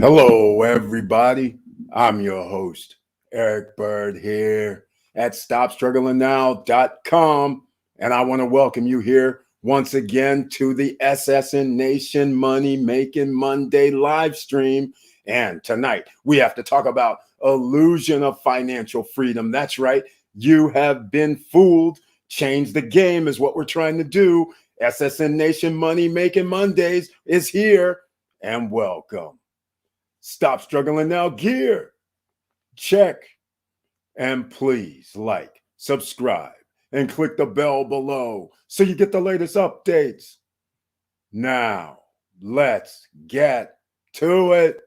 Hello, everybody. I'm your host, Eric Bird, here at StopStrugglingNow.com. And I want to welcome you here once again to the SSN Nation Money Making Monday live stream. And tonight we have to talk about illusion of financial freedom. That's right. You have been fooled. Change the game is what we're trying to do. SSN Nation Money Making Mondays is here. And welcome. Stop struggling now. Gear. Check. And please like, subscribe, and click the bell below so you get the latest updates. Now, let's get to it.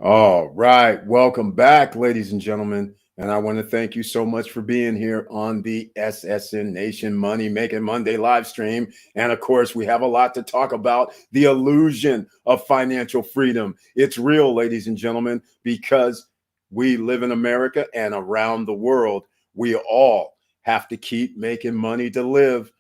All right. Welcome back, ladies and gentlemen. And I want to thank you so much for being here on the SSN Nation Money Making Monday live stream. And of course, we have a lot to talk about. The illusion of financial freedom. It's real, ladies and gentlemen, because we live in America and around the world. We all have to keep making money to live.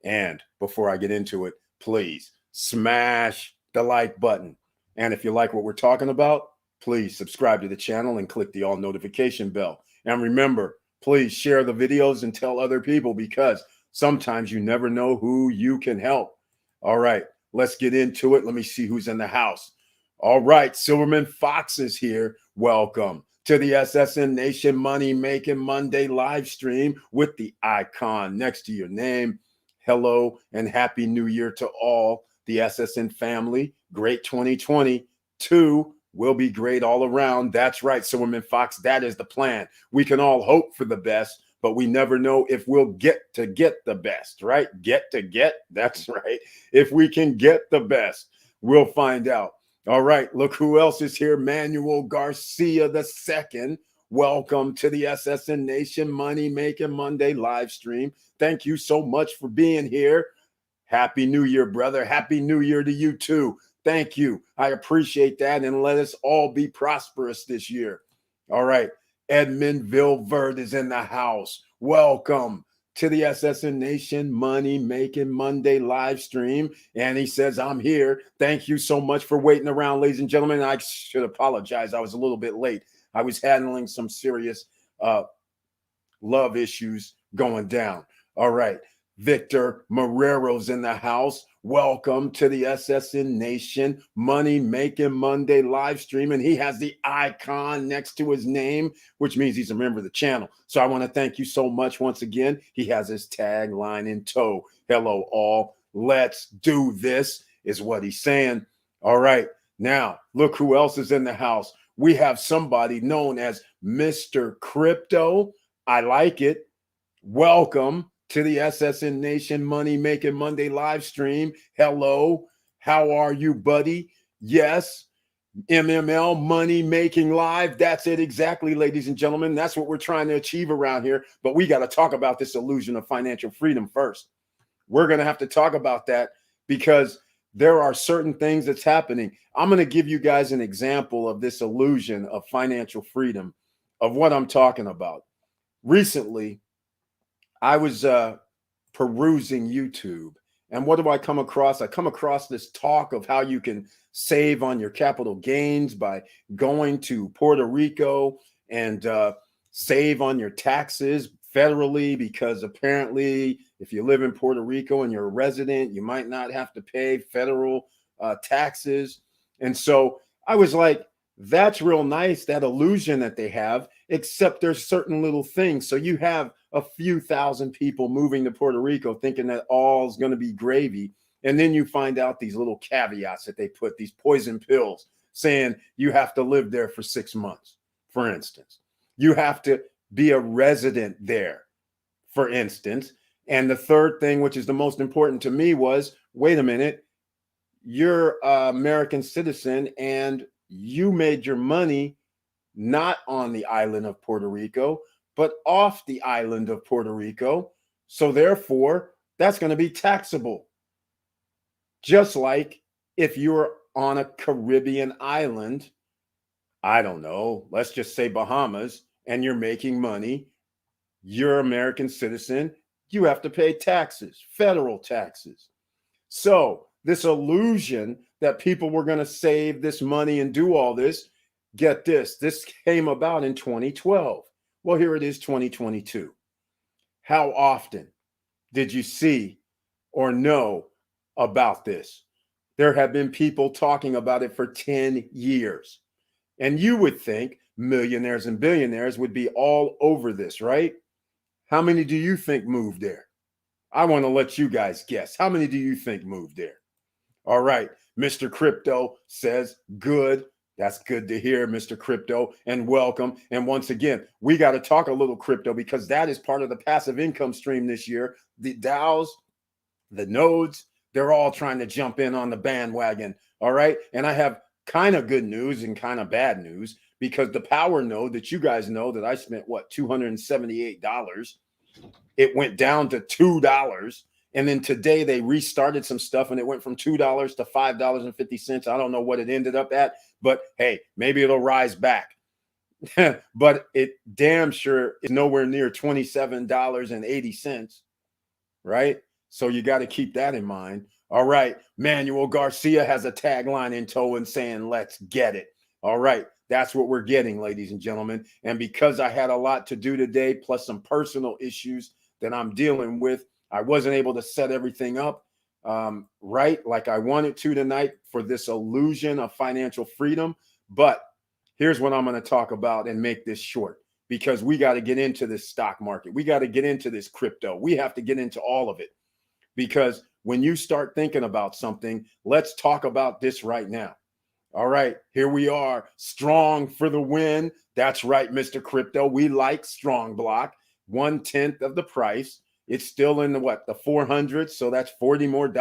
And before I get into it, please smash the like button. And if you like what we're talking about, please subscribe to the channel and click the all notification bell. And remember, please share the videos and tell other people because sometimes you never know who you can help. All right, let's get into it. Let me see who's in the house. All right, Silverman Fox is here. Welcome to the SSN Nation Money Making Monday live stream with the icon next to your name. Hello and happy new year to all the SSN family. Great 2022. Will be great all around. That's right, Silverman Fox. That is the plan. We can all hope for the best, but we never know if we'll get the best, right? Get. That's right. If we can get the best, we'll find out. All right, look who else is here. Manuel Garcia II. Welcome to the SSN Nation Money Making Monday live stream. Thank you so much for being here. Happy New Year, brother. Happy New Year to you too. Thank you. I appreciate that. And let us all be prosperous this year. All right. Edmund Vilvert is in the house. Welcome to the SSN Nation Money Making Monday live stream. And he says, I'm here. Thank you so much for waiting around, ladies and gentlemen. I should apologize. I was a little bit late. I was handling some serious love issues going down. All right. Victor Marrero's in the house. Welcome to the SSN Nation Money Making Monday live stream. And he has the icon next to his name, which means he's a member of the channel. So I want to thank you so much once again. He has his tagline in tow. Hello, all. Let's do this is what he's saying. All right. Now, look who else is in the house. We have somebody known as Mr. Crypto. I like it. Welcome to the SSN Nation Money Making Monday live stream. Hello. How are you, buddy? Yes. MML Money Making Live. That's it exactly, ladies and gentlemen. That's what we're trying to achieve around here. But we got to talk about this illusion of financial freedom first. We're going to have to talk about that because there are certain things that's happening. I'm going to give you guys an example of this illusion of financial freedom, of what I'm talking about. Recently, I was perusing YouTube, and what do I come across? I come across this talk of how you can save on your capital gains by going to Puerto Rico and save on your taxes federally, because apparently if you live in Puerto Rico and you're a resident, you might not have to pay federal taxes. And so I was like, that's real nice, that illusion that they have, except there's certain little things. So you have a few thousand people moving to Puerto Rico thinking that all is going to be gravy. And then you find out these little caveats that they put, these poison pills saying you have to live there for 6 months, for instance. You have to be a resident there, for instance. And the third thing, which is the most important to me, was, wait a minute, you're an American citizen and you made your money not on the island of Puerto Rico, but off the island of Puerto Rico. So therefore, that's going to be taxable. Just like if you're on a Caribbean island, I don't know, let's just say Bahamas, and you're making money, you're an American citizen, you have to pay taxes, federal taxes. So this illusion that people were going to save this money and do all this, get this came about in 2012. Well, here it is, 2022. How often did you see or know about this? There have been people talking about it for 10 years. And you would think millionaires and billionaires would be all over this, right? How many do you think moved there? I want to let you guys guess. How many do you think moved there? All right. Mr. Crypto says good. That's good to hear, Mr. Crypto, and welcome. And once again, we got to talk a little crypto because that is part of the passive income stream this year. The DAOs, the nodes, they're all trying to jump in on the bandwagon. All right. And I have kind of good news and kind of bad news because the power node that you guys know that I spent, what, $278, it went down to $2. And then today they restarted some stuff and it went from $2 to $5.50. I don't know what it ended up at, but hey, maybe it'll rise back. But it damn sure is nowhere near $27.80, right? So you got to keep that in mind. All right. Manuel Garcia has a tagline in tow and saying, let's get it. All right. That's what we're getting, ladies and gentlemen. And because I had a lot to do today, plus some personal issues that I'm dealing with, I wasn't able to set everything up right like I wanted to tonight for this illusion of financial freedom. But here's what I'm going to talk about and make this short because we got to get into this stock market. We got to get into this crypto. We have to get into all of it because when you start thinking about something, let's talk about this right now. All right, here we are, strong for the win. That's right, Mr. Crypto. We like strong block, 1/10 of the price. It's still in the what, the 400s. So that's $40 more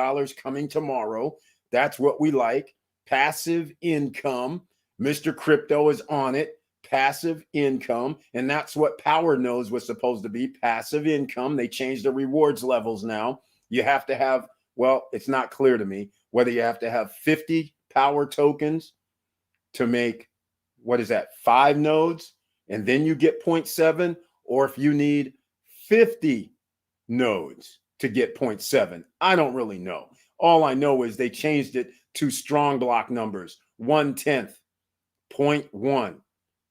coming tomorrow. That's what we like. Passive income. Mr. Crypto is on it. Passive income. And that's what Power knows was supposed to be, passive income. They changed the rewards levels now. You have to have, well, it's not clear to me whether you have to have 50 Power tokens to make, what is that, 5 nodes, and then you get 0.7, or if you need 50 nodes to get 0.7. I don't really know. All I know is they changed it to strong block numbers, 1/10, 0.1.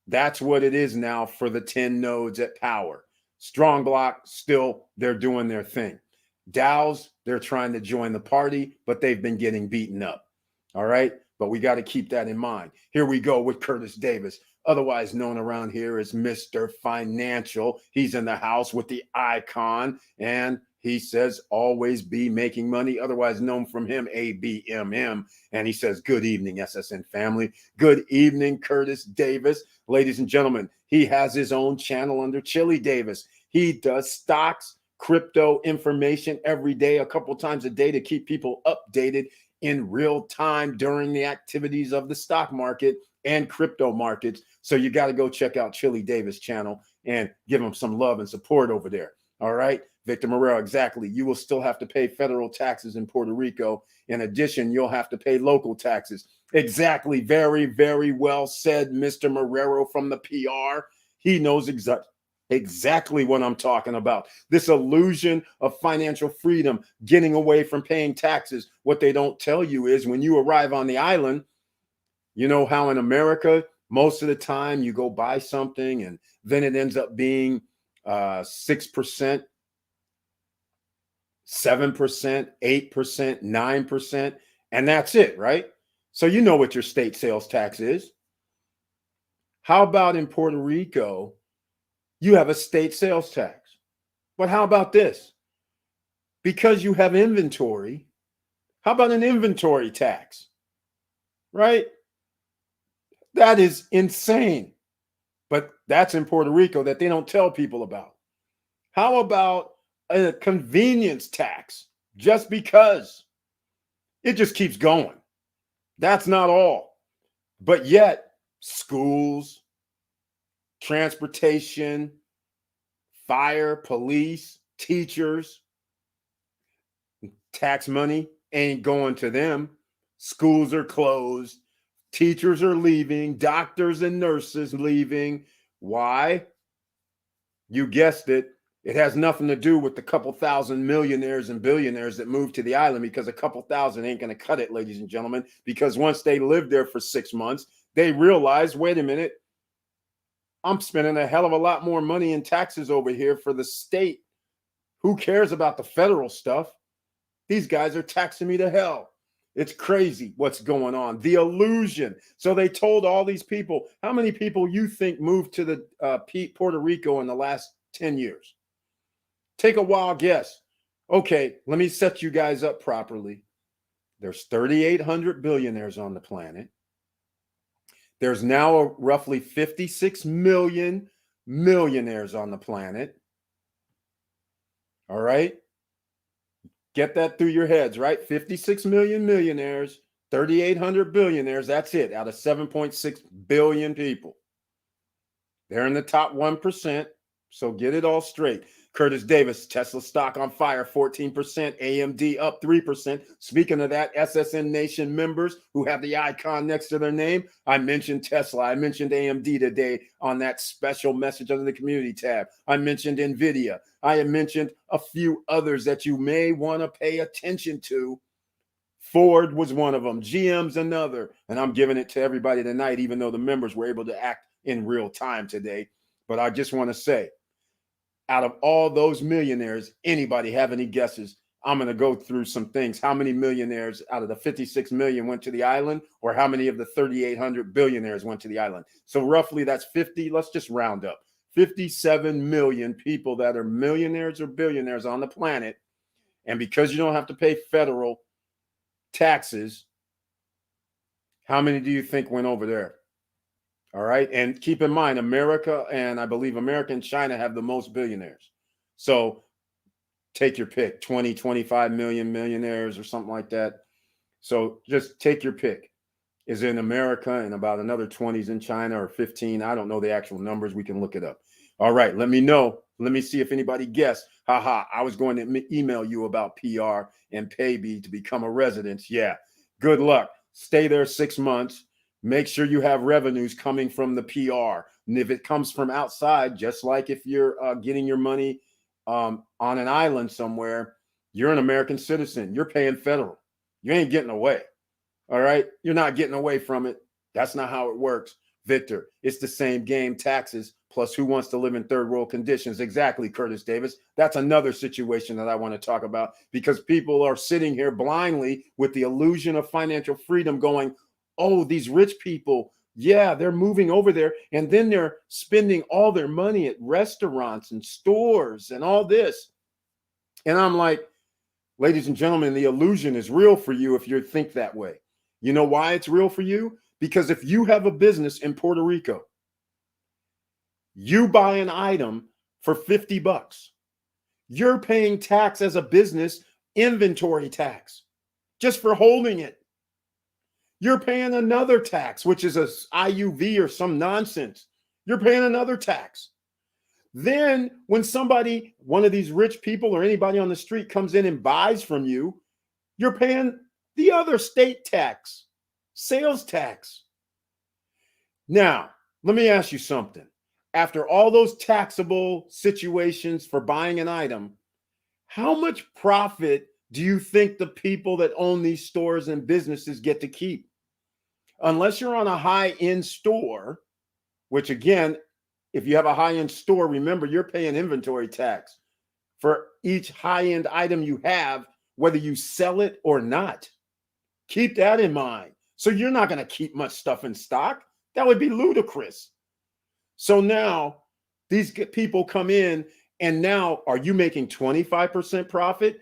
That's what it is now for the 10 nodes at Power. Strong block, still, they're doing their thing. DAOs, they're trying to join the party, but they've been getting beaten up. All right. But we got to keep that in mind. Here we go with Curtis Davis, otherwise known around here as Mr. Financial. He's in the house with the icon, and he says always be making money, otherwise known from him, ABMM. And he says, good evening, SSN family. Good evening, Curtis Davis. Ladies and gentlemen, he has his own channel under Chili Davis. He does stocks, crypto information every day, a couple times a day to keep people updated in real time during the activities of the stock market and crypto markets. So you got to go check out Chili Davis channel and give him some love and support over there. All right. Victor Morero, exactly. You will still have to pay federal taxes in Puerto Rico. In addition, you'll have to pay local taxes. Exactly. Very, very well said, Mr. Morero from the PR. He knows exactly what I'm talking about. This illusion of financial freedom, getting away from paying taxes. What they don't tell you is when you arrive on the island, you know how in America, most of the time you go buy something and then it ends up being 6%, 7%, 8%, 9%, and that's it, right? So you know what your state sales tax is. How about in Puerto Rico? You have a state sales tax. But how about this? Because you have inventory, how about an inventory tax? Right? That is insane. But that's in Puerto Rico that they don't tell people about. How about a convenience tax? Just because it just keeps going. That's not all. But yet, schools, transportation, fire, police, teachers, tax money ain't going to them. Schools are closed. Teachers are leaving. Doctors and nurses leaving. Why? You guessed it. It has nothing to do with the couple thousand millionaires and billionaires that moved to the island, because a couple thousand ain't going to cut it, ladies and gentlemen, because once they lived there for 6 months, they realized, wait a minute, I'm spending a hell of a lot more money in taxes over here for the state. Who cares about the federal stuff? These guys are taxing me to hell. It's crazy what's going on. The illusion. So they told all these people, how many people you think moved to the Puerto Rico in the last 10 years? Take a wild guess. Okay, let me set you guys up properly. There's 3,800 billionaires on the planet. There's now roughly 56 million millionaires on the planet. All right? Get that through your heads, right? 56 million millionaires, 3,800 billionaires. That's it, out of 7.6 billion people. They're in the top 1%. So get it all straight. Curtis Davis, Tesla stock on fire, 14%, AMD up 3%. Speaking of that, SSN Nation members who have the icon next to their name, I mentioned Tesla. I mentioned AMD today on that special message under the community tab. I mentioned NVIDIA. I have mentioned a few others that you may want to pay attention to. Ford was one of them. GM's another. And I'm giving it to everybody tonight, even though the members were able to act in real time today. But I just want to say, out of all those millionaires, anybody have any guesses? I'm going to go through some things. How many millionaires out of the 56 million went to the island, or how many of the 3,800 billionaires went to the island? So roughly that's 50. Let's just round up. 57 million people that are millionaires or billionaires on the planet. And because you don't have to pay federal taxes, how many do you think went over there? All right. And keep in mind, America and I believe America and China have the most billionaires. So take your pick, 20, 25 million millionaires or something like that. So just take your pick. Is in America, and about another 20s in China, or 15. I don't know the actual numbers. We can look it up. All right. Let me know. Let me see if anybody guessed. Haha. I was going to email you about PR and Paybe to become a resident. Yeah. Good luck. Stay there 6 months. Make sure you have revenues coming from the PR. And if it comes from outside, just like if you're getting your money on an island somewhere, you're an American citizen. You're paying federal. You ain't getting away. All right. You're not getting away from it. That's not how it works. Victor, it's the same game. Taxes plus who wants to live in third world conditions. Exactly, Curtis Davis. That's another situation that I want to talk about, because people are sitting here blindly with the illusion of financial freedom going, oh, these rich people, yeah, they're moving over there. And then they're spending all their money at restaurants and stores and all this. And I'm like, ladies and gentlemen, the illusion is real for you if you think that way. You know why it's real for you? Because if you have a business in Puerto Rico, you buy an item for $50, you're paying tax as a business, inventory tax, just for holding it. You're paying another tax, which is a IUV or some nonsense. You're paying another tax. Then when somebody, one of these rich people or anybody on the street comes in and buys from you, you're paying the other state tax, sales tax. Now, let me ask you something. After all those taxable situations for buying an item, how much profit do you think the people that own these stores and businesses get to keep? Unless you're on a high-end store, which again, if you have a high-end store, remember you're paying inventory tax for each high-end item you have, whether you sell it or not. Keep that in mind. So you're not going to keep much stuff in stock. That would be ludicrous. So now these people come in, and now are you making 25% profit?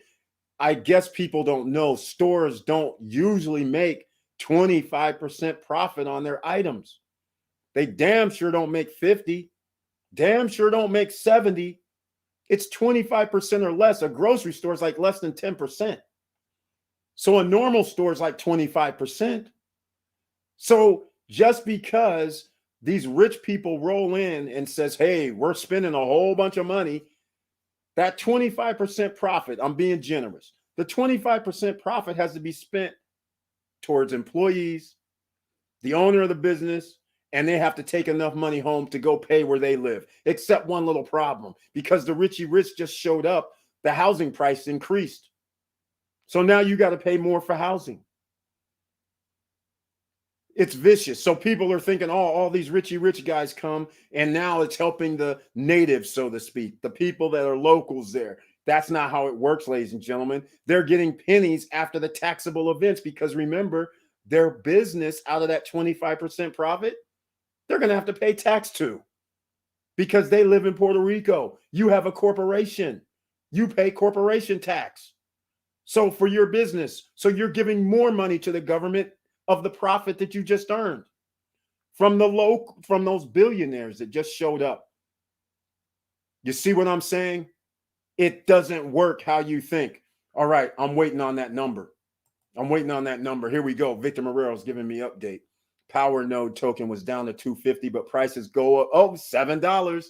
I guess people don't know. Stores don't usually make 25% profit on their items. They damn sure don't make 50. Damn sure don't make 70. It's 25% or less. A grocery store is like less than 10%. So a normal store is like 25%. So just because these rich people roll in and says, hey, we're spending a whole bunch of money, that 25% profit, I'm being generous. The 25% profit has to be spent towards employees, the owner of the business, and they have to take enough money home to go pay where they live. Except one little problem, because the Richie Rich just showed up, the housing price increased. So now you got to pay more for housing. It's vicious. So people are thinking, oh, all these Richie Rich guys come, and now it's helping the natives, so to speak, the people that are locals there. That's not how it works, ladies and gentlemen. They're getting pennies after the taxable events because remember, their business out of that 25% profit, they're going to have to pay tax to because they live in Puerto Rico. You have a corporation, you pay corporation tax. So for your business, so you're giving more money to the government of the profit that you just earned from those billionaires that just showed up. You see what I'm saying? It doesn't work how you think. All right, I'm waiting on that number. Here we go. Victor Marrero's giving me update. Power node token was down to 250, but prices go up. Oh, $7.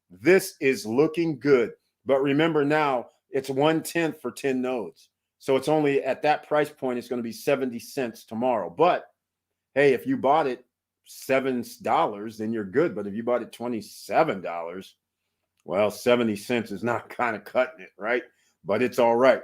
This is looking good. But remember now, it's 1/10 for 10 nodes. So it's only at that price point, it's going to be 70 cents tomorrow. But hey, if you bought it $7, then you're good. But if you bought it $27, well, 70 cents is not kind of cutting it, right? But it's all right.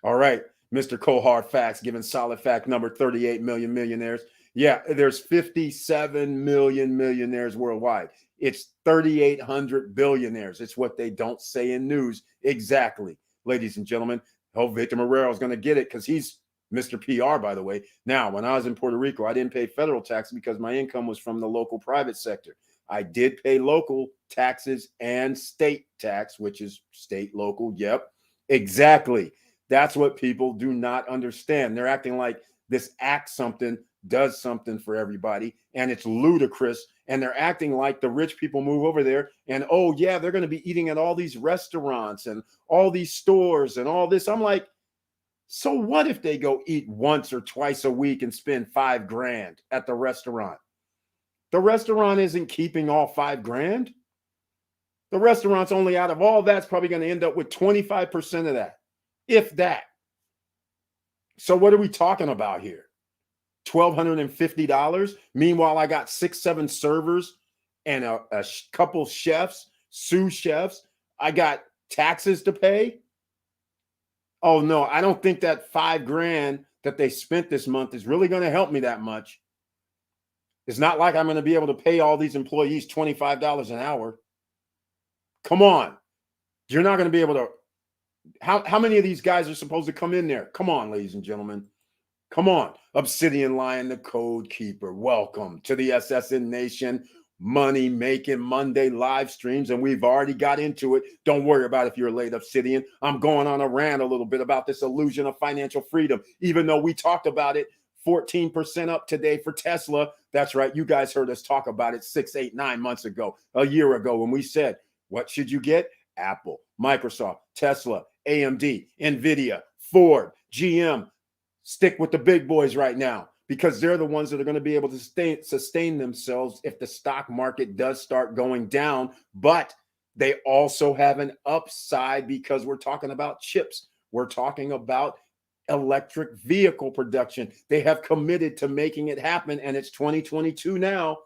All right. Mr. Cohard Facts giving solid fact number 38 million millionaires. Yeah, there's 57 million millionaires worldwide. It's 3,800 billionaires. It's what they don't say in news. Exactly, ladies and gentlemen. Oh, Victor Marrero is going to get it because he's Mr. PR, by the way. Now, when I was in Puerto Rico, I didn't pay federal tax because my income was from the local private sector. I did pay local taxes and state tax, which is state, local. Yep, exactly. That's what people do not understand. They're acting like this does something for everybody, and it's ludicrous. And they're acting like the rich people move over there and, oh, yeah, they're going to be eating at all these restaurants and all these stores and all this. I'm like, so what if they go eat once or twice a week and spend $5,000 at the restaurant? The restaurant isn't keeping all $5,000. The restaurant's only out of all that's probably going to end up with 25% of that, if that. So what are we talking about here? $1,250. Meanwhile, I got 6-7 servers and a couple chefs, sous chefs. I got taxes to pay. Oh no, I don't think that $5,000 that they spent this month is really going to help me that much. It's not like I'm going to be able to pay all these employees $25 an hour. Come on. You're not going to be able to. How many of these guys are supposed to come in there? Come on, ladies and gentlemen. Come on. Obsidian Lion, the Code Keeper. Welcome to the SSN Nation Money Making Monday live streams. And we've already got into it. Don't worry about if you're late, Obsidian. I'm going on a rant a little bit about this illusion of financial freedom, even though we talked about it. 14% up today for Tesla. That's right. You guys heard us talk about it 6, 8, 9 months ago, a year ago, when we said, what should you get? Apple, Microsoft, Tesla, AMD, NVIDIA, Ford, GM. Stick with the big boys right now because they're the ones that are going to be able to sustain themselves if the stock market does start going down. But they also have an upside because we're talking about chips. We're talking about electric vehicle production. They have committed to making it happen, and it's 2022 now,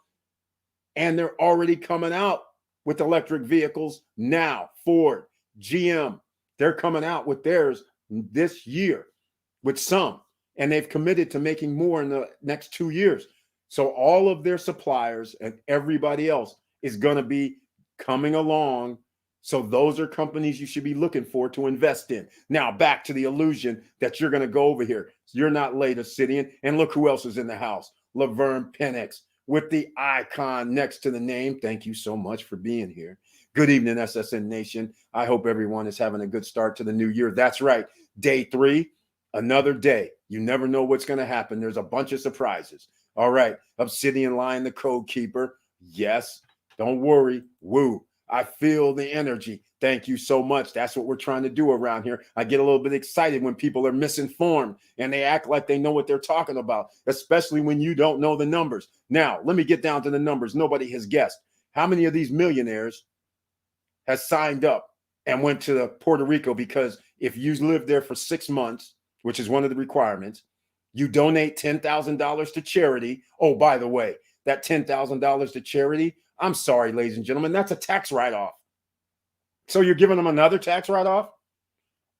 and they're already coming out with electric vehicles now. Ford, GM, they're coming out with theirs this year with some, and they've committed to making more in the next 2 years. So all of their suppliers and everybody else is going to be coming along. So those are companies you should be looking for to invest in. Now, back to the illusion that you're going to go over here. You're not late, Obsidian. And look who else is in the house. Laverne Penix with the icon next to the name. Thank you so much for being here. Good evening, SSN Nation. I hope everyone is having a good start to the new year. That's right. Day 3, another day. You never know what's going to happen. There's a bunch of surprises. All right. Obsidian Lion, the Code Keeper. Yes. Don't worry. Woo. I feel the energy. Thank you so much. That's what we're trying to do around here. I get a little bit excited when people are misinformed and they act like they know what they're talking about, especially when you don't know the numbers. Now, let me get down to the numbers. Nobody has guessed. How many of these millionaires has signed up and went to Puerto Rico? Because if you live there for 6 months, which is one of the requirements, you donate $10,000 to charity. Oh, by the way, that $10,000 to charity, I'm sorry, ladies and gentlemen, that's a tax write-off. So you're giving them another tax write-off?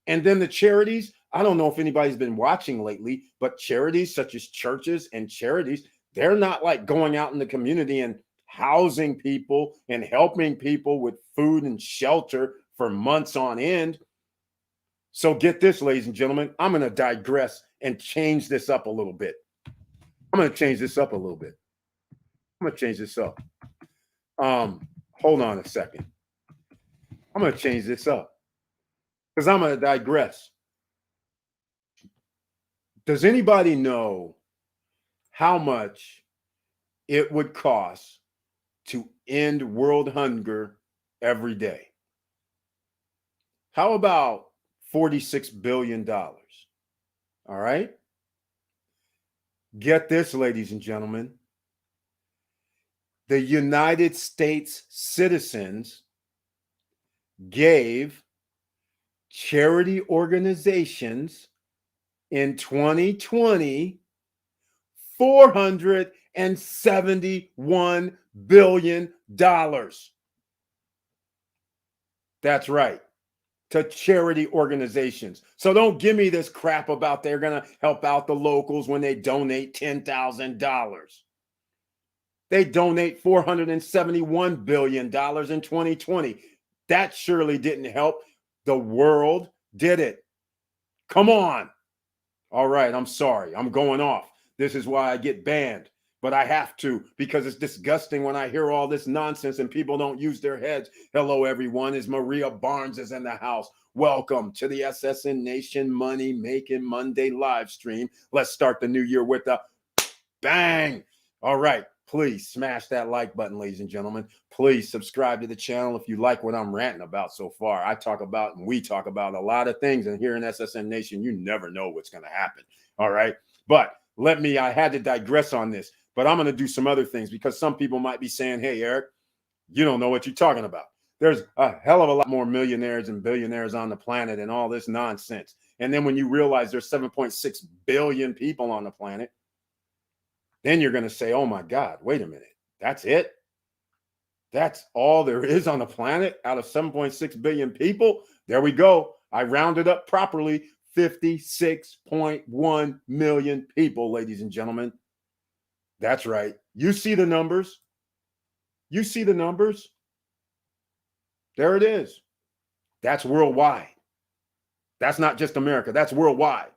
And then the charities, I don't know if anybody's been watching lately, but charities such as churches and charities, they're not like going out in the community and housing people and helping people with food and shelter for months on end. So get this, ladies and gentlemen, I'm going to digress and change this up a little bit. I'm going to change this up a little bit. I'm going to change this up. Hold on a second. I'm going to change this up because I'm going to digress. Does anybody know how much it would cost to end world hunger every day? How about $46 billion? All right. Get this, ladies and gentlemen. The United States citizens gave charity organizations in 2020 $471 billion. That's right, to charity organizations. So don't give me this crap about they're going to help out the locals when they donate $10,000. They donate $471 billion in 2020. That surely didn't help. The world did it. Come on. All right, I'm sorry. I'm going off. This is why I get banned. But I have to, because it's disgusting when I hear all this nonsense and people don't use their heads. Hello, everyone. Is Maria Barnes is in the house. Welcome to the SSN Nation Money Making Monday live stream. Let's start the new year with a bang. All right. Please smash that like button, ladies and gentlemen. Please subscribe to the channel if you like what I'm ranting about so far. I talk about and we talk about a lot of things. And here in SSN Nation, you never know what's going to happen. All right. But I had to digress on this, but I'm going to do some other things because some people might be saying, hey, Eric, you don't know what you're talking about. There's a hell of a lot more millionaires and billionaires on the planet and all this nonsense. And then when you realize there's 7.6 billion people on the planet, then you're going to say, oh my God, wait a minute. That's it? That's all there is on the planet out of 7.6 billion people? There we go. I rounded up properly. 56.1 million people, ladies and gentlemen. That's right. You see the numbers. You see the numbers. There it is. That's worldwide. That's not just America. That's worldwide.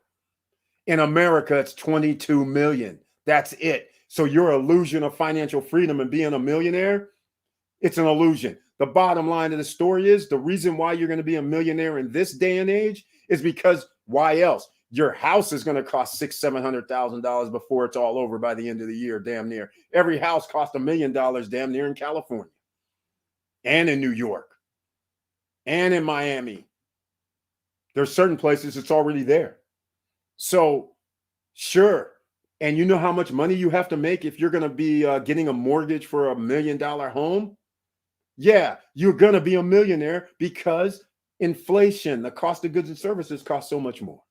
In America, it's 22 million. That's it. So your illusion of financial freedom and being a millionaire, it's an illusion. The bottom line of the story is the reason why you're going to be a millionaire in this day and age is because why else? Your house is going to cost $600,000-$700,000 before it's all over by the end of the year, damn near. Every house costs $1 million damn near in California and in New York and in Miami. There's certain places it's already there. So sure. And you know how much money you have to make if you're going to be getting a mortgage for $1 million home? Yeah, you're going to be a millionaire because inflation, the cost of goods and services cost so much more.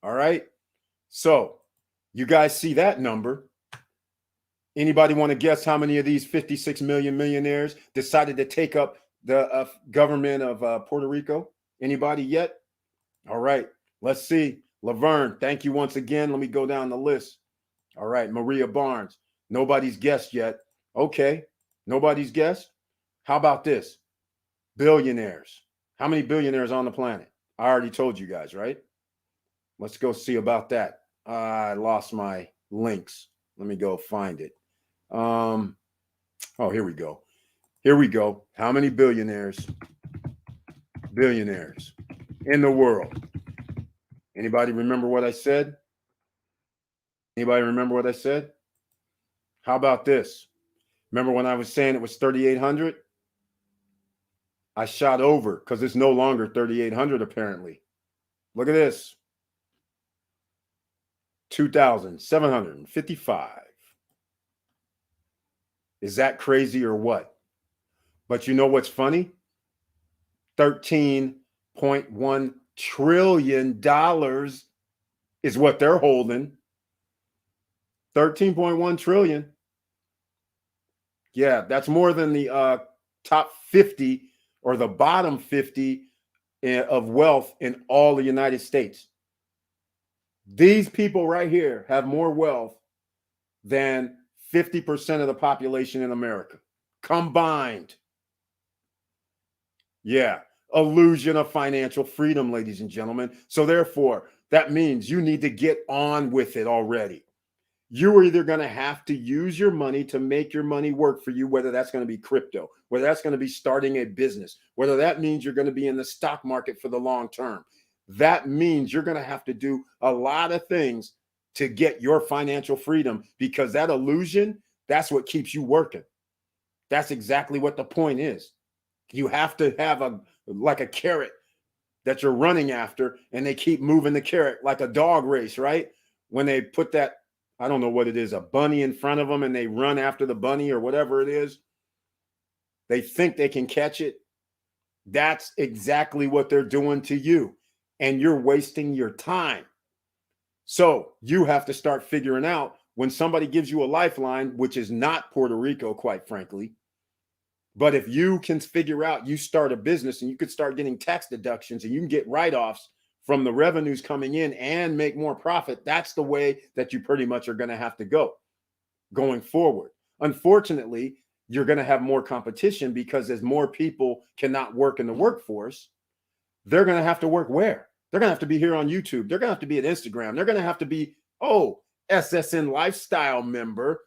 All right. So you guys see that number. Anybody want to guess how many of these 56 million millionaires decided to take up the government of Puerto Rico? Anybody yet? All right. Let's see. Laverne, thank you once again. Let me go down the list. All right. Maria Barnes. Nobody's guessed yet. Okay. Nobody's guessed. How about this? Billionaires. How many billionaires on the planet? I already told you guys, right? Let's go see about that. I lost my links. Let me go find it. Oh, here we go. Here we go. How many billionaires in the world? Anybody remember what I said? Anybody remember what I said? How about this? Remember when I was saying it was 3,800? I shot over because it's no longer 3,800 apparently. Look at this. 2,755. Is that crazy or what? But you know what's funny? $13.1 trillion is what they're holding. 13.1 trillion. Yeah, that's more than the top 50 or the bottom 50 of wealth in all the United States. These people right here have more wealth than 50% of the population in America combined. Yeah, illusion of financial freedom, ladies and gentlemen. So therefore, that means you need to get on with it already. You are either going to have to use your money to make your money work for you, whether that's going to be crypto, whether that's going to be starting a business, whether that means you're going to be in the stock market for the long term. That means you're going to have to do a lot of things to get your financial freedom, because that illusion, that's what keeps you working. That's exactly what the point is. You have to have like a carrot that you're running after, and they keep moving the carrot like a dog race, right? When they put that, I don't know what it is, a bunny in front of them, and they run after the bunny or whatever it is. They think they can catch it. That's exactly what they're doing to you. And you're wasting your time. So you have to start figuring out, when somebody gives you a lifeline, which is not Puerto Rico, quite frankly. But if you can figure out, you start a business and you could start getting tax deductions and you can get write-offs from the revenues coming in and make more profit, that's the way that you pretty much are going to have to go going forward. Unfortunately, you're going to have more competition, because as more people cannot work in the workforce, they're going to have to work where? They're going to have to be here on YouTube. They're going to have to be at Instagram. They're going to have to be, SSN lifestyle member,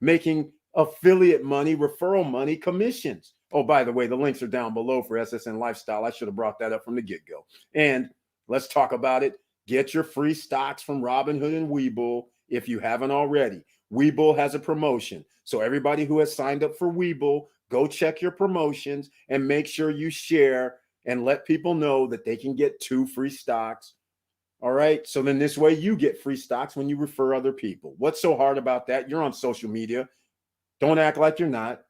making affiliate money, referral money, commissions. Oh, by the way, the links are down below for SSN lifestyle. I should have brought that up from the get-go. And let's talk about it. Get your free stocks from Robinhood and Webull if you haven't already. Webull has a promotion. So everybody who has signed up for Webull, go check your promotions and make sure you share and let people know that they can get 2 free stocks. All right. So then this way you get free stocks when you refer other people. What's so hard about that? You're on social media. Don't act like you're not.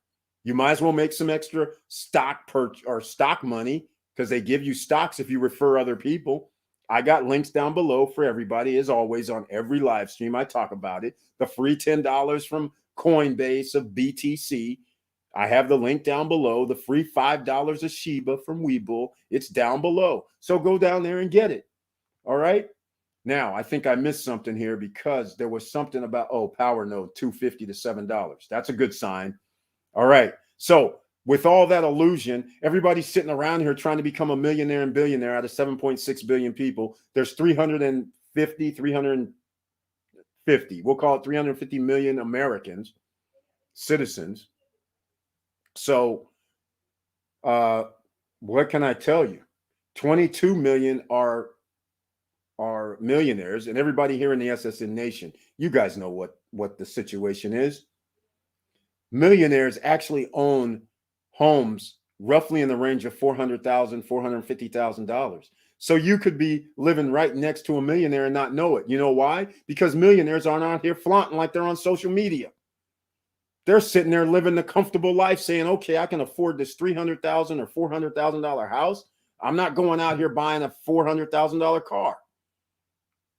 You might as well make some extra stock money, because they give you stocks if you refer other people. I got links down below for everybody. As always, on every live stream, I talk about it. The free $10 from Coinbase of BTC. I have the link down below. The free $5 of Shiba from Webull. It's down below. So go down there and get it. All right. Now, I think I missed something here, because there was something about, Power Node, $2.50 to $7. That's a good sign. All right. So with all that illusion, everybody's sitting around here trying to become a millionaire and billionaire out of 7.6 billion people. There's 350, we'll call it 350 million Americans, citizens. So what can I tell you? 22 million are millionaires, and everybody here in the SSN Nation, you guys know what the situation is. Millionaires actually own homes roughly in the range of $400,000, $450,000. So you could be living right next to a millionaire and not know it. You know why? Because millionaires aren't out here flaunting like they're on social media. They're sitting there living the comfortable life, saying, okay, I can afford this $300,000 or $400,000 house. I'm not going out here buying a $400,000 car.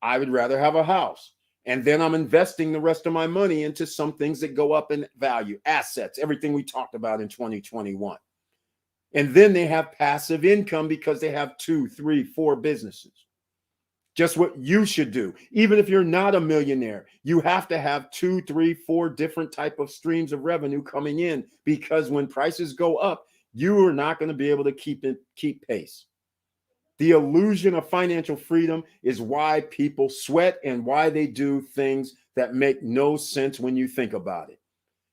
I would rather have a house. And then I'm investing the rest of my money into some things that go up in value, assets, everything we talked about in 2021. And then they have passive income because they have 2, 3, 4 businesses. Just what you should do. Even if you're not a millionaire, you have to have 2, 3, 4 different type of streams of revenue coming in, because when prices go up, you are not going to be able to keep pace. The illusion of financial freedom is why people sweat and why they do things that make no sense when you think about it.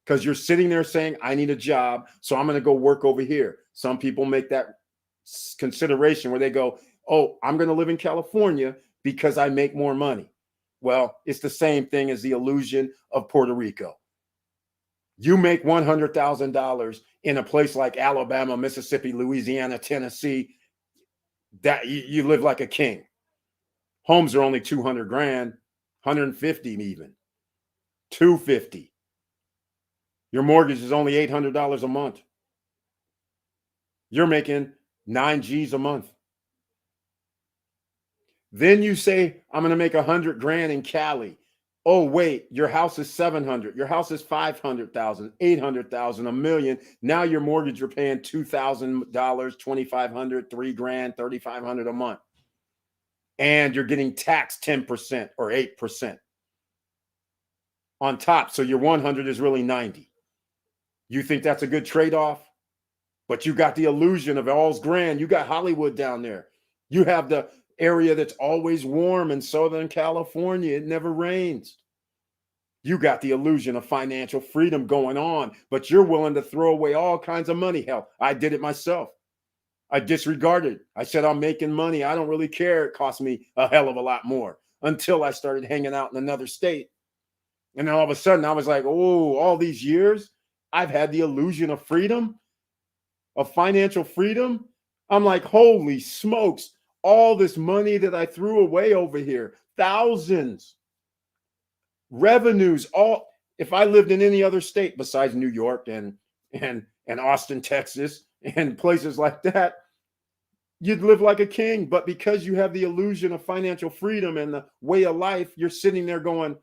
Because you're sitting there saying, I need a job, so I'm going to go work over here. Some people make that consideration where they go, I'm going to live in California because I make more money. Well, it's the same thing as the illusion of Puerto Rico. You make $100,000 in a place like Alabama, Mississippi, Louisiana, Tennessee, that you live like a king. Homes are only 200 grand, 150 even, 250. Your mortgage is only $800 a month. You're making 9 G's a month. Then you say, I'm going to make 100 grand in Cali. Oh, wait, your house is 700. Your house is 500,000, 800,000, a million. Now your mortgage, you're paying $2,000, 2,500, 3 grand, 3,500 a month. And you're getting taxed 10% or 8% on top. So your 100 is really 90. You think that's a good trade-off? But you got the illusion of all's grand. You got Hollywood down there. You have the area that's always warm in Southern California. It never rains. You got the illusion of financial freedom going on, but you're willing to throw away all kinds of money. Hell, I did it myself. I disregarded. I said, I'm making money. I don't really care. It cost me a hell of a lot more until I started hanging out in another state. And then all of a sudden I was like, oh, all these years I've had the illusion of freedom, of financial freedom. I'm like, holy smokes, all this money that I threw away over here, thousands, revenues, all. If I lived in any other state besides New York and Austin, Texas, and places like that, you'd live like a king. But because you have the illusion of financial freedom and the way of life, you're sitting there going,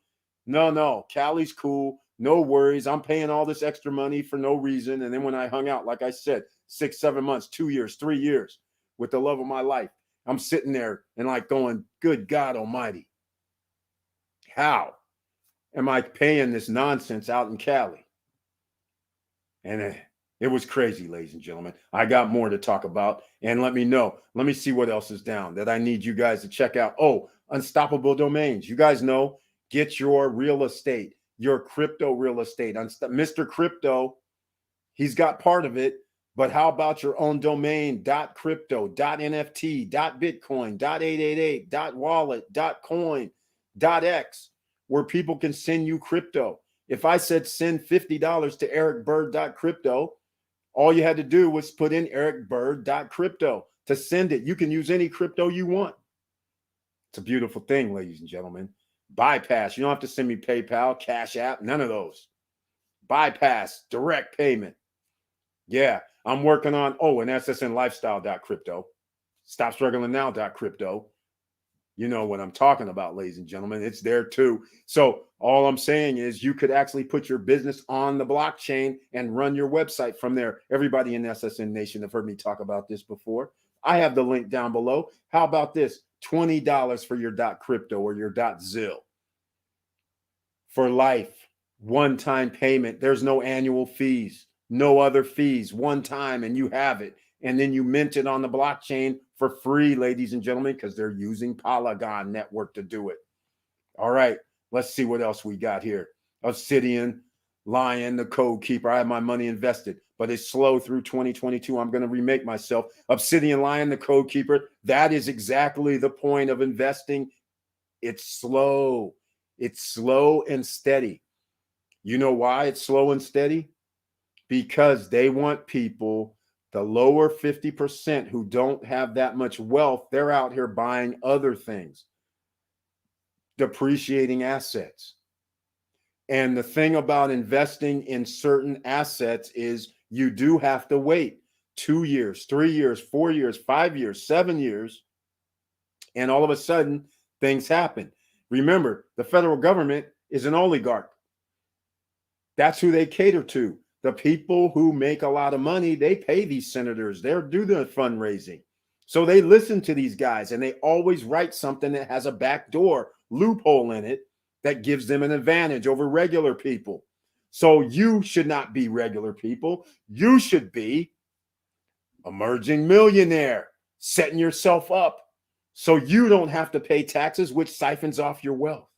no, Cali's cool. No worries. I'm paying all this extra money for no reason. And then when I hung out, like I said, 6, 7 months, 2 years, 3 years with the love of my life, I'm sitting there and like going, good God Almighty, how am I paying this nonsense out in Cali? And it was crazy, ladies and gentlemen. I got more to talk about, and let me know. Let me see what else is down that I need you guys to check out. Oh, Unstoppable Domains. You guys know, get your real estate, your crypto real estate. Mr. Crypto, he's got part of it, but how about your own domain, .crypto, .nft, .bitcoin, .888, .wallet, .coin, .x, where people can send you crypto. If I said send $50 to ericbird.crypto, all you had to do was put in ericbird.crypto to send it. You can use any crypto you want. It's a beautiful thing, ladies and gentlemen. Bypass. You don't have to send me PayPal, Cash App, none of those. Bypass, direct payment. Yeah, I'm working on, an SSN lifestyle.crypto. Stop struggling now.crypto. You know what I'm talking about, ladies and gentlemen. It's there too. So all I'm saying is you could actually put your business on the blockchain and run your website from there. Everybody in SSN Nation have heard me talk about this before. I have the link down below. How about this? $20 for your .crypto or your .zil. For life, one-time payment. There's no annual fees, no other fees, one time, and you have it. And then you mint it on the blockchain for free, ladies and gentlemen, because they're using Polygon Network to do it. All right, let's see what else we got here. Obsidian, Lion, the Code Keeper. I have my money invested, but it's slow through 2022. I'm going to remake myself. Obsidian, Lion, the Code Keeper. That is exactly the point of investing. It's slow. It's slow and steady. You know why it's slow and steady? Because they want people, the lower 50% who don't have that much wealth, they're out here buying other things, depreciating assets. And the thing about investing in certain assets is you do have to wait 2 years, 3 years, 4 years, 5 years, 7 years. And all of a sudden, things happen. Remember, the federal government is an oligarch. That's who they cater to. The people who make a lot of money, they pay these senators. They do the fundraising. So they listen to these guys, and they always write something that has a backdoor loophole in it that gives them an advantage over regular people. So you should not be regular people. You should be emerging millionaire, setting yourself up so you don't have to pay taxes, which siphons off your wealth.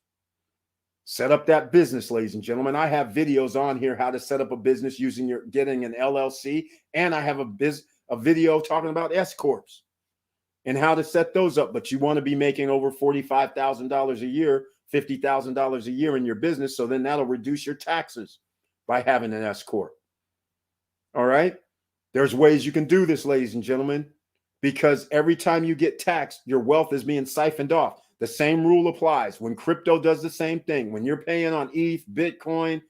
Set up that business, ladies and gentlemen. I have videos on here how to set up a business getting an LLC, and I have a video talking about S corps and how to set those up. But you want to be making over $45,000 a year, $50,000 a year in your business, so then that'll reduce your taxes. by having an S Corp. All right. There's ways you can do this, ladies and gentlemen, because every time you get taxed, your wealth is being siphoned off. The same rule applies when crypto does the same thing. When you're paying on ETH, Bitcoin,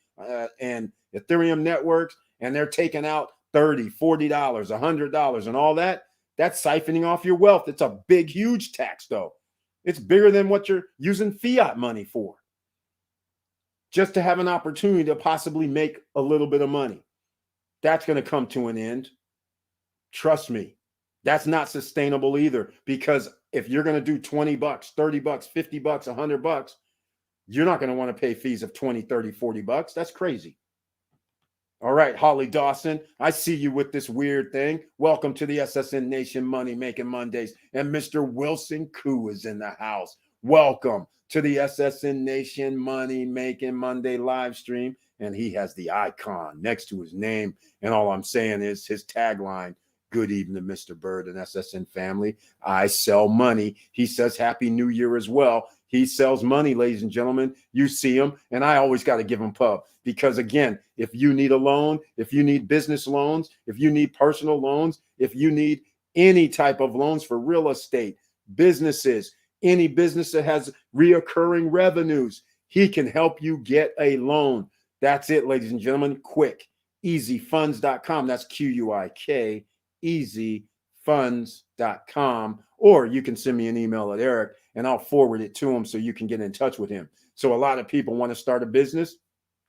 and Ethereum networks, and they're taking out $30, $40, $100 and all that, that's siphoning off your wealth. It's a big, huge tax, though. It's bigger than what you're using fiat money for, just to have an opportunity to possibly make a little bit of money. That's going to come to an end. Trust me. That's not sustainable either, because if you're going to do 20 bucks, 30 bucks, 50 bucks, 100 bucks, you're not going to want to pay fees of 20, 30, 40 bucks. That's crazy. All right, Holly Dawson, I see you with this weird thing. Welcome to the SSN Nation Money Making Mondays. And Mr. Wilson Koo is in the house. Welcome to the SSN Nation Money Making Monday live stream. And he has the icon next to his name. And all I'm saying is his tagline, good evening, Mr. Bird and SSN family. I sell money. He says Happy New Year as well. He sells money, ladies and gentlemen. You see him, and I always got to give him pub because, again, if you need a loan, if you need business loans, if you need personal loans, if you need any type of loans for real estate, businesses, any business that has reoccurring revenues, he can help you get a loan. That's it, ladies and gentlemen. Quick, easyfunds.com. That's QUIK, easyfunds.com. Or you can send me an email at Eric and I'll forward it to him so you can get in touch with him. So a lot of people want to start a business.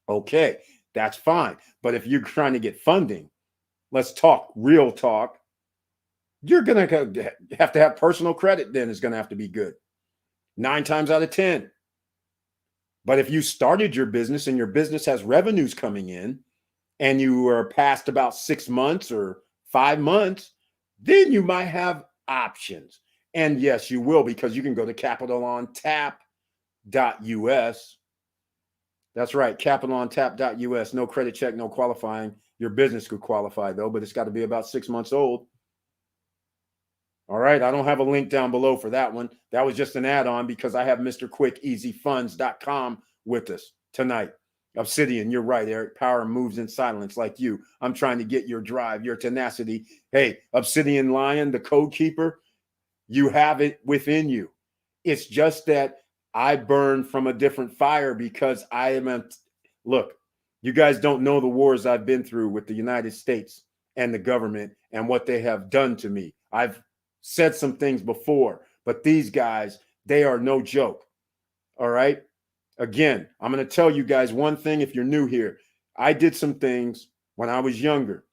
Okay, that's fine. But if you're trying to get funding, let's talk real talk. You're going to have to have personal credit, then it's going to have to be good. 9 times out of 10. But if you started your business and your business has revenues coming in and you are past about 6 months or 5 months, then you might have options. And yes, you will, because you can go to capitalontap.us. That's right, capitalontap.us. No credit check, no qualifying. Your business could qualify, though, but it's got to be about 6 months old. All right, I don't have a link down below for that one. That was just an add-on because I have Mr. Quick, easyfunds.com with us tonight. Obsidian, you're right, Eric. Power moves in silence like you. I'm trying to get your drive, your tenacity. Hey, Obsidian Lion, the code keeper, you have it within you. It's just that I burn from a different fire because I am look, you guys don't know the wars I've been through with the United States and the government and what they have done to me. I've said some things before, but these guys, they are no joke. All right. Again, I'm going to tell you guys one thing if you're new here. I did some things when I was younger.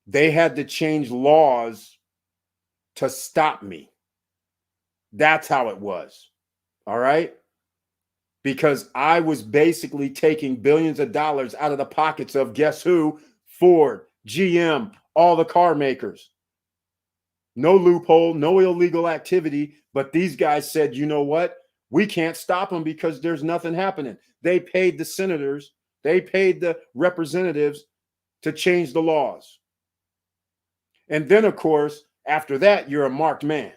They had to change laws to stop me. That's how it was. All right. Because I was basically taking billions of dollars out of the pockets of guess who? Ford, GM, all the car makers. No loophole, no illegal activity. But these guys said, you know what? We can't stop them because there's nothing happening. They paid the senators, they paid the representatives to change the laws. And then, of course, after that, you're a marked man.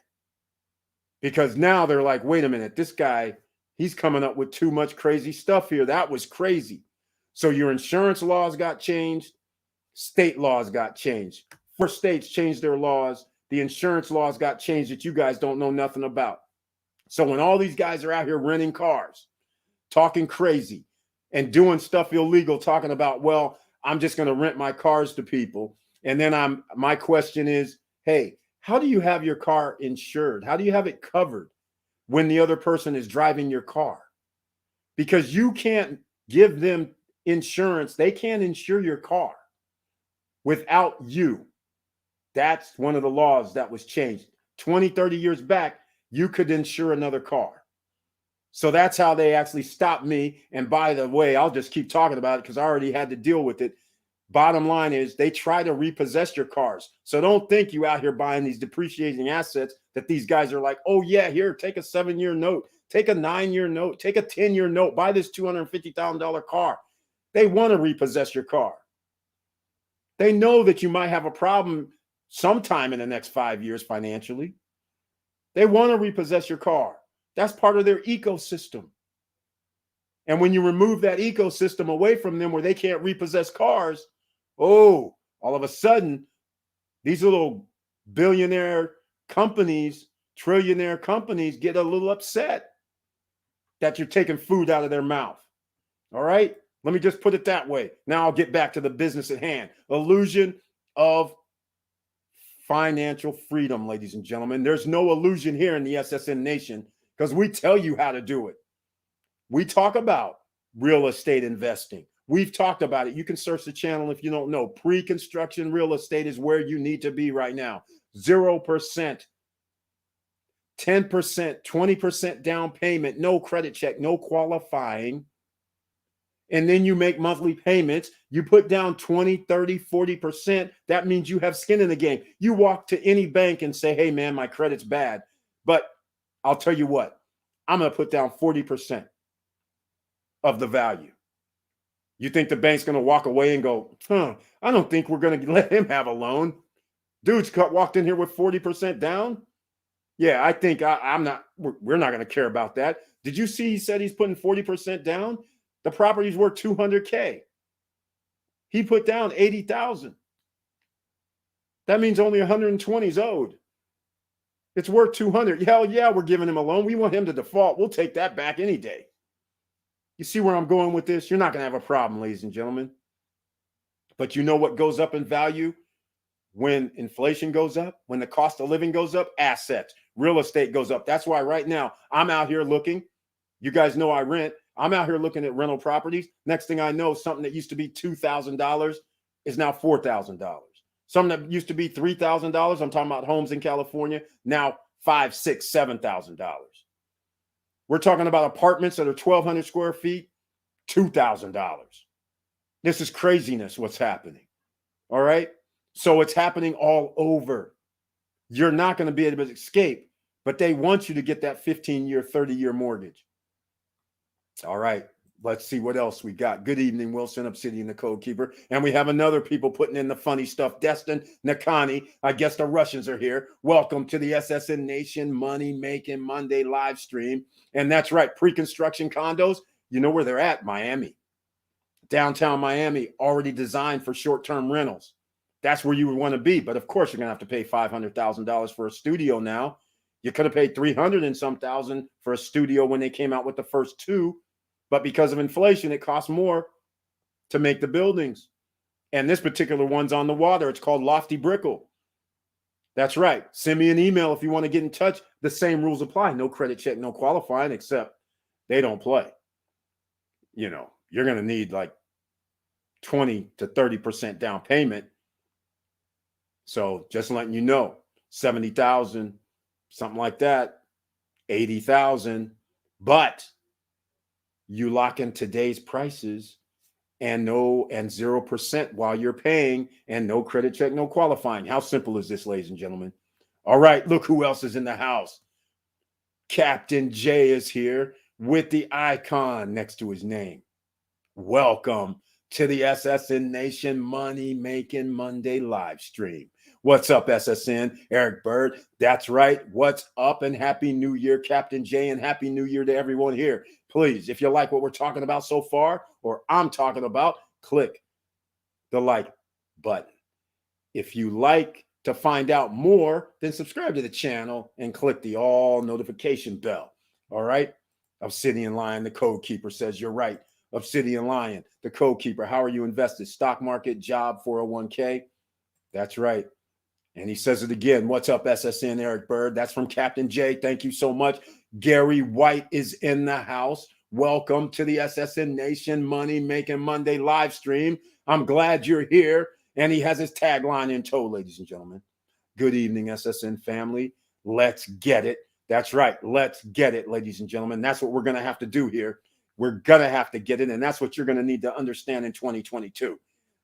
Because now they're like, wait a minute, this guy, he's coming up with too much crazy stuff here. That was crazy. So your insurance laws got changed. State laws got changed. 4 states changed their laws. The insurance laws got changed that you guys don't know nothing about. So when all these guys are out here renting cars, talking crazy and doing stuff illegal, talking about, well, I'm just going to rent my cars to people. And then my question is, hey, how do you have your car insured? How do you have it covered when the other person is driving your car? Because you can't give them insurance. They can't insure your car without you. That's one of the laws that was changed. 20, 30 years back, you could insure another car. So that's how they actually stopped me. And by the way, I'll just keep talking about it because I already had to deal with it. Bottom line is they try to repossess your cars. So don't think you out here buying these depreciating assets that these guys are like, oh yeah, here, take a 7-year note, take a 9-year note, take a 10-year note, buy this $250,000 car. They want to repossess your car. They know that you might have a problem sometime in the next 5 years financially. They want to repossess your car. That's part of their ecosystem. And when you remove that ecosystem away from them where they can't repossess cars, oh, all of a sudden, these little billionaire companies, trillionaire companies get a little upset that you're taking food out of their mouth. All right? Let me just put it that way. Now I'll get back to the business at hand. Illusion of financial freedom, ladies and gentlemen. There's no illusion here in the SSN Nation because we tell you how to do it. We talk about real estate investing. We've talked about it. You can search the channel if you don't know. Pre-construction real estate is where you need to be right now. 0%, 10%, 20% down payment, no credit check, no qualifying. And then you make monthly payments. You put down 20, 30, 40%. That means you have skin in the game. You walk to any bank and say, hey, man, my credit's bad. But I'll tell you what, I'm going to put down 40% of the value. You think the bank's going to walk away and go, I don't think we're going to let him have a loan. Dude's walked in here with 40% down. Yeah, I think we're not going to care about that. Did you see he said he's putting 40% down? The property's worth $200K. He put down $80,000. That means only 120 is owed. It's worth $200. Hell yeah, we're giving him a loan. We want him to default. We'll take that back any day. You see where I'm going with this? You're not going to have a problem, ladies and gentlemen. But you know what goes up in value when inflation goes up, when the cost of living goes up? Assets. Real estate goes up. That's why right now I'm out here looking. You guys know I rent. I'm out here looking at rental properties. Next thing I know, something that used to be $2,000 is now $4,000. Something that used to be $3,000, I'm talking about homes in California, now $5,000, $6,000, $7,000. We're talking about apartments that are 1,200 square feet, $2,000. This is craziness what's happening. All right? So it's happening all over. You're not going to be able to escape, but they want you to get that 15-year, 30-year mortgage. All right, let's see what else we got. Good evening, Wilson, Obsidian, the Code Keeper. And we have another people putting in the funny stuff. Destin, Nakani, I guess the Russians are here. Welcome to the SSN Nation Money Making Monday live stream. And that's right, pre-construction condos, you know where they're at? Miami. Downtown Miami, already designed for short-term rentals. That's where you would want to be. But of course, you're going to have to pay $500,000 for a studio now. You could have paid $300 and some thousand for a studio when they came out with the first two. But because of inflation, it costs more to make the buildings. And this particular one's on the water. It's called Lofty Brickell. That's right. Send me an email if you want to get in touch. The same rules apply. No credit check, no qualifying, except they don't play. You know, you're going to need like 20 to 30% down payment. So just letting you know, 70,000, something like that, 80,000, but you lock in today's prices and 0% while you're paying and no credit check, no qualifying. How simple is this, ladies and gentlemen? All right, look who else is in the house. Captain J is here with the icon next to his name. Welcome to the SSN Nation Money Making Monday live stream. What's up, SSN? Eric Bird. That's right. What's up, and Happy New Year, Captain J, and Happy New Year to everyone here. Please, if you like what we're talking about so far, or I'm talking about, click the like button. If you like to find out more, then subscribe to the channel and click the all notification bell. All right? Obsidian Lion, the Code Keeper, says you're right. Obsidian Lion, the Code Keeper. How are you invested? Stock market, job, 401k? That's right. And he says it again. What's up, SSN, Eric Bird? That's from Captain J. Thank you so much. Gary White is in the house. Welcome to the SSN Nation Money Making Monday live stream. I'm glad you're here. And he has his tagline in tow, ladies and gentlemen. Good evening, SSN family. Let's get it. That's right. Let's get it, ladies and gentlemen. That's what we're going to have to do here. We're going to have to get it. And that's what you're going to need to understand in 2022.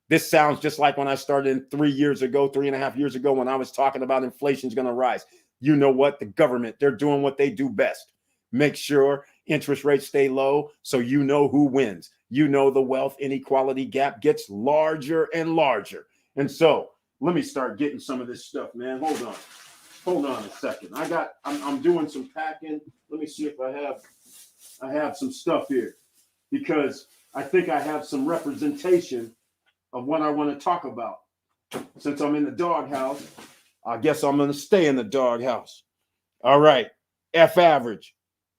This sounds just like when I started 3.5 years ago, when I was talking about inflation's going to rise. You know what? The government, they're doing what they do best. Make sure interest rates stay low so you know who wins. You know the wealth inequality gap gets larger and larger. And so let me start getting some of this stuff, man. Hold on a second. I'm doing some packing. Let me see if I have some stuff here. because I think I have some representation of what I want to talk about. Since I'm in the doghouse, I guess I'm going to stay in the doghouse. All right. F average.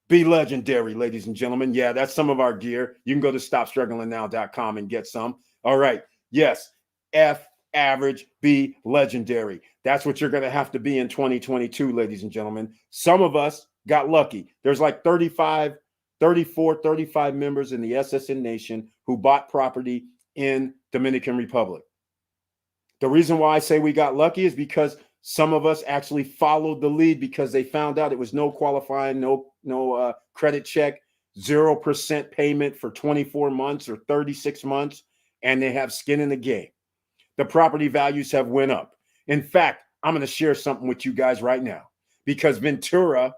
Be legendary, ladies and gentlemen. Yeah, that's some of our gear. You can go to stopstrugglingnow.com and get some. All right. Yes. F average, be legendary. That's what you're going to have to be in 2022, ladies and gentlemen. Some of us got lucky. There's like 35 members in the SSN Nation who bought property in Dominican Republic. The reason why I say we got lucky is because some of us actually followed the lead because they found out it was no qualifying, no credit check, 0% payment for 24 months or 36 months, and they have skin in the game. The property values have went up. In fact, I'm going to share something with you guys right now because Ventura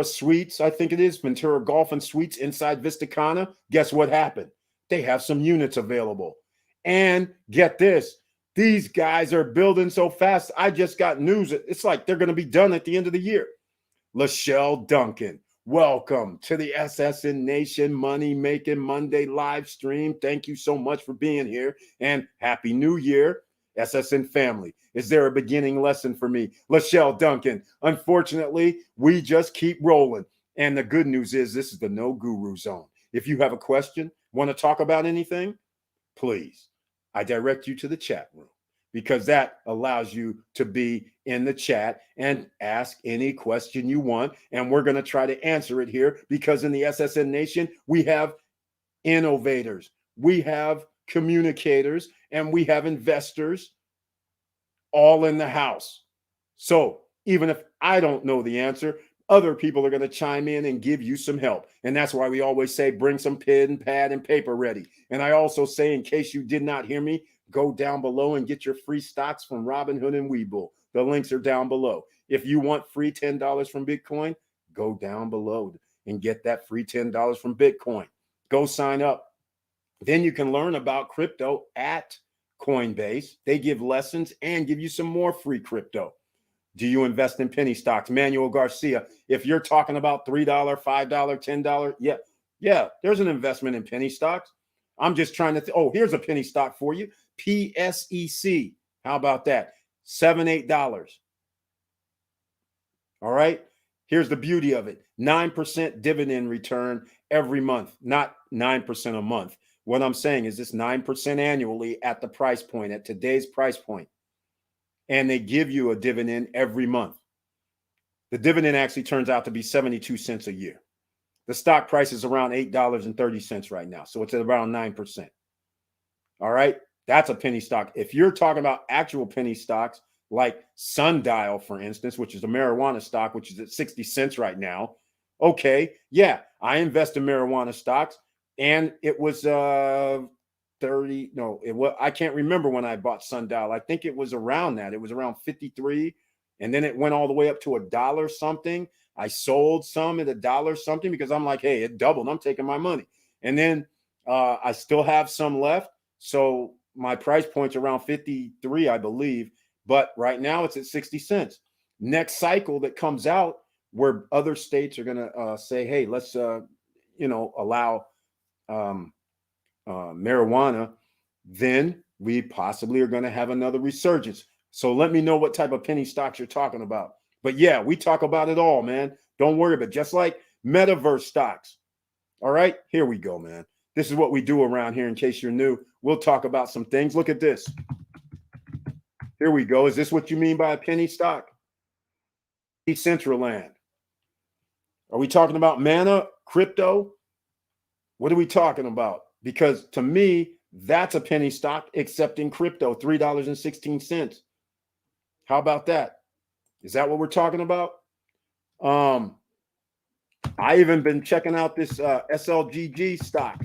Suites, I think it is, Ventura Golf and Suites inside Vistacana, guess what happened? They have some units available. And get this, these guys are building so fast. I just got news. It's like they're going to be done at the end of the year. Lachelle Duncan, welcome to the SSN Nation Money Making Monday live stream. Thank you so much for being here and Happy New Year, SSN family. Is there a beginning lesson for me? Lachelle Duncan, unfortunately, we just keep rolling. And the good news is this is the No Guru Zone. If you have a question, want to talk about anything, please, I direct you to the chat room because that allows you to be in the chat and ask any question you want. And we're going to try to answer it here because in the SSN Nation, we have innovators, we have communicators, and we have investors all in the house. So even if I don't know the answer, other people are going to chime in and give you some help. And that's why we always say, bring some pen, pad, and paper ready. And I also say, in case you did not hear me, go down below and get your free stocks from Robinhood and Webull. The links are down below. If you want free $10 from Bitcoin, go down below and get that free $10 from Bitcoin. Go sign up. Then you can learn about crypto at Coinbase. They give lessons and give you some more free crypto. Do you invest in penny stocks? Manuel Garcia, if you're talking about $3, $5, $10, yeah, there's an investment in penny stocks. I'm just trying to, here's a penny stock for you. PSEC. How about that? $7, $8. All right. Here's the beauty of it. 9% dividend return every month, not 9% a month. What I'm saying is this 9% annually at the price point, at today's price point. And they give you a dividend every month. The dividend actually turns out to be 72 cents a year. The stock price is around $8.30 right now. So it's at around 9%. All right. That's a penny stock. If you're talking about actual penny stocks like Sundial, for instance, which is a marijuana stock, which is at 60 cents right now. Okay. Yeah. I invest in marijuana stocks and it was 30. No, it was, I can't remember when I bought Sundial. I think it was around that. It was around 53. And then it went all the way up to $1 something. I sold some at $1 something because I'm like, hey, it doubled. I'm taking my money. And then I still have some left. So my price point's around 53, I believe. But right now it's at 60 cents. Next cycle that comes out where other states are going to say, hey, let's, allow marijuana, then we possibly are going to have another resurgence. So let me know what type of penny stocks you're talking about. But yeah, we talk about it all, man. Don't worry about it. Just like metaverse stocks. All right, here we go, man. This is what we do around here in case you're new. We'll talk about some things. Look at this. Here we go. Is this what you mean by a penny stock? Decentraland. Are we talking about mana, crypto? What are we talking about? Because to me, that's a penny stock, except in crypto, $3.16. How about that? Is that what we're talking about? I even been checking out this SLGG stock.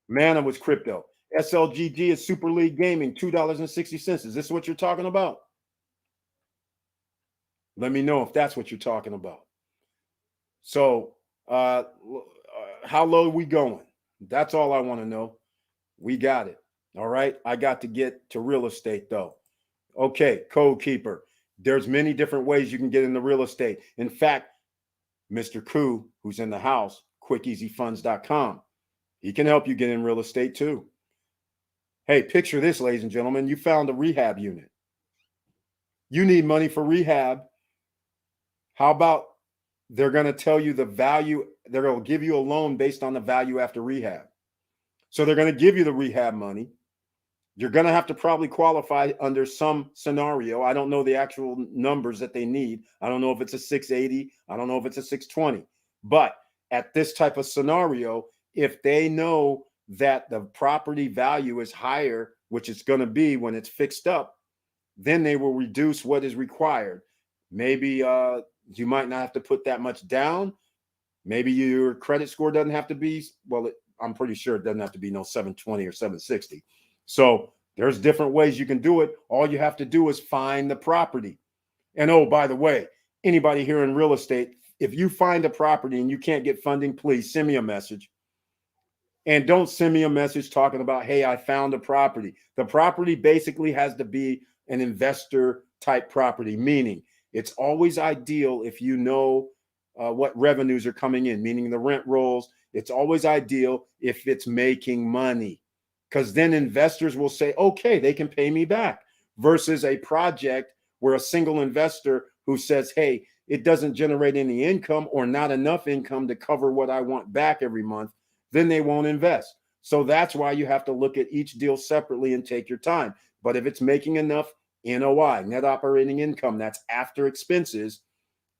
Mana was crypto. SLGG is Super League Gaming, $2.60. Is this what you're talking about? Let me know if that's what you're talking about. So how low are we going? That's all I want to know. We got it. All right. I got to get to real estate though. Okay. Code Keeper. There's many different ways you can get into real estate. In fact, Mr. Koo, who's in the house, quickeasyfunds.com. He can help you get in real estate too. Hey, picture this, ladies and gentlemen. You found a rehab unit. You need money for rehab. How about they're going to tell you the value? They're going to give you a loan based on the value after rehab. So they're going to give you the rehab money. You're going to have to probably qualify under some scenario. I don't know the actual numbers that they need. I don't know if it's a 680. I don't know if it's a 620. But at this type of scenario, if they know that the property value is higher, which it's going to be when it's fixed up, then they will reduce what is required. Maybe you might not have to put that much down. Maybe your credit score doesn't have to be, well, I'm pretty sure it doesn't have to be no 720 or 760. So there's different ways you can do it. All you have to do is find the property. And oh, by the way, anybody here in real estate, if you find a property and you can't get funding, please send me a message. And don't send me a message talking about, hey, I found a property. The property basically has to be an investor type property, meaning it's always ideal if you know what revenues are coming in, meaning the rent rolls. It's always ideal if it's making money, because then investors will say, okay, they can pay me back, versus a project where a single investor who says, hey, it doesn't generate any income or not enough income to cover what I want back every month, then they won't invest. So that's why you have to look at each deal separately and take your time. But if it's making enough NOI, net operating income, that's after expenses,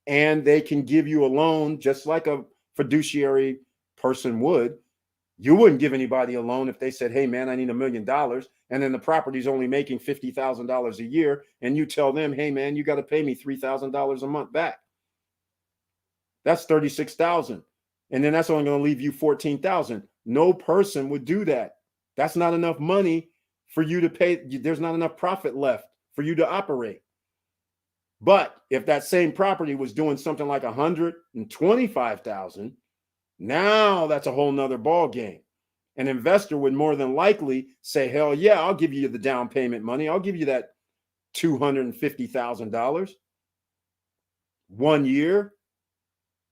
and they can give you a loan just like a fiduciary person would. You wouldn't give anybody a loan if they said, hey, man, I need $1 million. And then the property's only making $50,000 a year. And you tell them, hey, man, you got to pay me $3,000 a month back. That's $36,000. And then that's only going to leave you $14,000. No person would do that. That's not enough money for you to pay. There's not enough profit left for you to operate. But if that same property was doing something like $125,000, now that's a whole nother ball game. An investor would more than likely say, hell yeah, I'll give you the down payment money. I'll give you that $250,000. 1 year,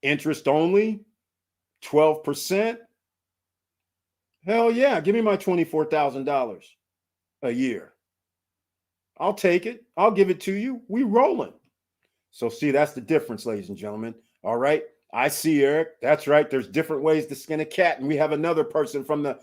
interest only, 12%. Hell yeah, give me my $24,000 a year. I'll take it. I'll give it to you. We rolling. So see, that's the difference, ladies and gentlemen. All right. I see, Eric. That's right. There's different ways to skin a cat. And we have another person from the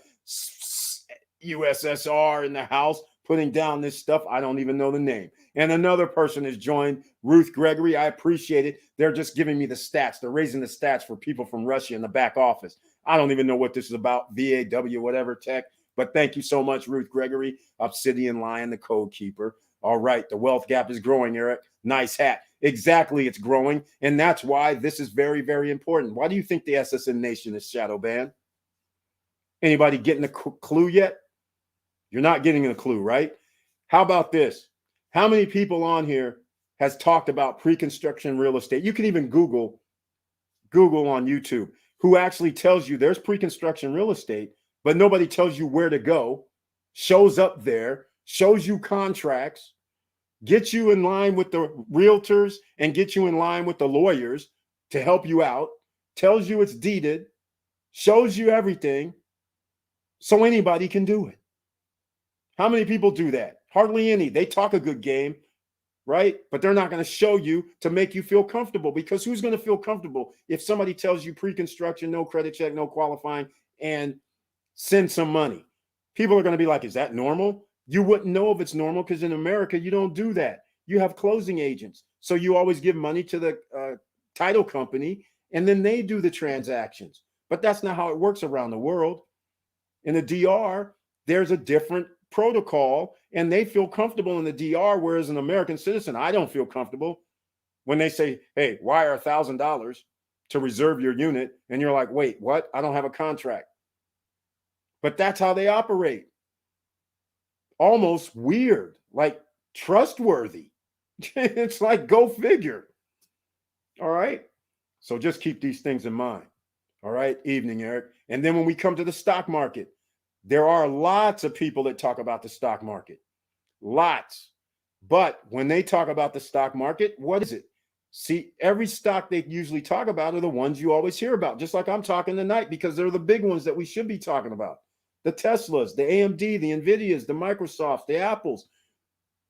USSR in the house putting down this stuff. I don't even know the name. And another person has joined, Ruth Gregory. I appreciate it. They're just giving me the stats. They're raising the stats for people from Russia in the back office. I don't even know what this is about, VAW, whatever tech. But thank you so much, Ruth Gregory, Obsidian Lion, the code keeper. All right. The wealth gap is growing, Eric. Nice hat. Exactly. It's growing. And that's why this is very, very important. Why do you think the SSN Nation is shadow banned? Anybody getting a clue yet? You're not getting a clue, right? How about this? How many people on here has talked about pre-construction real estate? You can even Google on YouTube, who actually tells you there's pre-construction real estate, but nobody tells you where to go, shows up there, shows you contracts, gets you in line with the realtors and gets you in line with the lawyers to help you out, tells you it's deeded, shows you everything, so anybody can do it. How many people do that? Hardly any. They talk a good game, right? But they're not going to show you to make you feel comfortable, because who's going to feel comfortable if somebody tells you pre-construction, no credit check, no qualifying, and send some money? People are going to be like, is that normal? You wouldn't know if it's normal, because in America, you don't do that. You have closing agents. So you always give money to the title company, and then they do the transactions. But that's not how it works around the world. In the DR, there's a different protocol, and they feel comfortable in the DR, whereas an American citizen, I don't feel comfortable when they say, hey, wire $1,000 to reserve your unit. And you're like, wait, what? I don't have a contract. But that's how they operate. Almost weird, like trustworthy. It's like, go figure. All right. So just keep these things in mind. All right. Evening, Eric. And then when we come to the stock market, there are lots of people that talk about the stock market. Lots. But when they talk about the stock market, what is it? See, every stock they usually talk about are the ones you always hear about, just like I'm talking tonight, because they're the big ones that we should be talking about. The Teslas, the AMD, the NVIDIAs, the Microsofts, the Apples,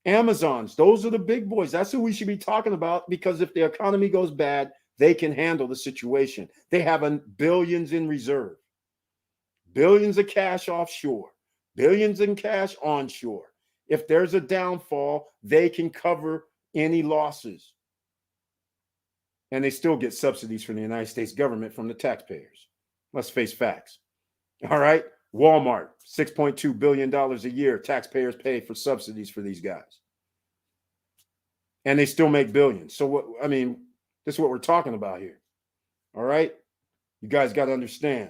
Amazons. Those are the big boys. That's who we should be talking about, because if the economy goes bad, they can handle the situation. They have billions in reserve, billions of cash offshore, billions in cash onshore. If there's a downfall, they can cover any losses. And they still get subsidies from the United States government from the taxpayers. Let's face facts. All right. Walmart, $6.2 billion a year. Taxpayers pay for subsidies for these guys. And they still make billions. So, what, I mean, this is what we're talking about here. All right. You guys got to understand.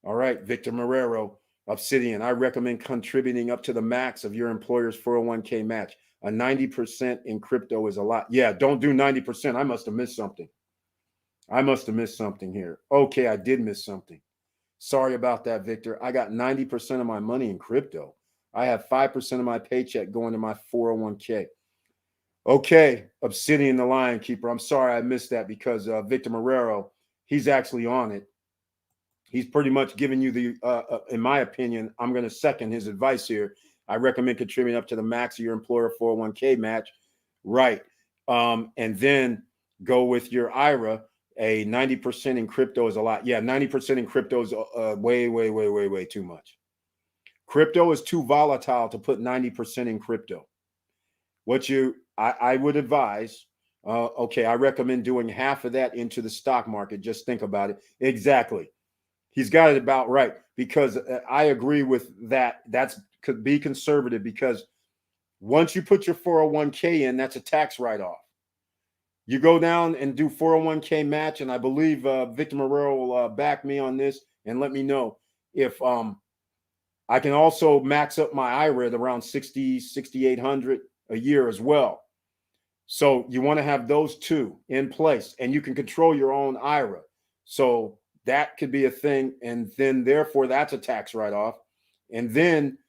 All right. Victor Marrero, Obsidian. I recommend contributing up to the max of your employer's 401k match. A 90% in crypto is a lot. Yeah, don't do 90%. I must have missed something. I must have missed something here. Okay, I did miss something. Sorry about that, Victor. I got 90% of my money in crypto. I have 5% of my paycheck going to my 401k. Okay, Obsidian, the Lion Keeper. I'm sorry I missed that, because Victor Marrero, he's actually on it. He's pretty much giving you the, in my opinion, I'm going to second his advice here. I recommend contributing up to the max of your employer 401k match. Right. And then go with your IRA. A 90% in crypto is a lot. Yeah, 90% in crypto is way too much. Crypto is too volatile to put 90% in crypto. I would advise, okay, I recommend doing half of that into the stock market. Just think about it. Exactly. He's got it about right, because I agree with that. That's could be conservative, because once you put your 401k in, that's a tax write-off. You go down and do 401k match, and I believe Victor Marrero will back me on this and let me know if I can also max up my IRA at around 6,800 a year as well. So you want to have those two in place, and you can control your own IRA. So that could be a thing. And then therefore that's a tax write-off. And then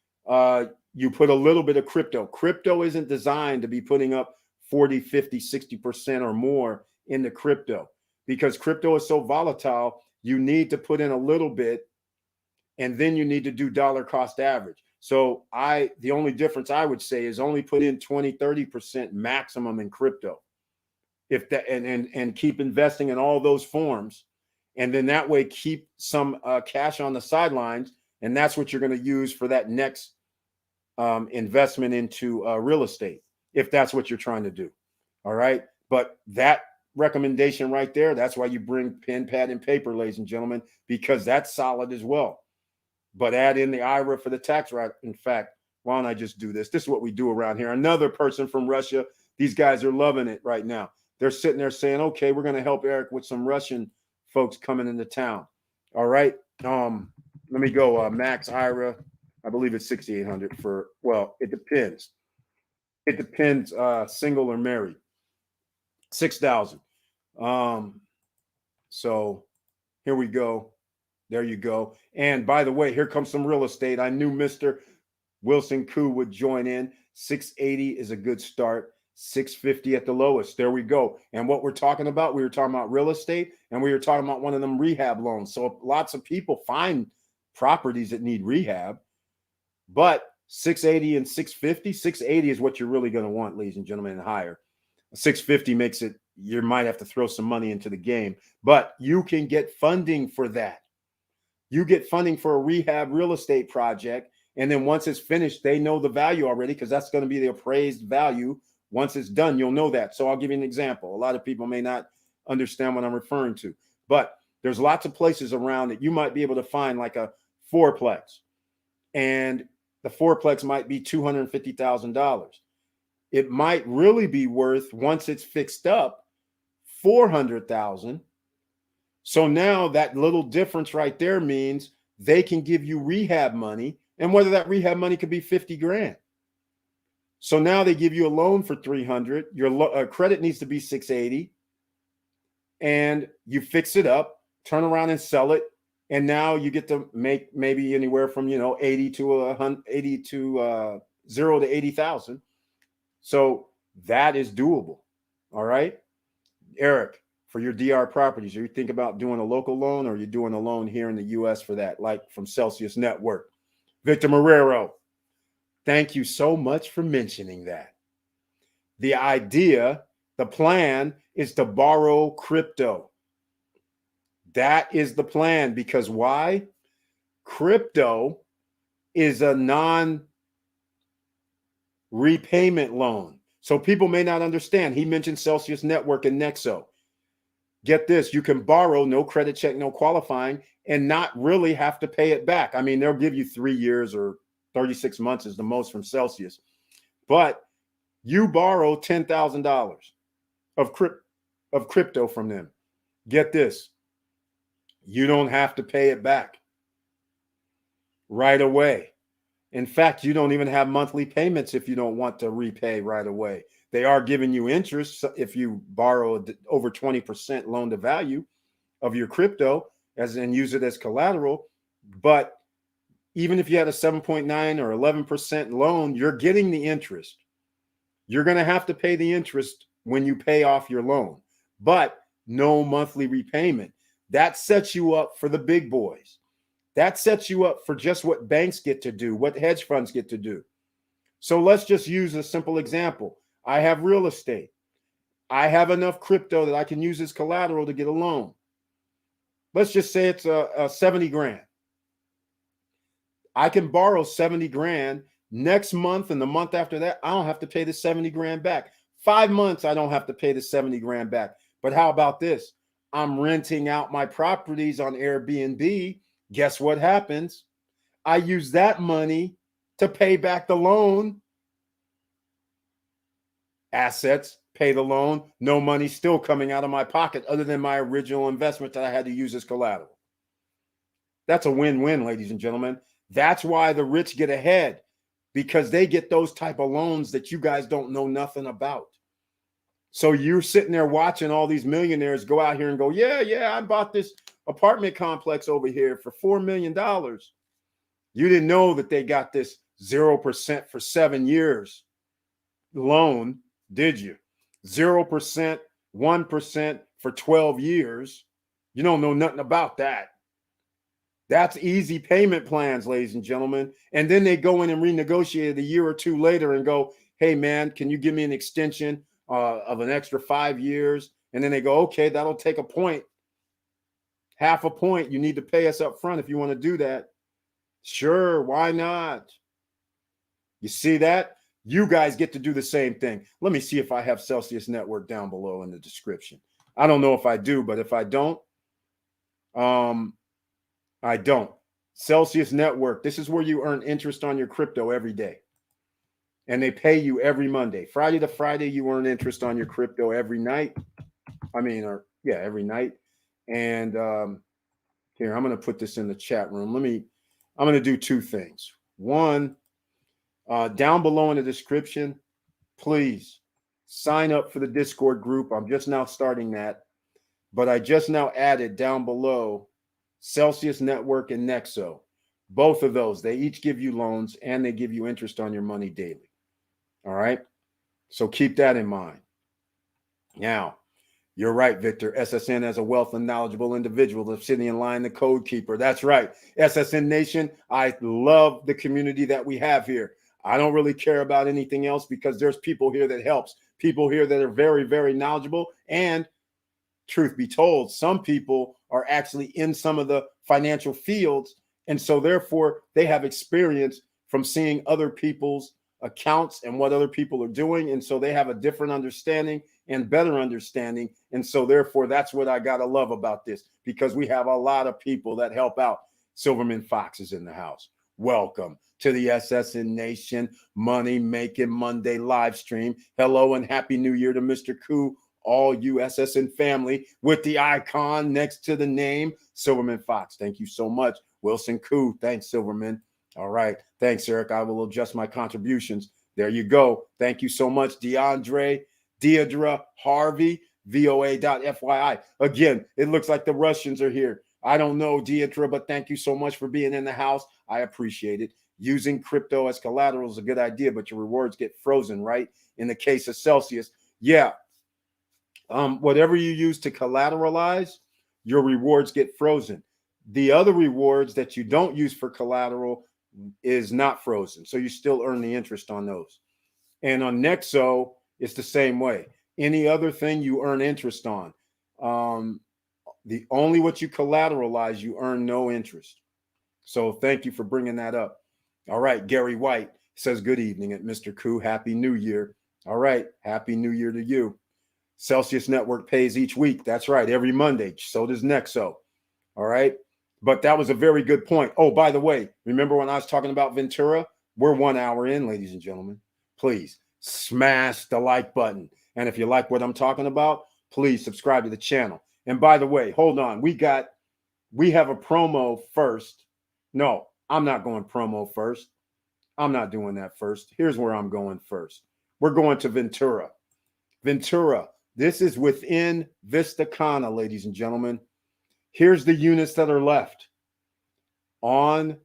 you put a little bit of crypto. Crypto isn't designed to be putting up 40, 50, 60% or more in the crypto, because crypto is so volatile. You need to put in a little bit, and then you need to do dollar cost average. So the only difference I would say is only put in 20, 30% maximum in crypto. If that, and keep investing in all those forms. And then that way keep some cash on the sidelines. And that's what you're going to use for that next investment into real estate, if that's what you're trying to do. All right. But that recommendation right there, that's why you bring pen, pad, and paper, ladies and gentlemen, because that's solid as well. But add in the IRA for the tax write. In fact, why don't I just do this? This is what we do around here. Another person from Russia. These guys are loving it right now. They're sitting there saying, okay, we're going to help Eric with some Russian folks coming into town. All right. Let me go. Max IRA, I believe it's 6,800 for, well, it depends. It depends, single or married. 6,000. So here we go. There you go. And by the way, here comes some real estate. I knew Mr. Wilson Koo would join in. 680 is a good start. 650 at the lowest. There we go. And what we're talking about, we were talking about real estate, and we were talking about one of them rehab loans. So lots of people find properties that need rehab, but 680 and 650, 680 is what you're really going to want, ladies and gentlemen, and higher. 650 makes it, you might have to throw some money into the game, but you can get funding for that. You get funding for a rehab real estate project, and then once it's finished, they know the value already, because that's going to be the appraised value. Once it's done, you'll know that. So I'll give you an example. A lot of people may not understand what I'm referring to, but there's lots of places around that you might be able to find like a fourplex, and the fourplex might be $250,000. It might really be worth, once it's fixed up, $400,000. So now that little difference right there means they can give you rehab money, and whether that rehab money could be 50 grand. So now they give you a loan for 300. Your credit needs to be 680, and you fix it up, turn around and sell it, and now you get to make maybe anywhere from 80 to 0 to 80,000. So that is doable. All right. Eric, for your DR properties, are you thinking about doing a local loan, or are you doing a loan here in the US for that, like from Celsius Network? Victor Marrero, thank you so much for mentioning that. The idea, the plan is to borrow crypto. That is the plan, because why? Crypto is a non-repayment loan. So people may not understand. He mentioned Celsius Network and Nexo. Get this, you can borrow, no credit check, no qualifying, and not really have to pay it back. I mean, they'll give you 3 years or 36 months is the most from Celsius. But you borrow $10,000 of crypto from them. Get this, you don't have to pay it back right away. In fact, you don't even have monthly payments if you don't want to repay right away. They are giving you interest if you borrow over 20% loan to value of your crypto and use it as collateral. But even if you had a 7.9 or 11% loan, you're getting the interest. You're going to have to pay the interest when you pay off your loan, but no monthly repayment. That sets you up for the big boys. That sets you up for just what banks get to do, what hedge funds get to do. So let's just use a simple example. I have real estate. I have enough crypto that I can use as collateral to get a loan. Let's just say it's a 70 grand. I can borrow 70 grand. Next month and the month after that, I don't have to pay the 70 grand back. 5 months, I don't have to pay the 70 grand back. But how about this? I'm renting out my properties on Airbnb. Guess what happens? I use that money to pay back the loan. Assets, pay the loan, no money still coming out of my pocket other than my original investment that I had to use as collateral. That's a win-win, ladies and gentlemen. That's why the rich get ahead, because they get those type of loans that you guys don't know nothing about. So you're sitting there watching all these millionaires go out here and go, yeah, I bought this apartment complex over here for $4 million. You didn't know that they got this 0% for 7 years loan, did you? 0%, 1% for 12 years. You don't know nothing about that. That's easy payment plans, ladies and gentlemen. And then they go in and renegotiate it a year or two later and go, hey, man, can you give me an extension of an extra 5 years? And then they go, okay, that'll take a point, half a point. You need to pay us up front if you want to do that. Sure, why not? You see that? You guys get to do the same thing. Let me see if I have Celsius Network down below in the description. I don't know if I do, but if I don't, I don't. Celsius Network, this is where you earn interest on your crypto every day. And they pay you every Monday. Friday to Friday, you earn interest on your crypto every night. Every night. And here, I'm going to put this in the chat room. I'm going to do two things. One, down below in the description, please sign up for the Discord group. I'm just now starting that. But I just now added down below Celsius Network and Nexo. Both of those, they each give you loans and they give you interest on your money daily. All right. So keep that in mind. Now, you're right, Victor. SSN as a wealth and knowledgeable individual, the Obsidian Line, the code keeper. That's right. SSN Nation, I love the community that we have here. I don't really care about anything else because there's people here that helps. People here that are very, very knowledgeable. And truth be told, some people are actually in some of the financial fields. And so therefore, they have experience from seeing other people's accounts and what other people are doing. And so they have a different understanding and better understanding. And so therefore, that's what I got to love about this, because we have a lot of people that help out. Silverman Fox is in the house. Welcome to the SSN Nation Money Making Monday live stream. Hello and happy new year to Mr. Koo, all you SSN family with the icon next to the name, Silverman Fox. Thank you so much. Wilson Koo. Thanks, Silverman. All right. Thanks, Eric. I will adjust my contributions. There you go. Thank you so much, DeAndre, Deidre, Harvey, VOA.FYI. Again, it looks like the Russians are here. I don't know, Deidre, but thank you so much for being in the house. I appreciate it. Using crypto as collateral is a good idea, but your rewards get frozen, right? In the case of Celsius. Yeah. Whatever you use to collateralize, your rewards get frozen. The other rewards that you don't use for collateral is not frozen. So you still earn the interest on those. And on Nexo, it's the same way. Any other thing you earn interest on. The only what you collateralize, you earn no interest. So thank you for bringing that up. All right, Gary White says good evening at Mr. Koo. Happy New Year. All right, Happy New Year to you. Celsius Network pays each week. That's right, every Monday. So does Nexo. All right. But that was a very good point. Oh, by the way, remember when I was talking about Ventura? We're 1 hour in, ladies and gentlemen. Please smash the like button. And if you like what I'm talking about, please subscribe to the channel. And by the way, hold on. We have a promo first. No, I'm not going promo first. I'm not doing that first. Here's where I'm going first. We're going to Ventura. Ventura. This is within Vista Cana, ladies and gentlemen. Here's the units that are left. On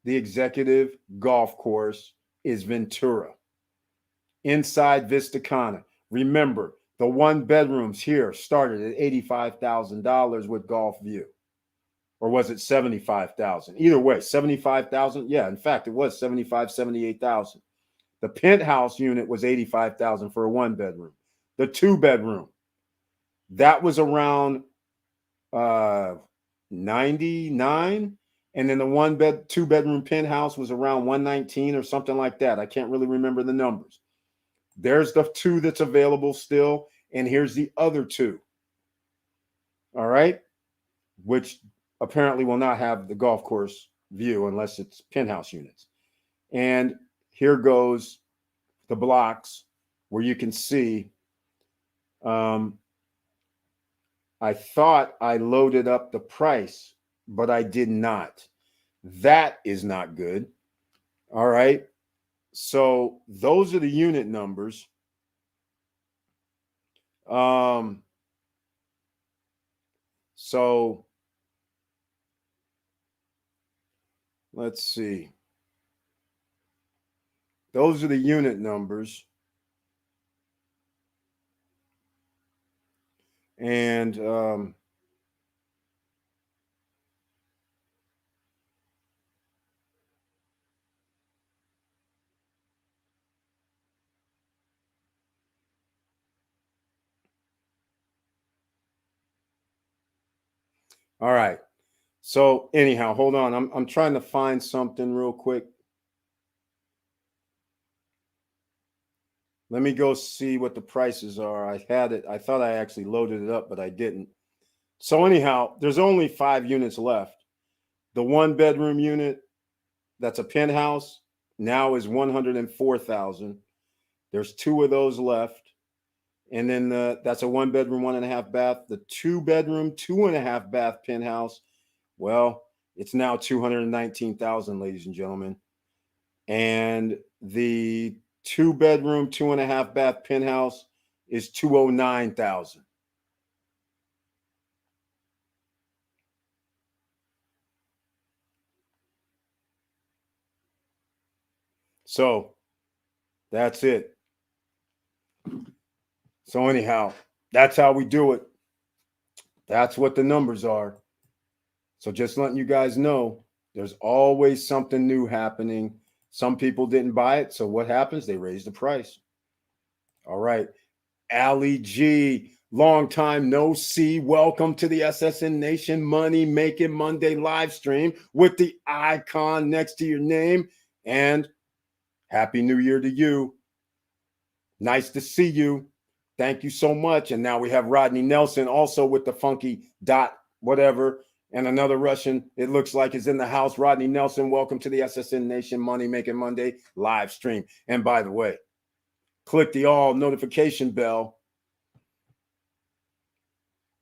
the executive golf course is Ventura. Inside Vista Cana. Remember, the one bedrooms here started at $85,000 with golf view. Or was it 75,000? Either way, 75,000. Yeah, in fact, it was 78,000. The penthouse unit was 85,000 for a one bedroom. The two bedroom, that was around 99, and then the two bedroom penthouse was around 119 or something like that. I can't really remember the numbers. There's the two that's available still, and here's the other two. All right, which apparently will not have the golf course view unless it's penthouse units. And here goes the blocks where you can see. I thought I loaded up the price, but I did not. That is not good. All right. So those are the unit numbers. So let's see. Those are the unit numbers. And all right. So anyhow, hold on. I'm trying to find something real quick. Let me go see what the prices are. I had it. I thought I actually loaded it up, but I didn't. So anyhow, there's only 5 units left. The one bedroom unit that's a penthouse now is 104,000. There's 2 of those left. And then that's a one bedroom, 1.5 bath. The 2 bedroom, 2.5 bath penthouse, well, it's now 219,000, ladies and gentlemen. And the 2 bedroom, 2.5 bath penthouse is 209,000. So that's it. So anyhow, that's how we do it. That's what the numbers are. So just letting you guys know, there's always something new happening. Some people didn't buy it. So what happens? They raise the price. All right. Allie G, long time no see. Welcome to the SSN Nation Money Making Monday live stream with the icon next to your name. And Happy New Year to you. Nice to see you. Thank you so much. And now we have Rodney Nelson also with the funky dot whatever. And another Russian, it looks like, is in the house. Rodney Nelson, welcome to the SSN Nation Money Making Monday live stream. And by the way, click the all notification bell.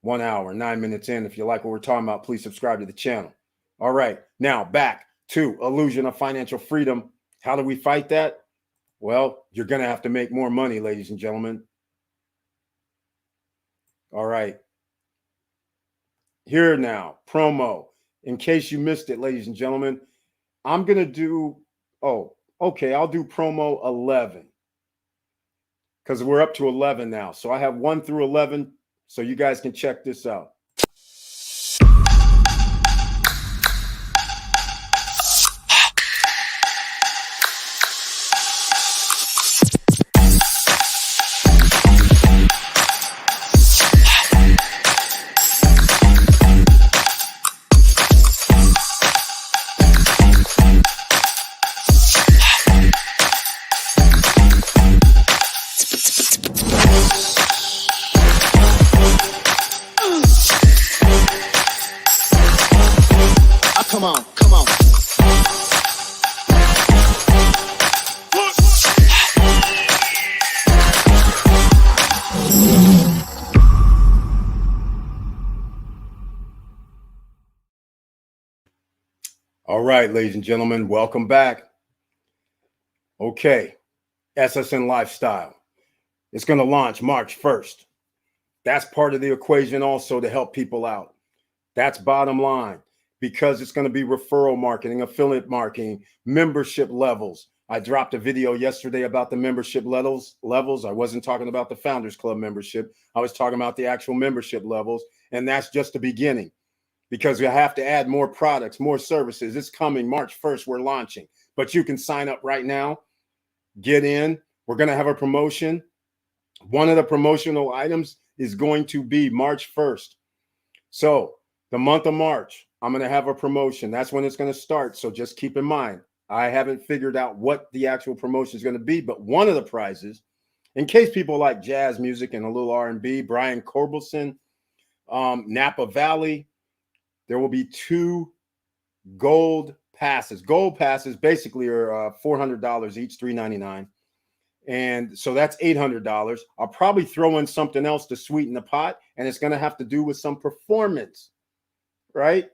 1 hour, 9 minutes in. If you like what we're talking about, please subscribe to the channel. All right. Now back to illusion of financial freedom. How do we fight that? Well, you're going to have to make more money, ladies and gentlemen. All right. Here now, promo. In case you missed it, ladies and gentlemen, I'm going to do, I'll do promo 11. because we're up to 11 now. So I have 1 through 11, so you guys can check this out. Come on, come on. All right, ladies and gentlemen, welcome back. Okay, SSN Lifestyle. It's going to launch March 1st. That's part of the equation also to help people out. That's bottom line, because it's going to be referral marketing, affiliate marketing, membership levels. I dropped a video yesterday about the membership levels. I wasn't talking about the Founders Club membership. I was talking about the actual membership levels. And that's just the beginning, because we have to add more products, more services. It's coming March 1st. We're launching, but you can sign up right now. Get in. We're going to have a promotion. One of the promotional items is going to be March 1st. So the month of March, I'm going to have a promotion. That's when it's going to start. So just keep in mind, I haven't figured out what the actual promotion is going to be, but one of the prizes, in case people like jazz music and a little R&B, Brian Corbelson, Napa Valley, there will be 2 gold passes. Gold passes basically are $400 each, $399. And so that's $800. I'll probably throw in something else to sweeten the pot, and it's going to have to do with some performance, right?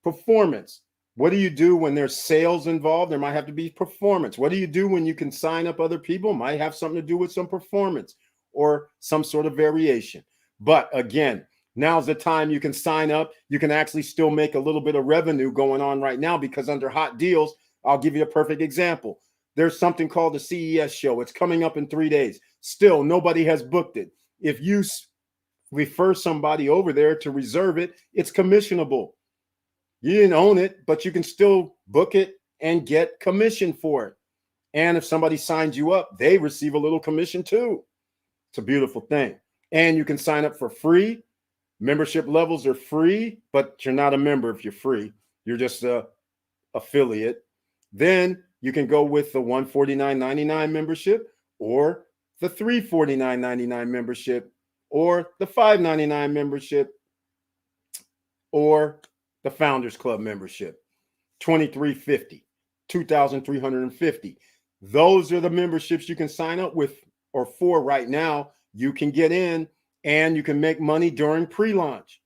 Performance. What do you do when there's sales involved? There might have to be performance. What do you do when you can sign up other people? Might have something to do with some performance or some sort of variation. But again, now's the time you can sign up. You can actually still make a little bit of revenue going on right now, because under hot deals, I'll give you a perfect example. There's something called the CES show. It's coming up in 3 days. Still, nobody has booked it. If you refer somebody over there to reserve it, it's commissionable. You didn't own it, but you can still book it and get commission for it. And if somebody signs you up, they receive a little commission too. It's a beautiful thing. And you can sign up for free. Membership levels are free, but you're not a member if you're free. You're just an affiliate. Then you can go with the $149.99 membership, or the $349.99 membership, or the $599 membership, or the Founders Club membership, $2,350, $2,350. Those are the memberships you can sign up with or for right now. You can get in and you can make money during pre-launch.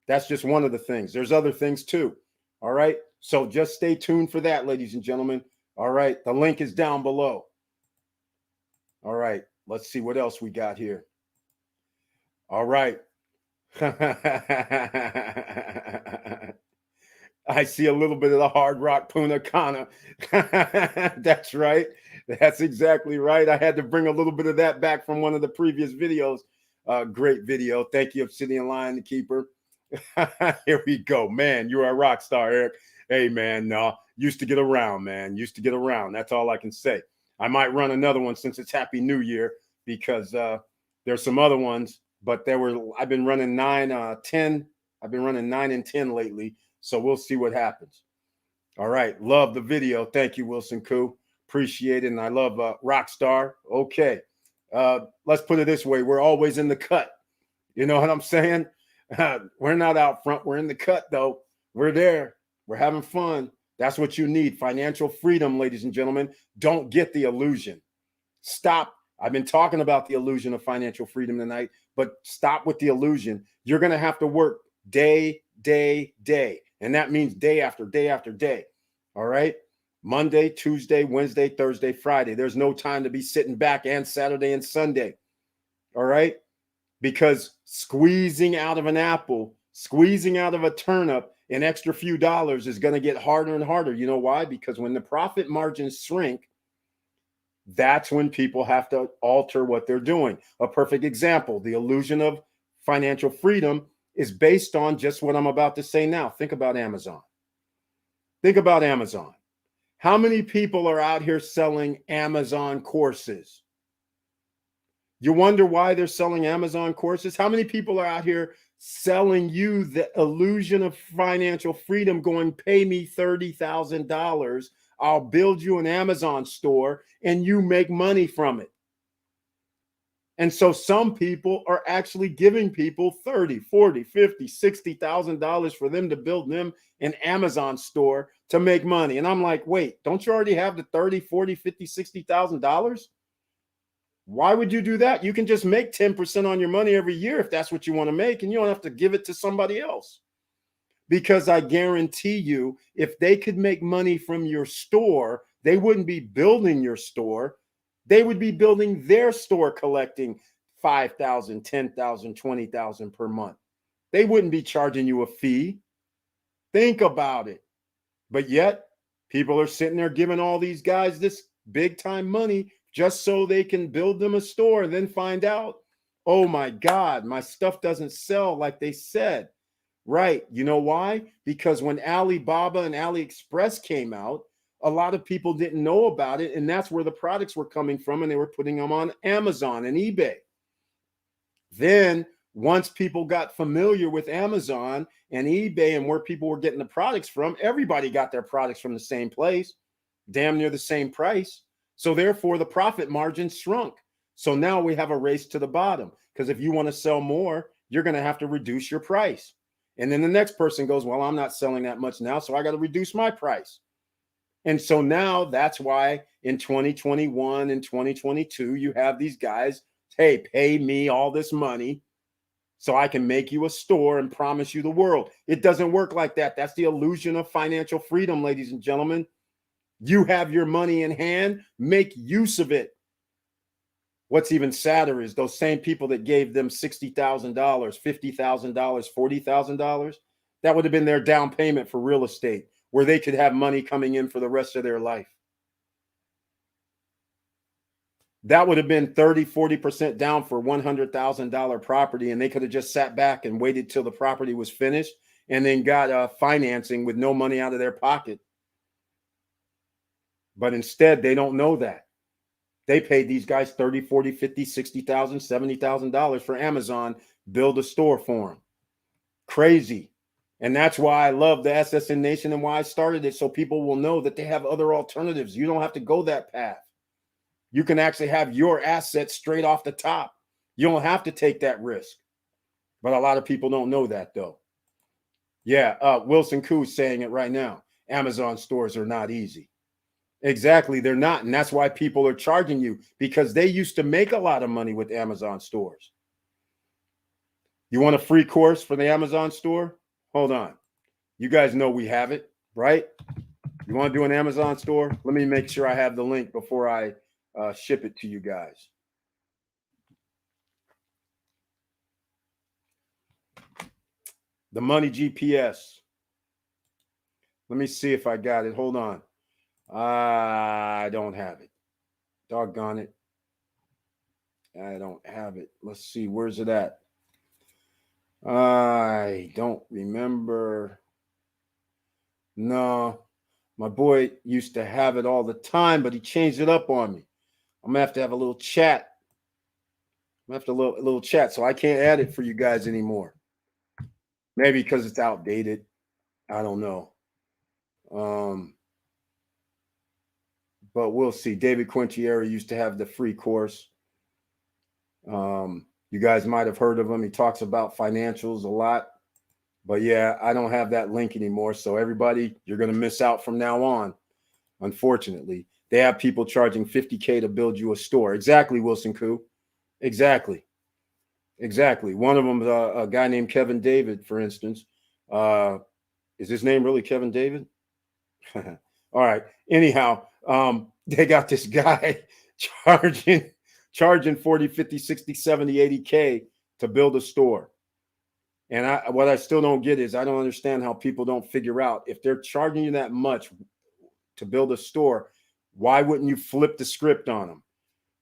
That's just one of the things. There's other things too. All right. So just stay tuned for that, ladies and gentlemen. All right. The link is down below. All right. Let's see what else we got here. All right. I see a little bit of the Hard Rock Punta Cana. That's right. That's exactly right. I had to bring a little bit of that back from one of the previous videos. Great video. Thank you, Obsidian Lion, the Keeper. Here we go. Man, you're a rock star, Eric. Hey, man, no, used to get around, man. Used to get around. That's all I can say. I might run another one since it's Happy New Year, because there's some other ones, but I've been running 9, 10. I've been running 9 and 10 lately. So we'll see what happens. All right. Love the video. Thank you, Wilson Koo. Appreciate it. And I love Rockstar. Okay. Let's put it this way. We're always in the cut. You know what I'm saying? We're not out front. We're in the cut, though. We're there. We're having fun. That's what you need. Financial freedom, ladies and gentlemen. Don't get the illusion. Stop. I've been talking about the illusion of financial freedom tonight, but stop with the illusion. You're going to have to work day. And that means day after day after day. All right. Monday, Tuesday, Wednesday, Thursday, Friday. There's no time to be sitting back, and Saturday and Sunday. All right. Because squeezing out of an apple, squeezing out of a turnip, an extra few dollars is going to get harder and harder. You know why? Because when the profit margins shrink, That's when people have to alter what they're doing. A perfect example, the illusion of financial freedom is based on just what I'm about to say now. Think about Amazon. Think about Amazon. How many people are out here selling Amazon courses? You wonder why they're selling Amazon courses? How many people are out here selling you the illusion of financial freedom, going, pay me $30,000, I'll build you an Amazon store and you make money from it? And so some people are actually giving people 30, 40, 50, $60,000 for them to build them an Amazon store to make money. And I'm like, wait, don't you already have the 30, 40, 50, $60,000? Why would you do that? You can just make 10% on your money every year if that's what you want to make, and you don't have to give it to somebody else. Because I guarantee you, if they could make money from your store, they wouldn't be building your store. They would be building their store, collecting $5,000, $10,000, $20,000 per month. They wouldn't be charging you a fee. Think about it. But yet, people are sitting there giving all these guys this big time money just so they can build them a store and then find out, oh my God, my stuff doesn't sell like they said. Right. You know why? Because when Alibaba and AliExpress came out, a lot of people didn't know about it. And that's where the products were coming from. And they were putting them on Amazon and eBay. Then once people got familiar with Amazon and eBay and where people were getting the products from, everybody got their products from the same place, damn near the same price. So therefore, the profit margin shrunk. So now we have a race to the bottom, because if you want to sell more, you're going to have to reduce your price. And then the next person goes, well, I'm not selling that much now, so I got to reduce my price. And so now that's why in 2021 and 2022, you have these guys, hey, pay me all this money so I can make you a store and promise you the world. It doesn't work like that. That's the illusion of financial freedom, ladies and gentlemen. You have your money in hand, make use of it. What's even sadder is those same people that gave them $60,000, $50,000, $40,000, that would have been their down payment for real estate, where they could have money coming in for the rest of their life. That would have been 30, 40% down for $100,000 property, and they could have just sat back and waited till the property was finished and then got financing with no money out of their pocket. But instead, they don't know that. They paid these guys 30, 40, 50, 60,000, $70,000 for Amazon, build a store for them. Crazy. And that's why I love the SSN Nation and why I started it, so people will know that they have other alternatives. You don't have to go that path. You can actually have your assets straight off the top. You don't have to take that risk. But a lot of people don't know that, though. Yeah, Wilson Koo's saying it right now. Amazon stores are not easy. Exactly, they're not. And that's why people are charging you, because they used to make a lot of money with Amazon stores. You want a free course for the Amazon store? Hold on. You guys know we have it, right? You want to do an Amazon store? Let me make sure I have the link before I ship it to you guys. The Money GPS. Let me see if I got it. Hold on. I don't have it. Doggone it. I don't have it. Let's see. Where's it at? I don't remember. No, my boy used to have it all the time, but he changed it up on me. I'm going to have a little chat. I'm going to have to a little chat, so I can't add it for you guys anymore. Maybe because it's outdated. I don't know. But we'll see. David Quintieri used to have the free course. You guys might have heard of him. He talks about financials a lot. But yeah, I don't have that link anymore. So everybody, you're going to miss out from now on. Unfortunately, they have people charging $50K to build you a store. Exactly, Wilson Koo. Exactly. One of them is a guy named Kevin David, for instance. Is his name really Kevin David? All right. Anyhow, they got this guy charging 40, 50, 60, 70, 80K to build a store. And what I still don't get is I don't understand how people don't figure out, if they're charging you that much to build a store, Why wouldn't you flip the script on them?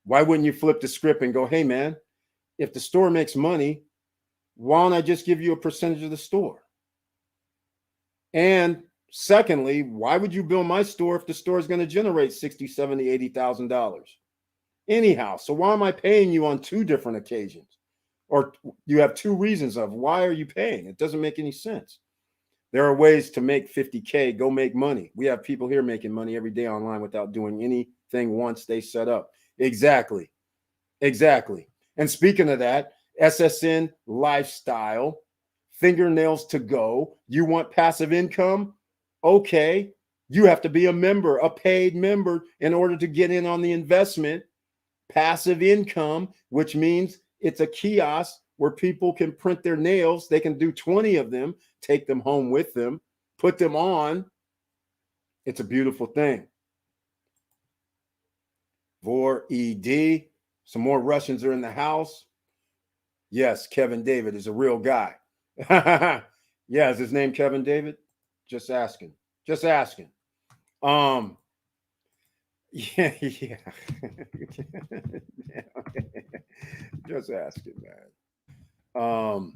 Why wouldn't you flip the script and go, hey, man, if the store makes money, why don't I just give you a percentage of the store? And secondly, why would you build my store if the store is going to generate $60,000, $70,000, $80,000? Anyhow, so why am I paying you on two different occasions? Or you have two reasons of why are you paying? It doesn't make any sense. There are ways to make 50K, go make money. We have people here making money every day online without doing anything once they set up. Exactly. And speaking of that, SSN lifestyle, fingernails to go. You want passive income? Okay. You have to be a member, a paid member, in order to get in on the investment. Passive income, which means it's a kiosk where people can print their nails. They can do 20 of them, take them home with them, put them on. It's a beautiful thing. Vor ED. Some more Russians are in the house. Yes, Kevin David is a real guy. Yeah, is his name Kevin David? Just asking. Yeah. Just asking, man.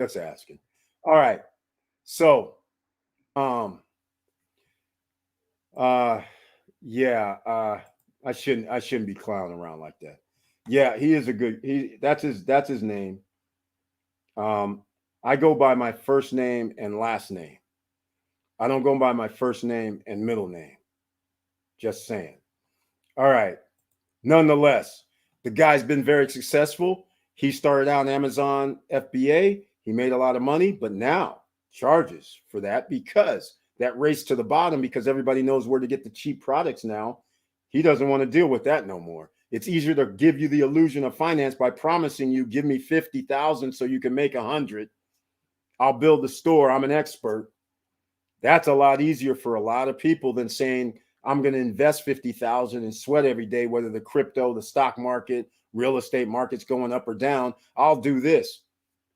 Just asking. All right. So, yeah, I shouldn't be clowning around like that. Yeah, he is a good, that's his name. I go by my first name and last name. I don't go by my first name and middle name. Just saying. All right. Nonetheless, the guy's been very successful. He started out on Amazon FBA. He made a lot of money, but now charges for that because that race to the bottom, because everybody knows where to get the cheap products now. He doesn't want to deal with that no more. It's easier to give you the illusion of finance by promising you, give me 50,000 so you can make 100. I'll build the store. I'm an expert. That's a lot easier for a lot of people than saying, I'm going to invest 50,000 and sweat every day, whether the crypto, the stock market, real estate market's going up or down. I'll do this.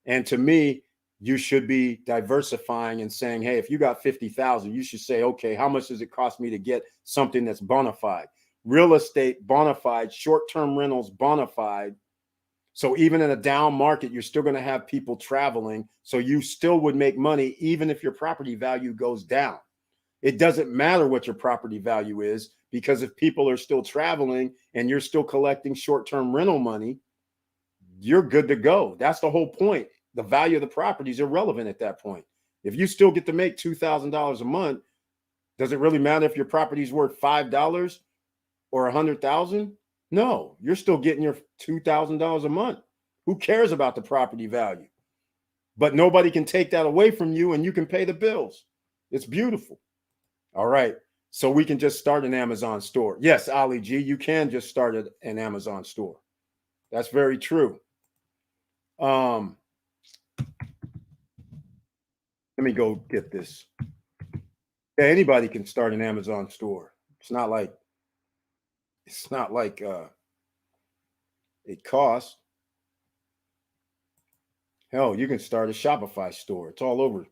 And to me, you should be diversifying and saying, hey, if you got 50,000, you should say, okay, how much does it cost me to get something that's bona fide? Real estate, bona fide, short-term rentals, bona fide. So even in a down market, you're still going to have people traveling. So you still would make money even if your property value goes down. It doesn't matter what your property value is, because if people are still traveling and you're still collecting short-term rental money, you're good to go. That's the whole point. The value of the property is irrelevant at that point. If you still get to make $2,000 a month, does it really matter if your property is worth $5 or 100,000? No, you're still getting your $2,000 a month. Who cares about the property value? But nobody can take that away from you, and you can pay the bills. It's beautiful. All right. So we can just start an Amazon store. Yes, Ali G, you can just start an Amazon store. That's very true. Let me go get this. Yeah, anybody can start an Amazon store. It's not like it costs. Hell, you can start a Shopify store. It's all over.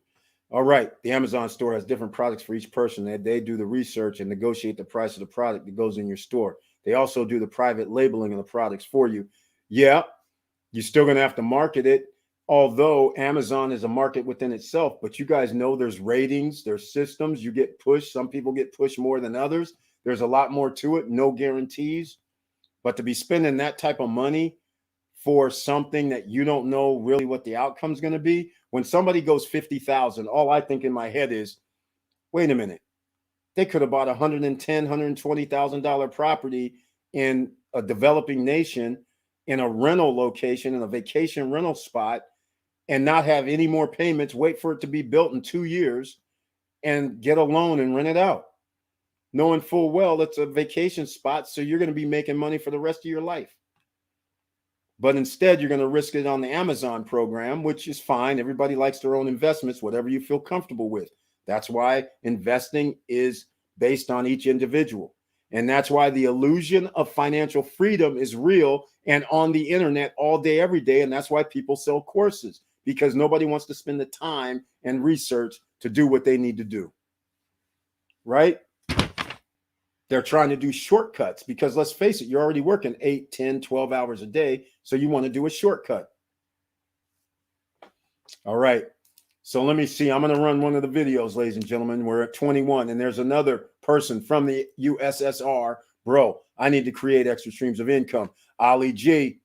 All right. The Amazon store has different products for each person. They do the research and negotiate the price of the product that goes in your store. They also do the private labeling of the products for you. Yeah, you're still going to have to market it, although Amazon is a market within itself. But you guys know there's ratings, there's systems. You get pushed. Some people get pushed more than others. There's a lot more to it. No guarantees. But to be spending that type of money for something that you don't know really what the outcome is going to be. When somebody goes 50,000, all I think in my head is, wait a minute, they could have bought $110,000, $120,000 property in a developing nation, in a rental location, in a vacation rental spot, and not have any more payments, wait for it to be built in 2 years and get a loan and rent it out, knowing full well it's a vacation spot, so you're going to be making money for the rest of your life. But instead, you're going to risk it on the Amazon program, which is fine. Everybody likes their own investments, whatever you feel comfortable with. That's why investing is based on each individual. And that's why the illusion of financial freedom is real and on the internet all day, every day. And that's why people sell courses, because nobody wants to spend the time and research to do what they need to do. Right? They're trying to do shortcuts because let's face it, you're already working 8, 10, 12 hours a day. So you want to do a shortcut. All right. So let me see. I'm going to run one of the videos, ladies and gentlemen. We're at 21 and there's another person from the USSR. Bro, I need to create extra streams of income. Ali G,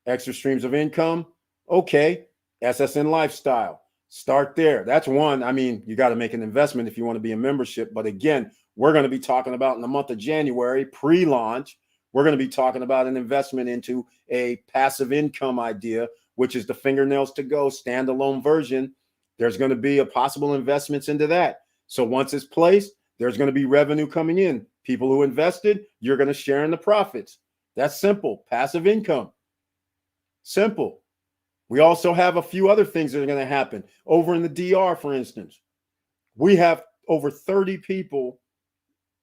extra streams of income. Okay. SSN lifestyle. Start there. That's one. I mean, you got to make an investment if you want to be a membership. But again, we're going to be talking about in the month of January, pre-launch, we're going to be talking about an investment into a passive income idea, which is the fingernails to go standalone version. There's going to be a possible investments into that. So once it's placed, there's going to be revenue coming in. People who invested, you're going to share in the profits. That's simple. Passive income. Simple. We also have a few other things that are going to happen. Over in the DR, for instance, we have over 30 people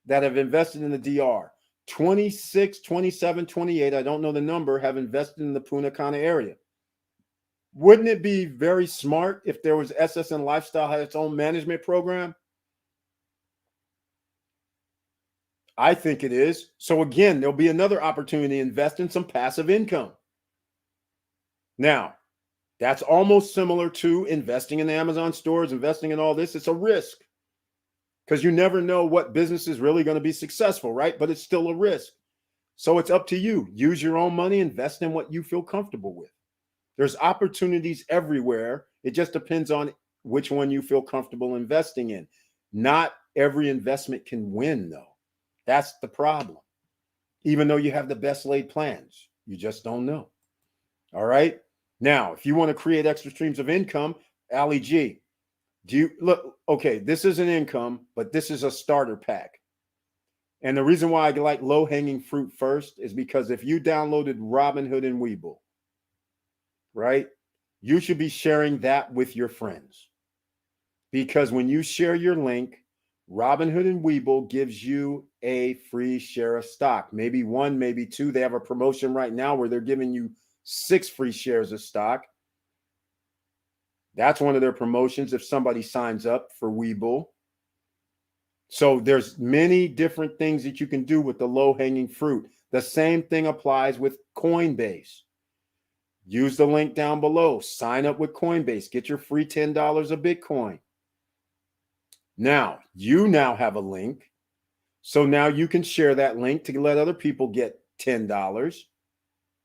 that have invested in the DR. 26, 27, 28, I don't know the number, have invested in the Punta Cana area. Wouldn't it be very smart if there was SSN Lifestyle had its own management program? I think it is. So again, there'll be another opportunity to invest in some passive income. Now, that's almost similar to investing in the Amazon stores, investing in all this. It's a risk because you never know what business is really going to be successful, right? But it's still a risk. So it's up to you. Use your own money, invest in what you feel comfortable with. There's opportunities everywhere. It just depends on which one you feel comfortable investing in. Not every investment can win, though. That's the problem. Even though you have the best laid plans, you just don't know. All right. Now, if you want to create extra streams of income, Ali G, do you look? Okay, this is an income, but this is a starter pack. And the reason why I like low-hanging fruit first is because if you downloaded Robinhood and Webull, right, you should be sharing that with your friends. Because when you share your link, Robinhood and Webull gives you a free share of stock. Maybe one, maybe two. They have a promotion right now where they're giving you 6 free shares of stock. That's one of their promotions if somebody signs up for Webull. So there's many different things that you can do with the low-hanging fruit. The same thing applies with Coinbase. Use the link down below. Sign up with Coinbase. Get your free $10 of Bitcoin. Now, you now have a link. So now you can share that link to let other people get $10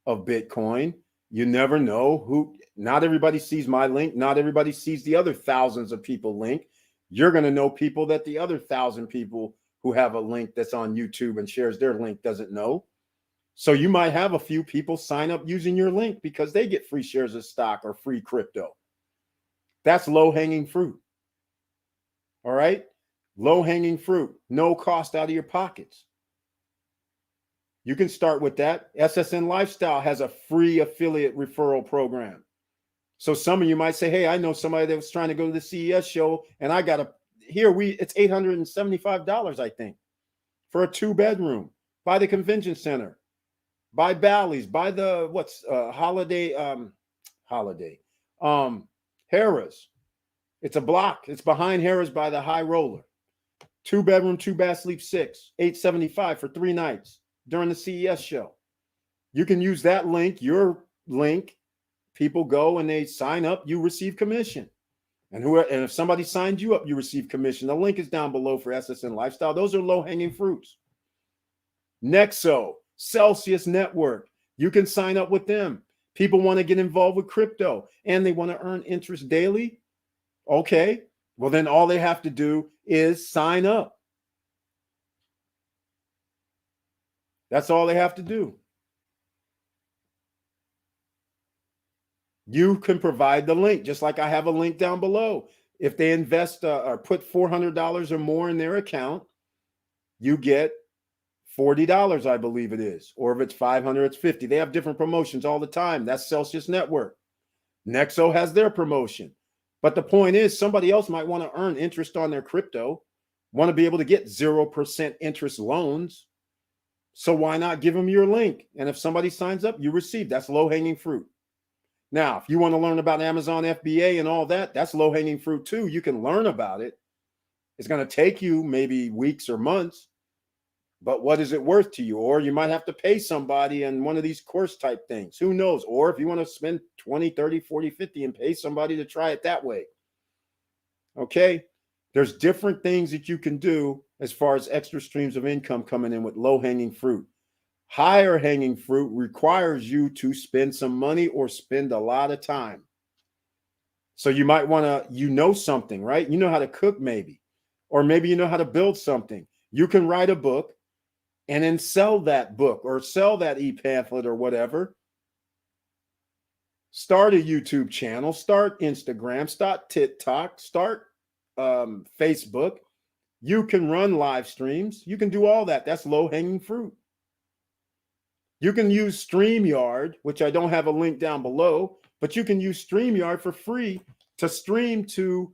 of Bitcoin. You never know who, not everybody sees my link. Not everybody sees the other thousands of people link. You're going to know people that the other 1,000 people who have a link that's on YouTube and shares their link doesn't know. So you might have a few people sign up using your link because they get free shares of stock or free crypto. That's low-hanging fruit. All right? Low-hanging fruit. No cost out of your pockets. You can start with that. SSN Lifestyle has a free affiliate referral program. So some of you might say, hey, I know somebody that was trying to go to the CES show and I got it's $875, I think, for a 2-bedroom by the convention center, by Bally's, by the Harrah's. It's a block. It's behind Harrah's by the High Roller. 2-bedroom, 2-bath, sleep 6, $875 for 3 nights during the CES show. You can use that link, your link. People go and they sign up, you receive commission. And if somebody signed you up, you receive commission. The link is down below for SSN Lifestyle. Those are low-hanging fruits. Nexo, Celsius Network. You can sign up with them. People want to get involved with crypto and they want to earn interest daily. Okay, well then all they have to do is sign up. That's all they have to do. You can provide the link, just like I have a link down below. If they invest or put $400 or more in their account, you get $40, I believe it is. Or if it's $500, it's $50. They have different promotions all the time. That's Celsius Network. Nexo has their promotion. But the point is, somebody else might want to earn interest on their crypto, want to be able to get 0% interest loans. So why not give them your link? And if somebody signs up, you receive. That's low-hanging fruit. Now, if you want to learn about Amazon FBA and all that, that's low-hanging fruit too. You can learn about it. It's going to take you maybe weeks or months, But what is it worth to you? Or you might have to pay somebody in one of these course type things. Who knows? Or if you want to spend 20, 30, 40, 50 and pay somebody to try it that way. Okay. There's different things that you can do as far as extra streams of income coming in with low hanging fruit. Higher hanging fruit requires you to spend some money or spend a lot of time. So you might want to, something, right? You know how to cook maybe, or maybe you know how to build something. You can write a book and then sell that book or sell that e-pamphlet or whatever. Start a YouTube channel, start Instagram, start TikTok, start Facebook. You can run live streams. You can do all that. That's low-hanging fruit. You can use StreamYard, which I don't have a link down below, but you can use StreamYard for free to stream to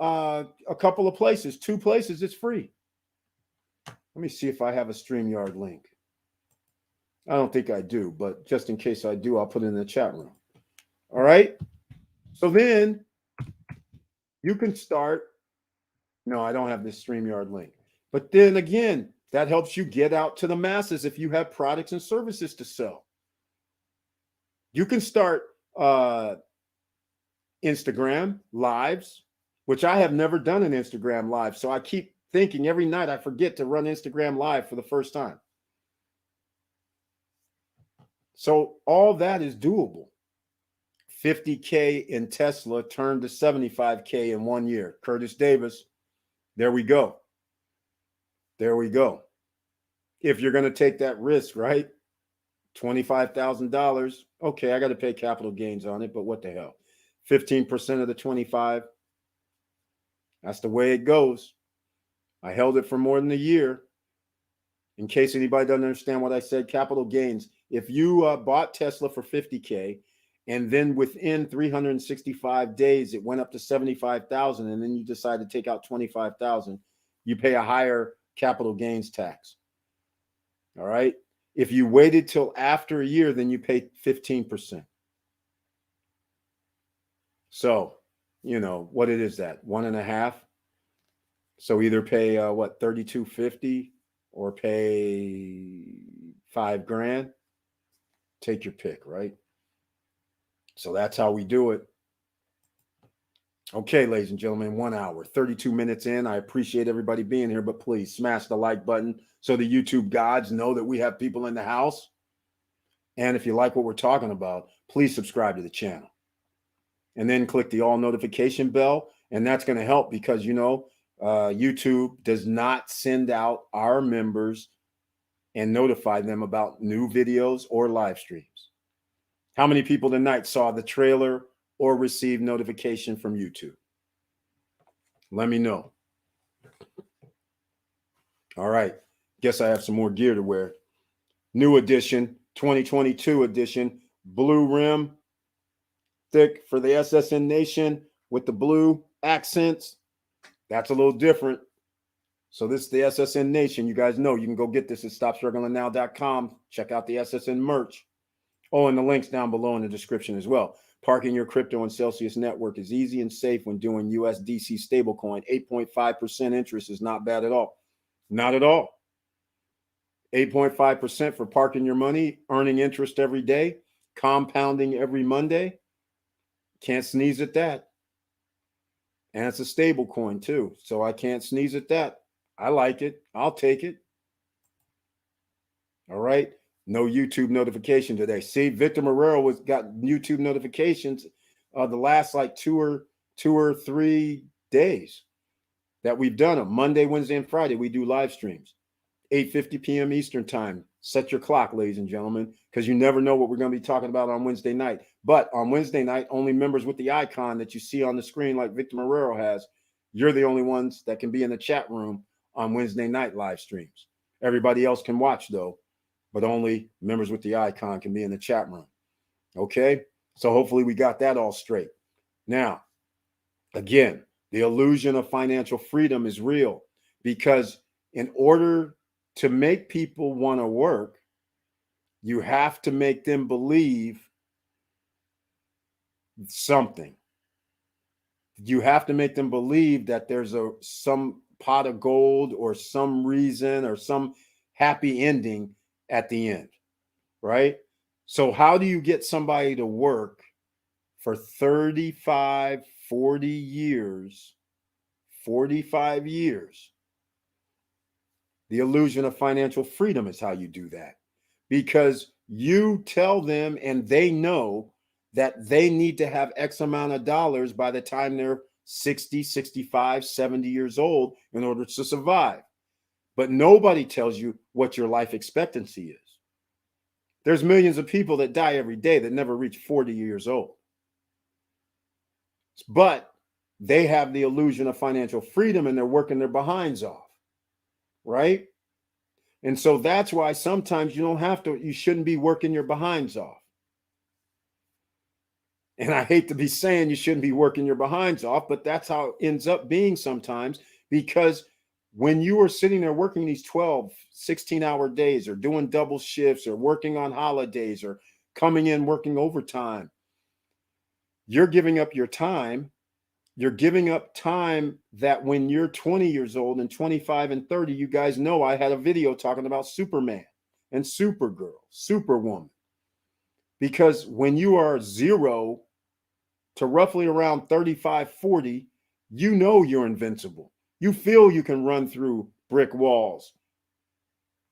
a couple of places. 2 places, it's free. Let me see if I have a StreamYard link. I don't think I do, but just in case I do, I'll put it in the chat room. All right. So then you can start. No, I don't have this StreamYard link. But then again, that helps you get out to the masses if you have products and services to sell. You can start Instagram lives, which I have never done an Instagram live. So I keep thinking every night I forget to run Instagram live for the first time. So all that is doable. 50K in Tesla turned to 75K in 1 year. Curtis Davis. There we go. There we go. If you're going to take that risk, right? $25,000. Okay, I got to pay capital gains on it, but what the hell? 15% of the 25. That's the way it goes. I held it for more than a year. In case anybody doesn't understand what I said, capital gains. If you bought Tesla for 50K and then within 365 days it went up to 75,000 and then you decide to take out 25,000, you pay a higher capital gains tax. All right. If you waited till after a year, then you pay 15%. So, what it is that 1.5. So either pay $32.50 or pay $5,000. Take your pick, right? So that's how we do it. Okay, ladies and gentlemen, 1 hour, 32 minutes in. I appreciate everybody being here, but please smash the like button so the YouTube gods know that we have people in the house. And if you like what we're talking about, please subscribe to the channel. And then click the all notification bell. And that's going to help because, YouTube does not send out our members and notify them about new videos or live streams. How many people tonight saw the trailer or received notification from YouTube? Let me know. All right. Guess I have some more gear to wear. New edition, 2022 edition, blue rim, thick for the SSN Nation with the blue accents. That's a little different. So this is the SSN Nation. You guys know you can go get this at stopstrugglingnow.com. Check out the SSN merch. Oh, and the links down below in the description as well. Parking your crypto on Celsius Network is easy and safe when doing USDC stablecoin. 8.5% interest is not bad at all. Not at all. 8.5% for parking your money, earning interest every day, compounding every Monday. Can't sneeze at that. And it's a stable coin too. So I can't sneeze at that. I like it. I'll take it. All right. No YouTube notification today. See, Victor Marrero got YouTube notifications the last like two or 3 days that we've done them. Monday, Wednesday, and Friday, we do live streams. 8:50 p.m. Eastern time. Set your clock, ladies and gentlemen, because you never know what we're going to be talking about on Wednesday night. But on Wednesday night, only members with the icon that you see on the screen like Victor Marrero has, you're the only ones that can be in the chat room on Wednesday night live streams. Everybody else can watch, though, but only members with the icon can be in the chat room. Okay? So hopefully we got that all straight. Now, again, the illusion of financial freedom is real because in order to make people want to work, you have to make them believe something. You have to make them believe that there's some pot of gold or some reason or some happy ending at the end, right? So how do you get somebody to work for 35, 40 years, 45 years? The illusion of financial freedom is how you do that, because you tell them and they know that they need to have X amount of dollars by the time they're 60, 65, 70 years old in order to survive. But nobody tells you what your life expectancy is. There's millions of people that die every day that never reach 40 years old. But they have the illusion of financial freedom and they're working their behinds off, right? And so that's why sometimes you shouldn't be working your behinds off. And I hate to be saying you shouldn't be working your behinds off, but that's how it ends up being sometimes, because when you are sitting there working these 12, 16-hour days or doing double shifts or working on holidays or coming in working overtime, you're giving up your time. You're giving up time that when you're 20 years old and 25 and 30, you guys know I had a video talking about Superman and Supergirl, Superwoman. Because when you are 0 to roughly around 35, 40, you know you're invincible. You feel you can run through brick walls,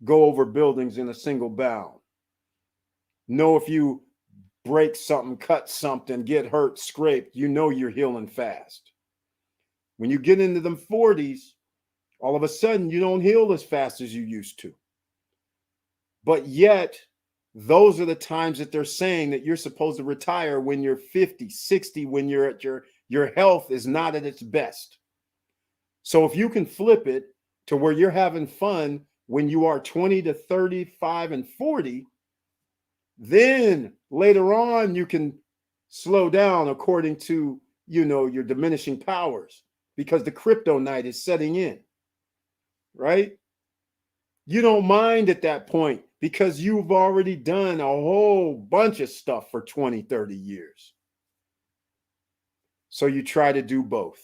go over buildings in a single bound. Know if you break something, cut something, get hurt, scraped, you know you're healing fast. When you get into them 40s, all of a sudden you don't heal as fast as you used to. But yet, those are the times that they're saying that you're supposed to retire when you're 50, 60, when you're at your health is not at its best. So if you can flip it to where you're having fun when you are 20 to 35 and 40, then later on you can slow down according to, your diminishing powers, because the crypto night is setting in, right? You don't mind at that point because you've already done a whole bunch of stuff for 20, 30 years. So you try to do both,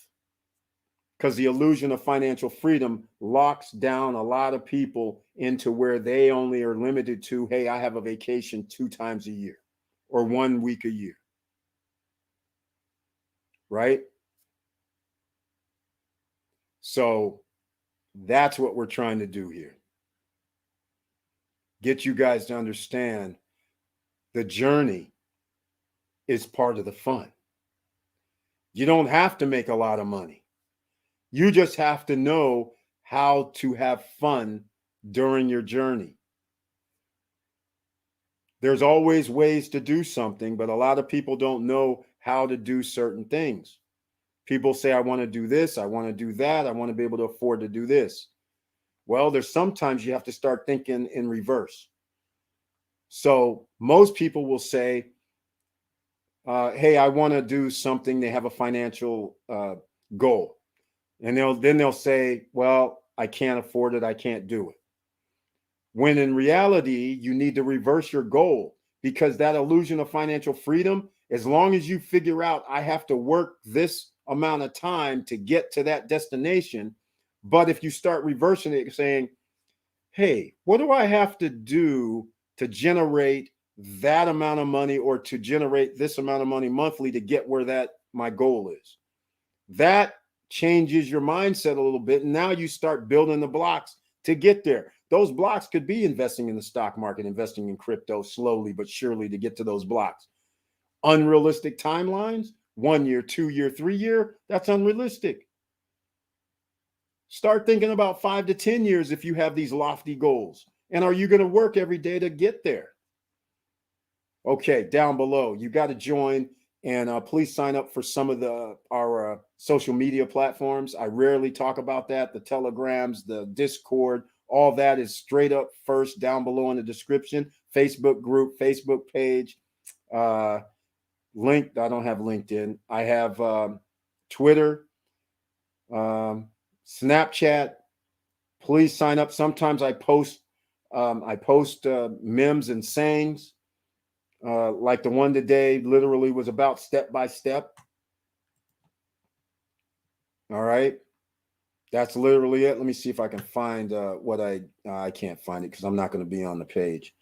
because the illusion of financial freedom locks down a lot of people into where they only are limited to, hey, I have a vacation 2 times a year or 1 week a year, right? So that's what we're trying to do here. Get you guys to understand the journey is part of the fun. You don't have to make a lot of money. You just have to know how to have fun during your journey. There's always ways to do something, but a lot of people don't know how to do certain things. People say, I want to do this, I want to do that, I want to be able to afford to do this. Well, there's sometimes you have to start thinking in reverse. So most people will say, hey, I want to do something. They have a financial goal. And they'll say, well, I can't afford it, I can't do it. When in reality, you need to reverse your goal, because that illusion of financial freedom, as long as you figure out I have to work this amount of time to get to that destination. But if you start reversing it, saying, hey, what do I have to do to generate that amount of money, or to generate this amount of money monthly to get where that my goal is? That changes your mindset a little bit. And now you start building the blocks to get there. Those blocks could be investing in the stock market, investing in crypto slowly but surely to get to those blocks. Unrealistic timelines, 1 year, 2 year, 3 year, that's unrealistic. Start thinking about 5 to 10 years if you have these lofty goals. And are you going to work every day to get there? Okay, down below, you got to join, and please sign up for some of our social media platforms. I rarely talk about that. The Telegrams, the Discord, all that is straight up first down below in the description. Facebook group, Facebook page, link. I don't have LinkedIn. I have Twitter, Snapchat. Please sign up. Sometimes I post memes and sayings. Like the one today literally was about step by step. All right. That's literally it. Let me see if I can find what I can't find it because I'm not going to be on the page.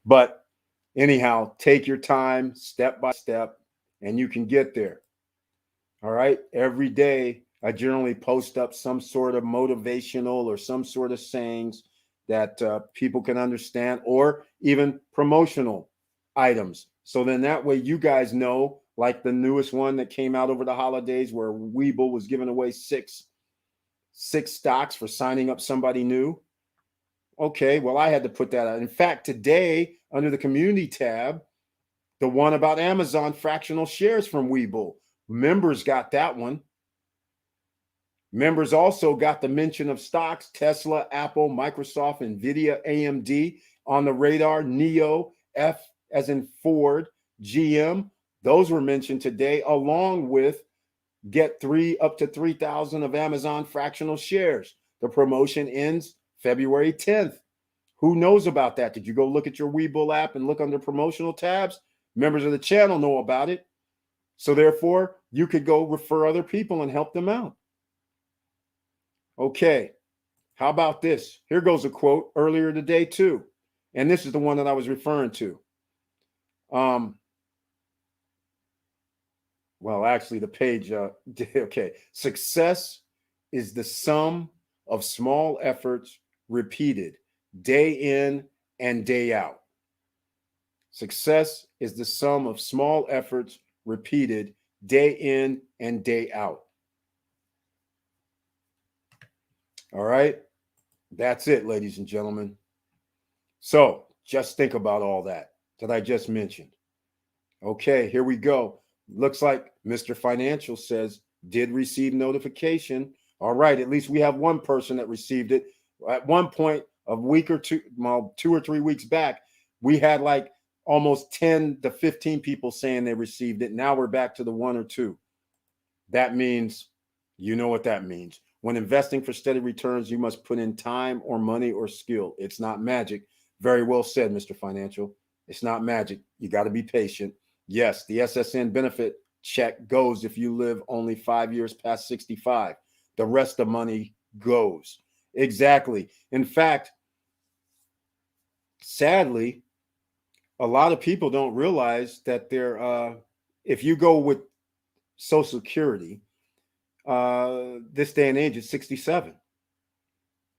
But anyhow, take your time, step by step, and you can get there. All right. Every day, I generally post up some sort of motivational or some sort of sayings that people can understand, or even promotional items. So then that way you guys know, like the newest one that came out over the holidays where Webull was giving away six stocks for signing up somebody new. Okay, well, I had to put that out. In fact, today, under the community tab, the one about Amazon fractional shares from Webull, members got that one. Members also got the mention of stocks: Tesla, Apple, Microsoft, Nvidia, AMD on the radar, NEO, F as in Ford, GM. Those were mentioned today, along with get up to 3,000 of Amazon fractional shares. The promotion ends February 10th. Who knows about that? Did you go look at your Webull app and look under promotional tabs? Members of the channel know about it. So therefore, you could go refer other people and help them out. Okay, how about this? Here goes a quote earlier today too. And this is the one that I was referring to. Well, actually, the page, okay. Success is the sum of small efforts repeated day in and day out. Success is the sum of small efforts repeated day in and day out. All right. That's it, ladies and gentlemen. So just think about all that I just mentioned. Okay, here we go. Looks like Mr. Financial says did receive notification. All right, at least we have one person that received it. At one point, a week or two, well, 2 or 3 weeks back, we had like almost 10 to 15 people saying they received it. Now we're back to the 1 or 2. That means, you know what that means. When investing for steady returns, you must put in time or money or skill. It's not magic. Very well said, Mr. Financial. It's not magic. You got to be patient. Yes, the SSN benefit check goes if you live only 5 years past 65. The rest of money goes. Exactly. In fact, sadly, a lot of people don't realize that if you go with Social Security, this day and age, it's 67.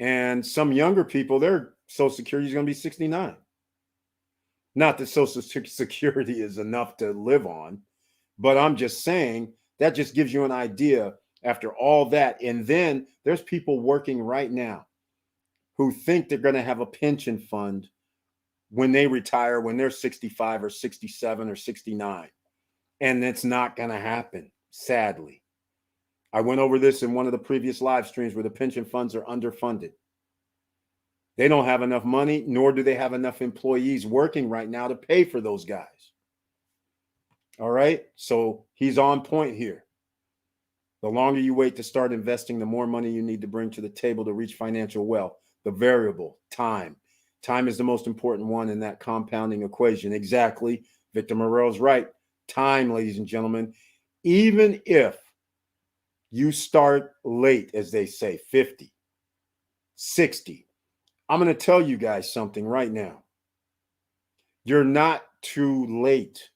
And some younger people, their Social Security is going to be 69. Not that Social Security is enough to live on, but I'm just saying that just gives you an idea after all that. And then there's people working right now who think they're going to have a pension fund when they retire, when they're 65 or 67 or 69. And it's not going to happen, sadly. I went over this in one of the previous live streams where the pension funds are underfunded. They don't have enough money, nor do they have enough employees working right now to pay for those guys. All right. So he's on point here. The longer you wait to start investing, the more money you need to bring to the table to reach financial wealth. The variable, time. Time is the most important one in that compounding equation. Exactly. Victor Morell's right. Time, ladies and gentlemen. Even if you start late, as they say, 50, 60, I'm going to tell you guys something right now. You're not too late.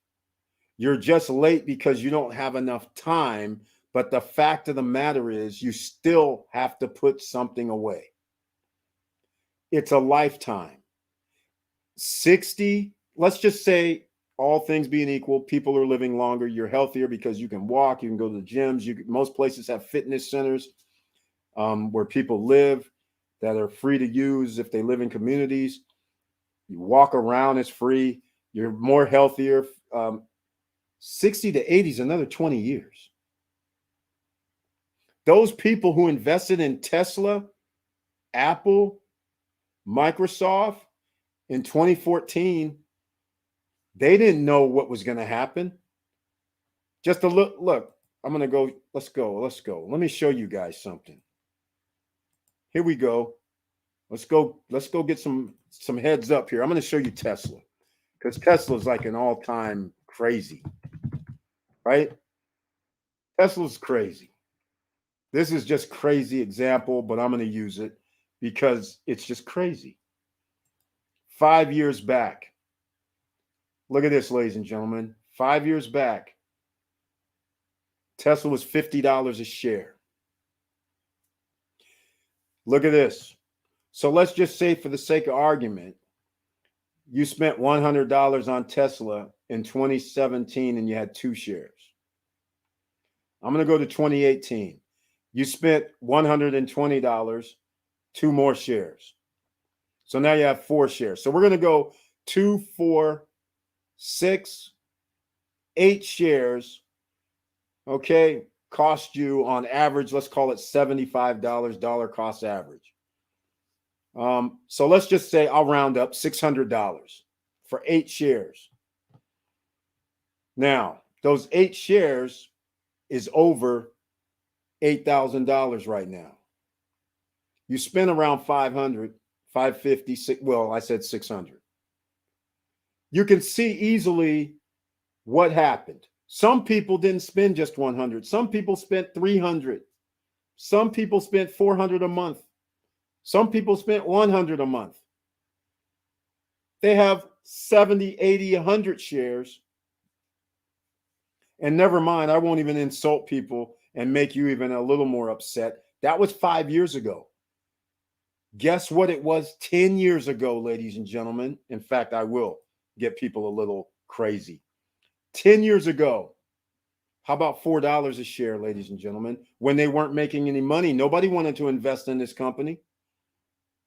You're just late because you don't have enough time. But the fact of the matter is, you still have to put something away. It's a lifetime. 60, let's just say, all things being equal, people are living longer. You're healthier because you can walk, you can go to the gyms. Most places have fitness centers where people live that are free to use if they live in communities. You walk around, it's free. You're more healthier. 60 to 80 is another 20 years. Those people who invested in Tesla, Apple, Microsoft in 2014, they didn't know what was going to happen. Just a look, I'm going to go. Let's go. Let me show you guys something. Here we go. Let's go get some heads up here. I'm going to show you Tesla because Tesla is like an all-time crazy, right? Tesla's crazy. This is just crazy example, but I'm going to use it because it's just crazy. 5 years back. Look at this, ladies and gentlemen. 5 years back, Tesla was $50 a share. Look at this. So let's just say, for the sake of argument, you spent $100 on Tesla in 2017 and you had 2 shares. I'm going to go to 2018. You spent $120, 2 more shares. So now you have 4 shares. So we're going to go 2, 4, 6, 8 shares. Okay, cost you on average, let's call it $75 dollar cost average. So let's just say I'll round up $600 for 8 shares. Now, those 8 shares is over $8,000 right now. You spend around 500, 550, well, I said 600. You can see easily what happened. Some people didn't spend just 100. Some people spent 300. Some people spent 400 a month. Some people spent 100 a month. They have 70, 80, 100 shares. And never mind, I won't even insult people and make you even a little more upset. That was 5 years ago. Guess what it was 10 years ago, ladies and gentlemen? In fact, I will get people a little crazy. 10 years ago, how about $4 a share, ladies and gentlemen? When they weren't making any money, nobody wanted to invest in this company.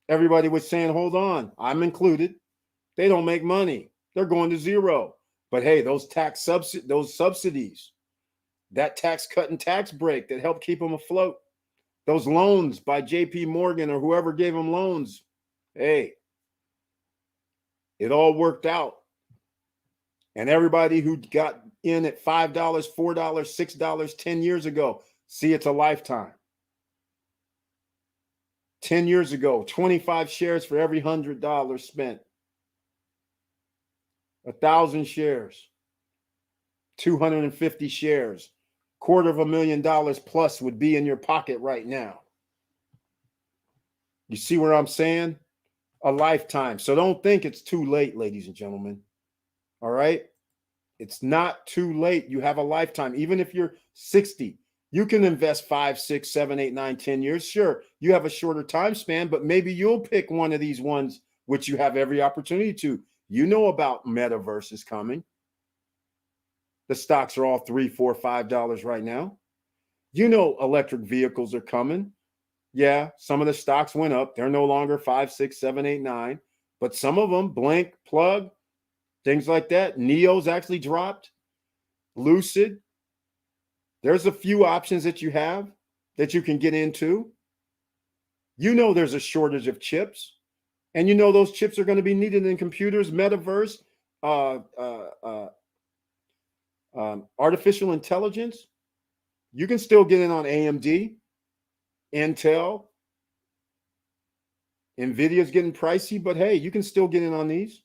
Everybody was saying, hold on, I'm included. They don't make money. They're going to zero. But hey, those subsidies, that tax cut and tax break that helped keep them afloat, those loans by JP Morgan or whoever gave them loans, hey, it all worked out. And everybody who got in at $5, $4, $6 10 years ago, see, it's a lifetime. 10 years ago, 25 shares for every $100 spent. 1,000 shares, 250 shares, $250,000 plus would be in your pocket right now. You see where I'm saying? A lifetime. So don't think it's too late, ladies and gentlemen. All right? It's not too late. You have a lifetime. Even if you're 60, you can invest 5, 6, 7, 8, 9, 10 years. Sure, you have a shorter time span, but maybe you'll pick one of these ones, which you have every opportunity to. You know about metaverse is coming. The stocks are all $3, $4, $5 right now. You know electric vehicles are coming. Yeah, some of the stocks went up. They're no longer 5, 6, 7, 8, 9. But some of them, Blink, Plug, things like that. Neo's actually dropped. Lucid. There's a few options that you have that you can get into. You know there's a shortage of chips. And you know those chips are going to be needed in computers, metaverse, artificial intelligence. You can still get in on AMD, Intel. NVIDIA's getting pricey, but hey, you can still get in on these.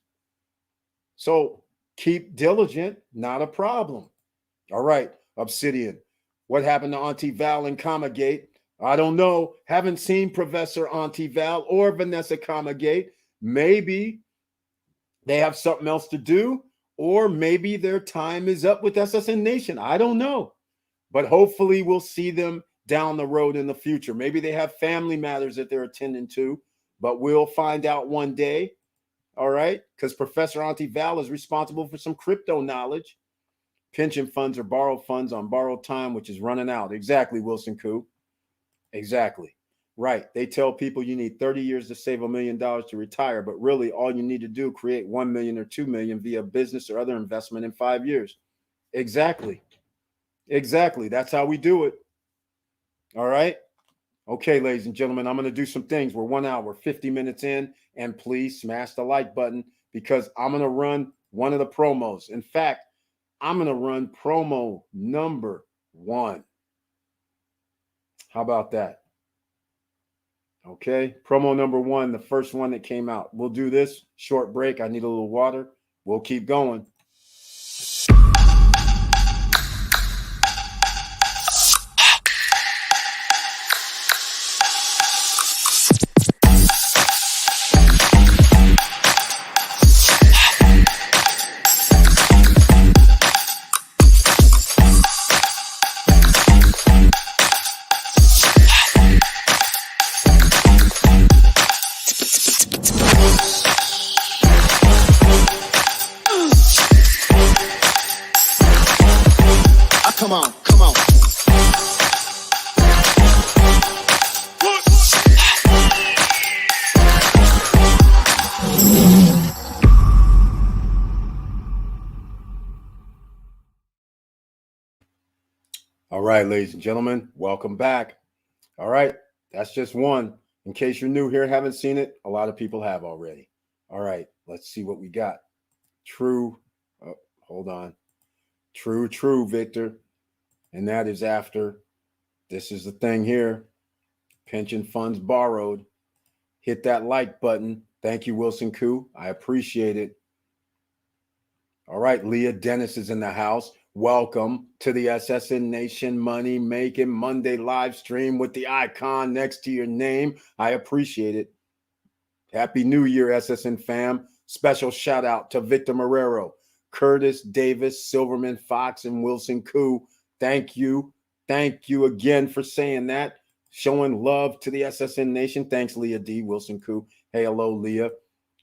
So keep diligent, not a problem. All right, Obsidian. What happened to Auntie Val and Comagate? I don't know. Haven't seen Professor Auntie Val or Vanessa Comagate. Maybe they have something else to do, or maybe their time is up with SSN Nation. I don't know. But hopefully we'll see them down the road in the future. Maybe they have family matters that they're attending to, but we'll find out one day. All right? Because Professor Auntie Val is responsible for some crypto knowledge. Pension funds or borrowed funds on borrowed time, which is running out. Exactly, Wilson Coop. Exactly. Right. They tell people you need 30 years to save $1 million to retire, but really all you need to do, create 1 million or 2 million via business or other investment in 5 years. Exactly. Exactly. That's how we do it. All right. Okay, ladies and gentlemen, I'm going to do some things. We're 1 hour, 50 minutes in, and please smash the like button because I'm going to run one of the promos. In fact, I'm going to run promo number 1. How about that? Okay, promo number 1, the first one that came out. We'll do this short break. I need a little water. We'll keep going. right, ladies and gentlemen, welcome back. All right, that's just one. In case you're new here, haven't seen it, a lot of people have already. All right, let's see what we got. True. Oh, hold on. True, Victor. And that is after. This is the thing here. Pension funds borrowed. Hit that like button. Thank you, Wilson Koo. I appreciate it. All right, Leah Dennis is in the house. Welcome to the SSN Nation Money Making Monday live stream with the icon next to your name. I appreciate it. Happy New Year, SSN fam. Special shout out to Victor Marrero, Curtis Davis, Silverman Fox, and Wilson Koo. Thank you. Thank you again for saying that. Showing love to the SSN Nation. Thanks, Leah D. Wilson Koo. Hey, hello, Leah.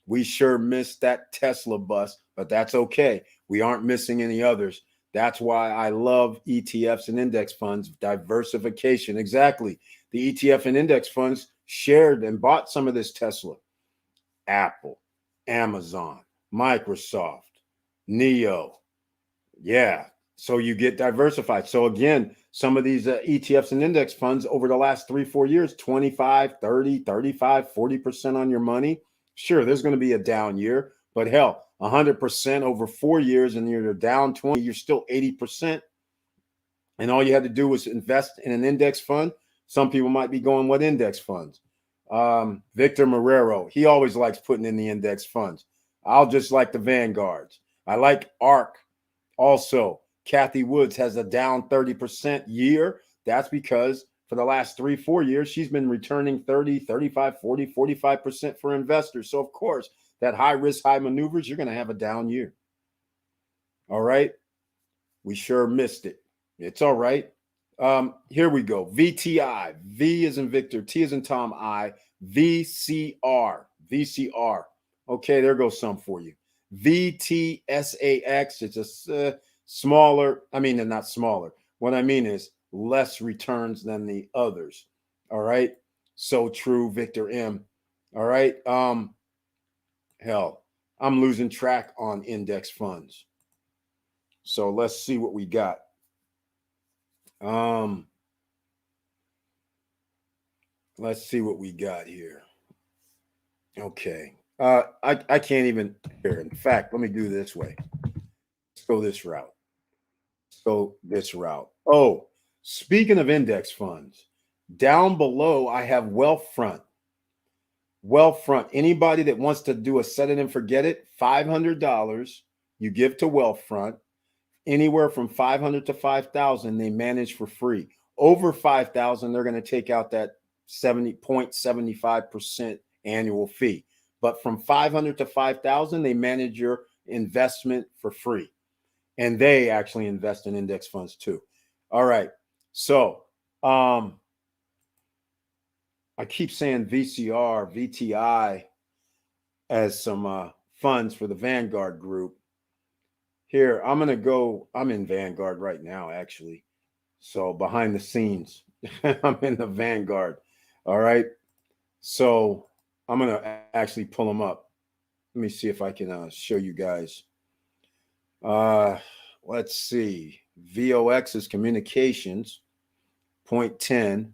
We sure missed that Tesla bus, but that's okay. We aren't missing any others. That's why I love ETFs and index funds, diversification. Exactly. The ETF and index funds shared and bought some of this Tesla. Apple, Amazon, Microsoft, Neo. Yeah. So you get diversified. So again, some of these ETFs and index funds over the last 3-4 years, 25, 30, 35, 40% on your money. Sure, there's going to be a down year, but hell, 100% over 4 years and you're down 20, you're still 80%. And all you had to do was invest in an index fund. Some people might be going, what index funds? Victor Marrero, he always likes putting in the index funds. I'll just like the Vanguards. I like ARK. Also, Kathy Woods has a down 30% year. That's because for the last 3-4 years, she's been returning 30, 35, 40, 45% for investors. So, of course, that high risk, high maneuvers, you're going to have a down year. All right. We sure missed it. It's all right. Here we go. VTI. V is in Victor. T is in Tom. I. VCR. VCR. Okay, there goes some for you. VTSAX. It's a smaller. I mean, not smaller. What I mean is less returns than the others. All right. So true, Victor M. All right. Hell, I'm losing track on index funds. So let's see what we got. Let's see what we got here. Okay. I can't even here. In fact, let me do this way. Let's go this route. Let's go this route. Oh, speaking of index funds, down below I have Wealthfront. Wealthfront. Anybody that wants to do a set it and forget it, $500 you give to Wealthfront. Anywhere from 500 to 5,000, they manage for free. Over 5,000, they're going to take out that 70.75% annual fee. But from 500 to 5,000, they manage your investment for free. And they actually invest in index funds too. All right. So I keep saying VCR, VTI as some funds for the Vanguard group. Here, I'm going to go. I'm in Vanguard right now, actually. So behind the scenes, I'm in the Vanguard. All right. So I'm going to actually pull them up. Let me see if I can show you guys. Let's see. VOX is communications, 0.10.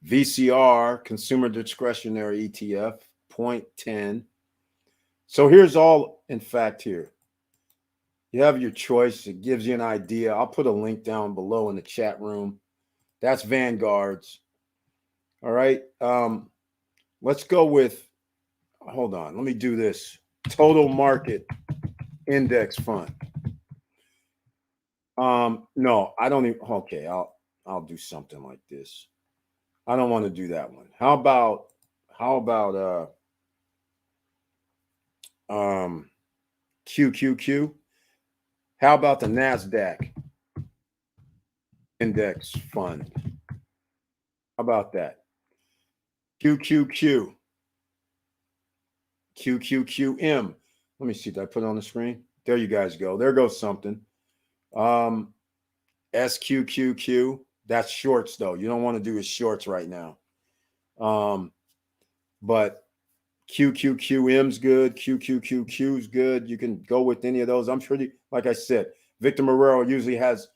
VCR, consumer discretionary ETF, 0.10. So here's all, in fact, here. You have your choice. It gives you an idea. I'll put a link down below in the chat room. That's Vanguard's. All right. Let's go with, hold on. Let me do this. Total market index fund. No, I don't even, okay. I'll do something like this. I don't want to do that one. How about QQQ? How about the NASDAQ index fund? How about that? QQQ. QQQM. Let me see. Did I put it on the screen? There you guys go. There goes something. SQQQ. That's shorts, though. You don't want to do is shorts right now. But QQQM's good. QQQQ's good. You can go with any of those. I'm sure, like I said, Victor Marrero usually has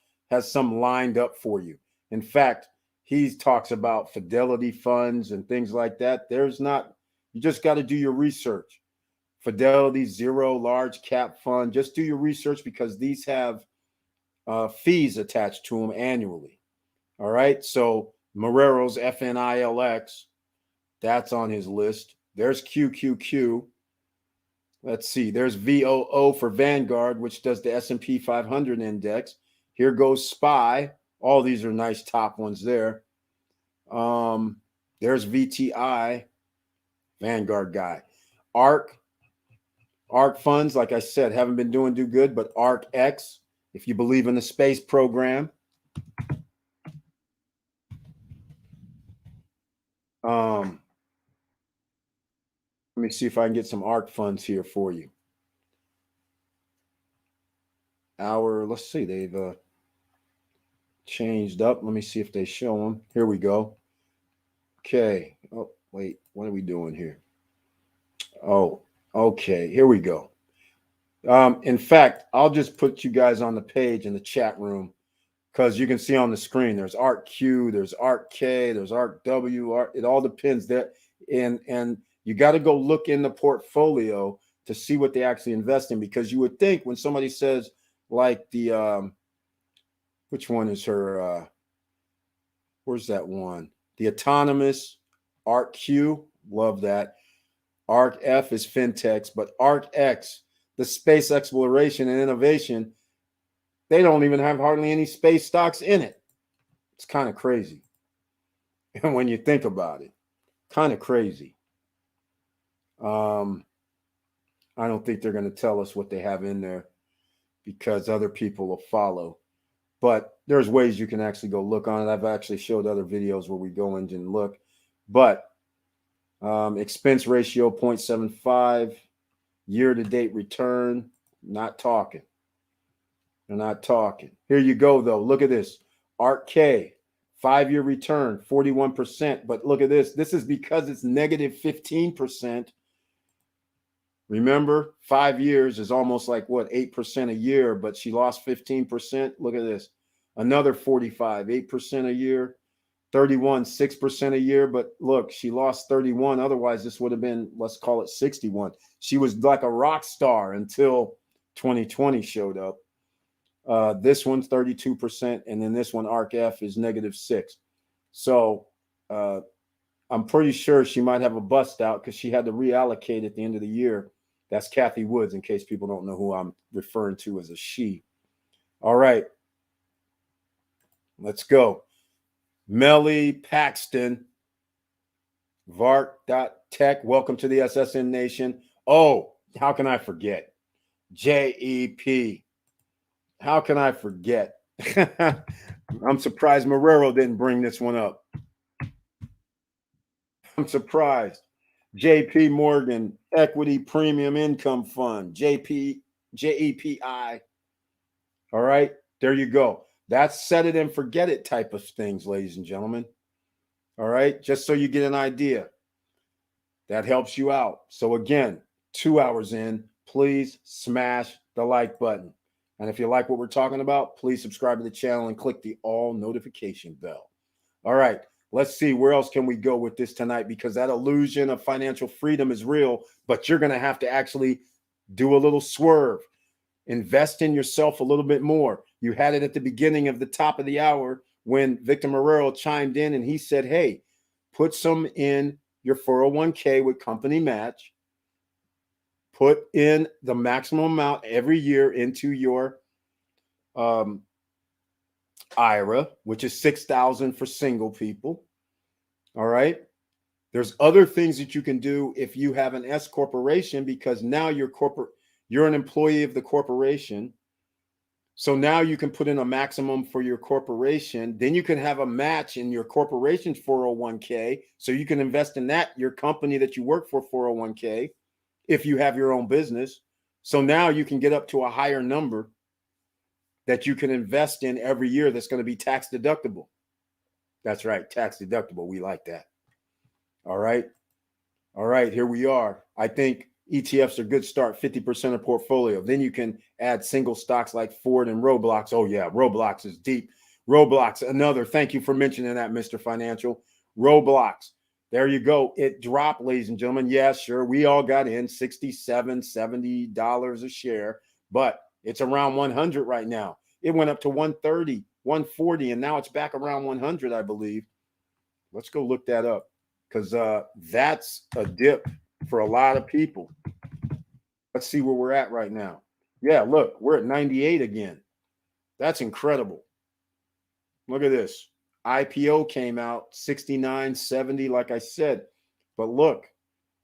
some lined up for you. In fact, he talks about fidelity funds and things like that. You just got to do your research. Fidelity Zero Large Cap Fund. Just do your research because these have fees attached to them annually. All right. So Morero's FNILX, that's on his list. There's QQQ. Let's see. There's VOO for Vanguard, which does the S&P 500 index. Here goes SPY. All these are nice top ones there. There's VTI, Vanguard guy. ARC funds, like I said, haven't been doing too good, but ARC X, if you believe in the space program. Let me see if I can get some ARC funds here for you. Let's see, they've changed up. Let me see if they show them. Here we go. Okay. Oh, wait, what are we doing here? Oh, okay, here we go. In fact, I'll just put you guys on the page in the chat room because you can see on the screen there's ARC-Q, there's ARC-K, there's ARC-W. It all depends. And you got to go look in the portfolio to see what they actually invest in, because you would think when somebody says like which one is her? Where's that one? The autonomous ARC-Q, love that. ARC-F is fintechs, but ARC-X, the space exploration and innovation, they don't even have hardly any space stocks in it. It's kind of crazy. And when you think about it, kind of crazy. I don't think they're going to tell us what they have in there because other people will follow. But there's ways you can actually go look on it. I've actually showed other videos where we go in and look. But expense ratio 0.75, year-to-date return, not talking. They're not talking. Here you go, though. Look at this. ARC-K, 5-year return, 41%. But look at this. This is because it's negative 15%. Remember, 5 years is almost like, 8% a year, but she lost 15%. Look at this. Another 45, 8% a year. 31, 6% a year. But look, she lost 31. Otherwise, this would have been, let's call it 61. She was like a rock star until 2020 showed up. This one's 32%, and then this one, ARC-F, is -6. So I'm pretty sure she might have a bust out because she had to reallocate at the end of the year. That's Kathy Woods, in case people don't know who I'm referring to as a she. All right. Let's go. Melly Paxton, Vark.tech. Welcome to the SSN Nation. Oh, how can I forget? JEP. How can I forget? I'm surprised Marrero didn't bring this one up. I'm surprised. JP Morgan Equity Premium Income Fund, JEPI. All right, there you go. That's set it and forget it type of things, ladies and gentlemen. All right, just so you get an idea. That helps you out. So again, 2 hours in, please smash the like button. And if you like what we're talking about, please subscribe to the channel and click the all notification bell. All right, let's see, where else can we go with this tonight? Because that illusion of financial freedom is real, but you're going to have to actually do a little swerve. Invest in yourself a little bit more. You had it at the beginning of the top of the hour when Victor Marrero chimed in and he said, hey, put some in your 401k with company match. Put in the maximum amount every year into your IRA, which is $6,000 for single people. All right. There's other things that you can do if you have an S corporation, because now you're an employee of the corporation. So now you can put in a maximum for your corporation. Then you can have a match in your corporation's 401k. So you can invest in that, your company that you work for, 401k, if you have your own business. So now you can get up to a higher number that you can invest in every year that's going to be tax deductible. That's right, tax deductible. We like that. All right. All right, here we are. I think ETFs are a good start, 50% of portfolio. Then you can add single stocks like Ford and Roblox. Oh, yeah, Roblox is deep. Roblox, another. Thank you for mentioning that, Mr. Financial. Roblox. There you go. It dropped, ladies and gentlemen. Yeah, sure. We all got in $67, $70 a share, but it's around 100 right now. It went up to 130, 140, and now it's back around 100, I believe. Let's go look that up because that's a dip for a lot of people. Let's see where we're at right now. Yeah, look, we're at 98 again. That's incredible. Look at this. IPO came out 69, 70, like I said. But look,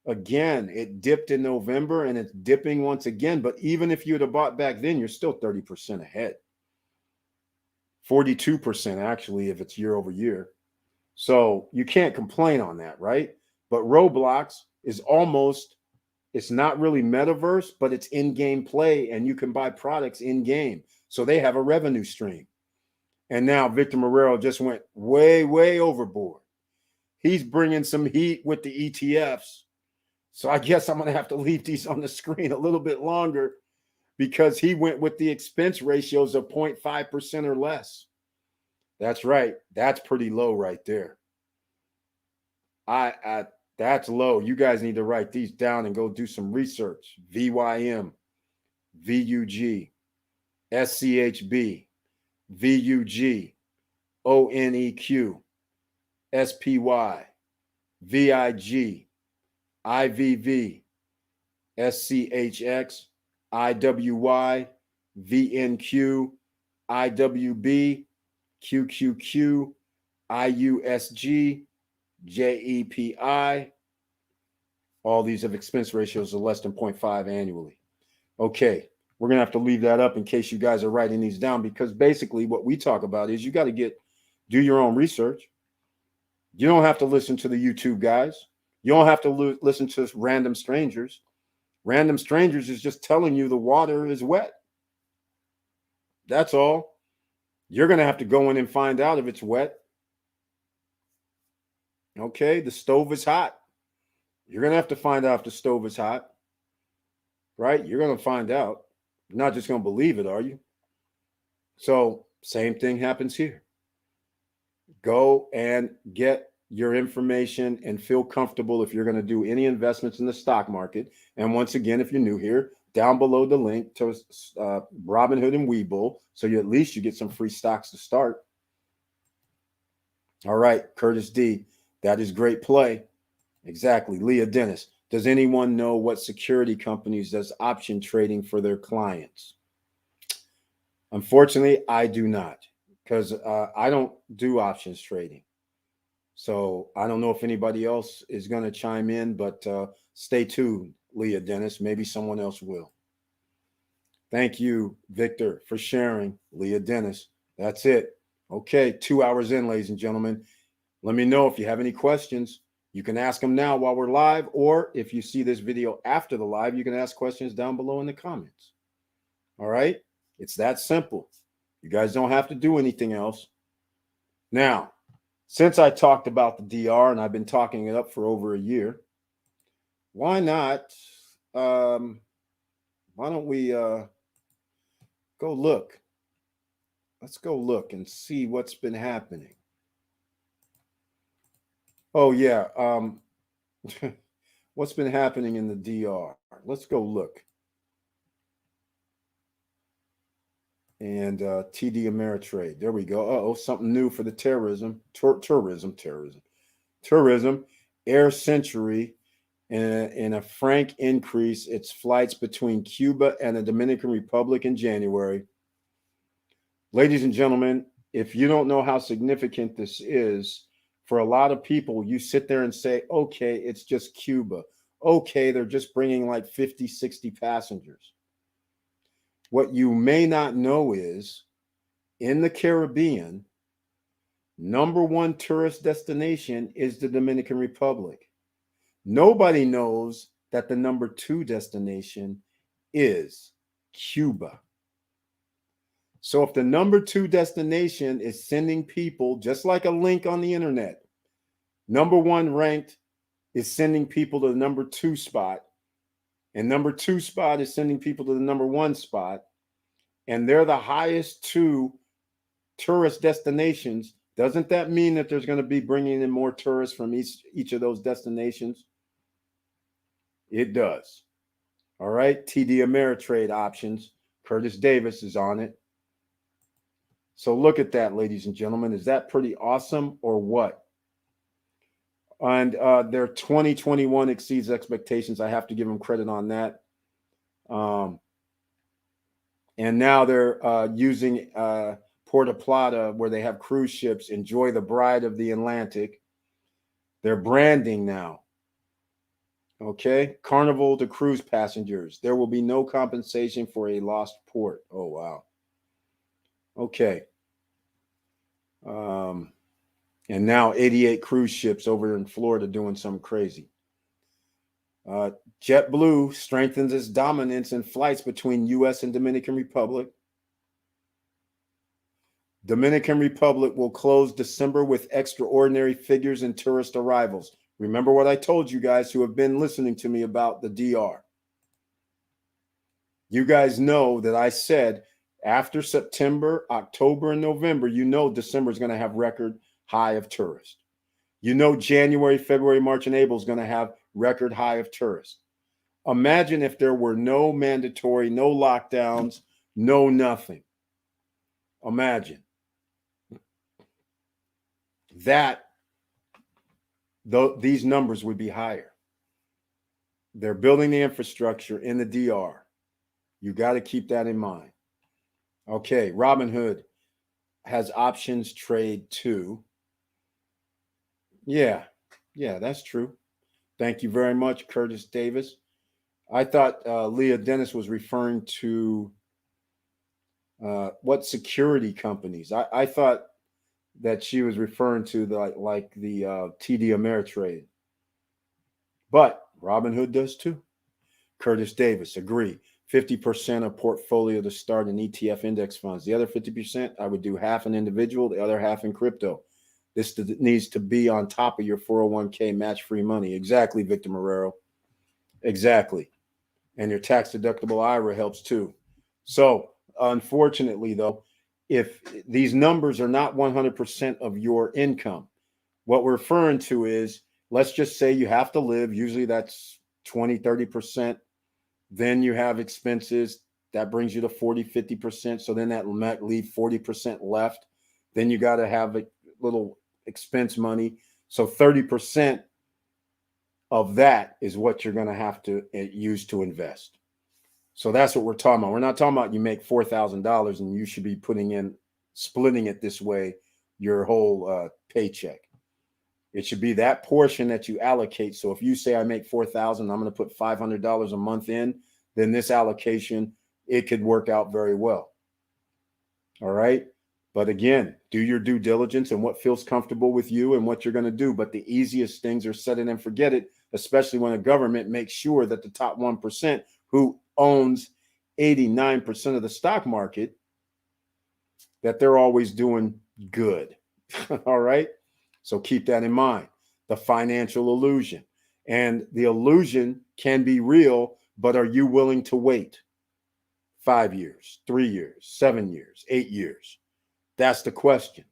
again, it dipped in November and it's dipping once again. But even if you would have bought back then, you're still 30% ahead. 42% actually, if it's year over year. So you can't complain on that, right? But Roblox is almost, it's not really metaverse, but it's in-game play and you can buy products in-game. So they have a revenue stream. And now Victor Morero just went way, way overboard. He's bringing some heat with the ETFs. So I guess I'm going to have to leave these on the screen a little bit longer because he went with the expense ratios of 0.5% or less. That's right. That's pretty low right there. That's low. You guys need to write these down and go do some research. VYM, VUG, SCHB, VUG, ONEQ, SPY, VIG, IVV, SCHX, IWY, VNQ, IWB, QQQ, IUSG, JEPI. All these have expense ratios of less than 0.5 annually. Okay, we're going to have to leave that up in case you guys are writing these down because basically what we talk about is you got to do your own research. You don't have to listen to the YouTube guys. You don't have to listen to random strangers. Random strangers is just telling you the water is wet. That's all. You're going to have to go in and find out if it's wet. Okay, the stove is hot. You're going to have to find out if the stove is hot, right? You're going to find out. You're not just going to believe it, are you? So same thing happens here. Go and get your information and feel comfortable if you're going to do any investments in the stock market. And once again, if you're new here, down below the link to Robinhood and Webull, so at least you get some free stocks to start. All right, Curtis D. That is great play. Exactly. Leah Dennis. Does anyone know what security companies does option trading for their clients? Unfortunately, I do not because I don't do options trading. So I don't know if anybody else is going to chime in, but stay tuned, Leah Dennis. Maybe someone else will. Thank you, Victor, for sharing. Leah Dennis. That's it. Okay, 2 hours in, ladies and gentlemen. Let me know if you have any questions. You can ask them now while we're live, or if you see this video after the live, you can ask questions down below in the comments. All right? It's that simple. You guys don't have to do anything else. Now, since I talked about the DR and I've been talking it up for over a year, why not? Why don't we go look? Let's go look and see what's been happening. Oh, yeah. What's been happening in the DR? Let's go look. And TD Ameritrade. There we go. Uh-oh, something new for the tourism. Tourism. Air Century in a frank increase its flights between Cuba and the Dominican Republic in January. Ladies and gentlemen, if you don't know how significant this is, for a lot of people, you sit there and say, okay, it's just Cuba. Okay, they're just bringing like 50, 60 passengers. What you may not know is in the Caribbean, number one tourist destination is the Dominican Republic. Nobody knows that the number two destination is Cuba. So if the number two destination is sending people, just like a link on the internet, number one ranked is sending people to the number two spot, and number two spot is sending people to the number one spot, and they're the highest two tourist destinations, doesn't that mean that there's going to be bringing in more tourists from each of those destinations? It does. All right. TD Ameritrade options. Curtis Davis is on it. So look at that, ladies and gentlemen. Is that pretty awesome or what? And their 2021 exceeds expectations. I have to give them credit on that. And now they're using Puerto Plata, where they have cruise ships, Enjoy the Bride of the Atlantic. They're branding now. Okay. Carnival to cruise passengers. There will be no compensation for a lost port. Oh, wow. Okay. And now 88 cruise ships over in Florida doing something crazy. JetBlue strengthens its dominance in flights between U.S. and Dominican Republic. Dominican Republic will close December with extraordinary figures in tourist arrivals. Remember what I told you guys who have been listening to me about the DR. You guys know that I said after September, October, and November, you know December is going to have record high of tourists. You know January, February, March, and April is going to have record high of tourists. Imagine if there were no mandatory, no lockdowns, no nothing. Imagine that these numbers would be higher. They're building the infrastructure in the DR. You got to keep that in mind. Okay, Robinhood has options trade too. Yeah, that's true. Thank you very much, Curtis Davis. I thought Leah Dennis was referring to what security companies? I thought that she was referring to the TD Ameritrade. But Robinhood does too. Curtis Davis, agree. 50% of portfolio to start in ETF index funds. The other 50%, I would do half in individual, the other half in crypto. This needs to be on top of your 401k match-free money. Exactly, Victor Marrero. Exactly. And your tax-deductible IRA helps too. So, unfortunately, though, if these numbers are not 100% of your income, what we're referring to is, let's just say you have to live. Usually that's 20, 30%. Then you have expenses. That brings you to 40, 50%. So then that might leave 40% left. Then you got to have a little expense money. So 30% of that is what you're going to have to use to invest. So that's what we're talking about. We're not talking about you make $4,000 and you should be splitting it this way, your whole paycheck. It should be that portion that you allocate. So if you say I make $4,000, I'm going to put $500 a month in, then this allocation, it could work out very well. All right. But again, do your due diligence and what feels comfortable with you and what you're going to do. But the easiest things are set it and forget it, especially when a government makes sure that the top 1% who owns 89% of the stock market, that they're always doing good. All right. So keep that in mind. The financial illusion. And the illusion can be real, but are you willing to wait 5 years, 3 years, 7 years, 8 years? That's the question.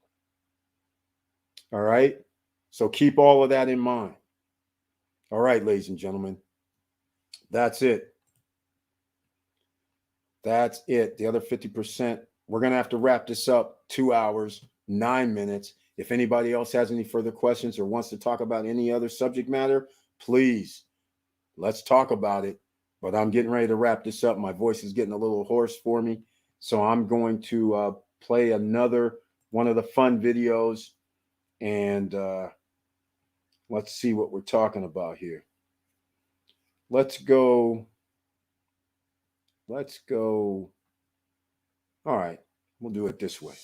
All right. So keep all of that in mind. All right, ladies and gentlemen. That's it. That's it. The other 50%. We're going to have to wrap this up 2 hours, 9 minutes. If anybody else has any further questions or wants to talk about any other subject matter, please, let's talk about it. But I'm getting ready to wrap this up. My voice is getting a little hoarse for me. So I'm going to play another one of the fun videos. And let's see what we're talking about here. Let's go. All right. We'll do it this way.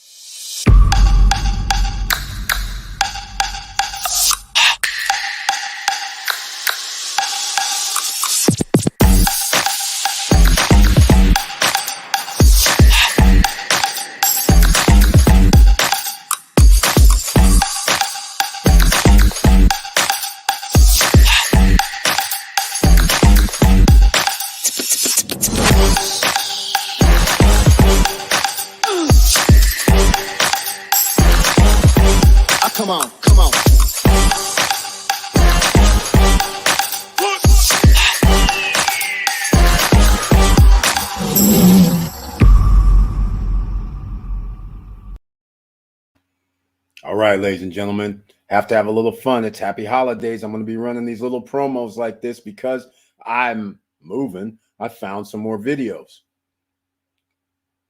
right, ladies and gentlemen, have to have a little fun. It's happy holidays. I'm going to be running these little promos like this because I'm moving. I found some more videos.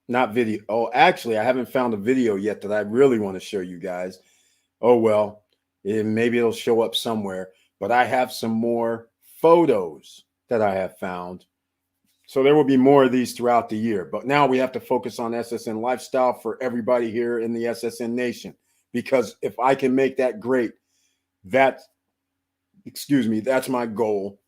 Not video. Oh, actually, I haven't found a video yet that I really want to show you guys. Oh, well, maybe it'll show up somewhere. But I have some more photos that I have found. So there will be more of these throughout the year. But now we have to focus on SSN lifestyle for everybody here in the SSN Nation. Because if I can make that great, that's my goal.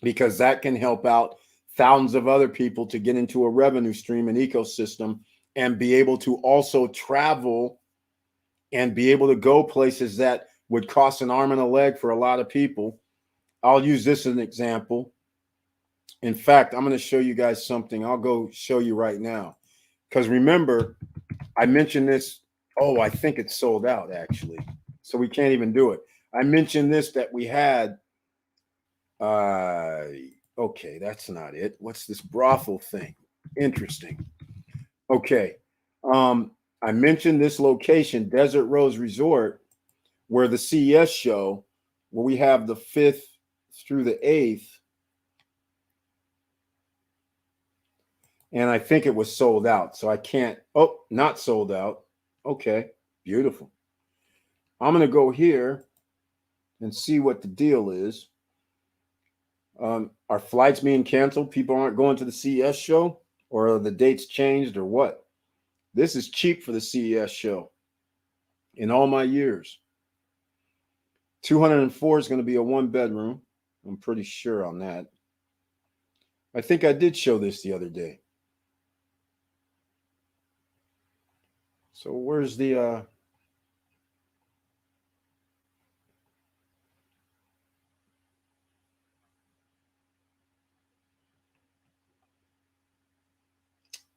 Because that can help out thousands of other people to get into a revenue stream and ecosystem and be able to also travel and be able to go places that would cost an arm and a leg for a lot of people. I'll use this as an example. In fact, I'm going to show you guys something. I'll go show you right now. Because remember, I mentioned this. Oh, I think it's sold out, actually. So we can't even do it. I mentioned this that we had. Okay, that's not it. What's this brothel thing? Interesting. Okay. I mentioned this location, Desert Rose Resort, where the CES show, where we have the 5th through the 8th. And I think it was sold out. So I can't. Oh, not sold out. Okay. Beautiful. I'm going to go here and see what the deal is. Are flights being canceled? People aren't going to the CES show? Or are the dates changed or what? This is cheap for the CES show in all my years. 204 is going to be a 1-bedroom. I'm pretty sure on that. I think I did show this the other day. So where's the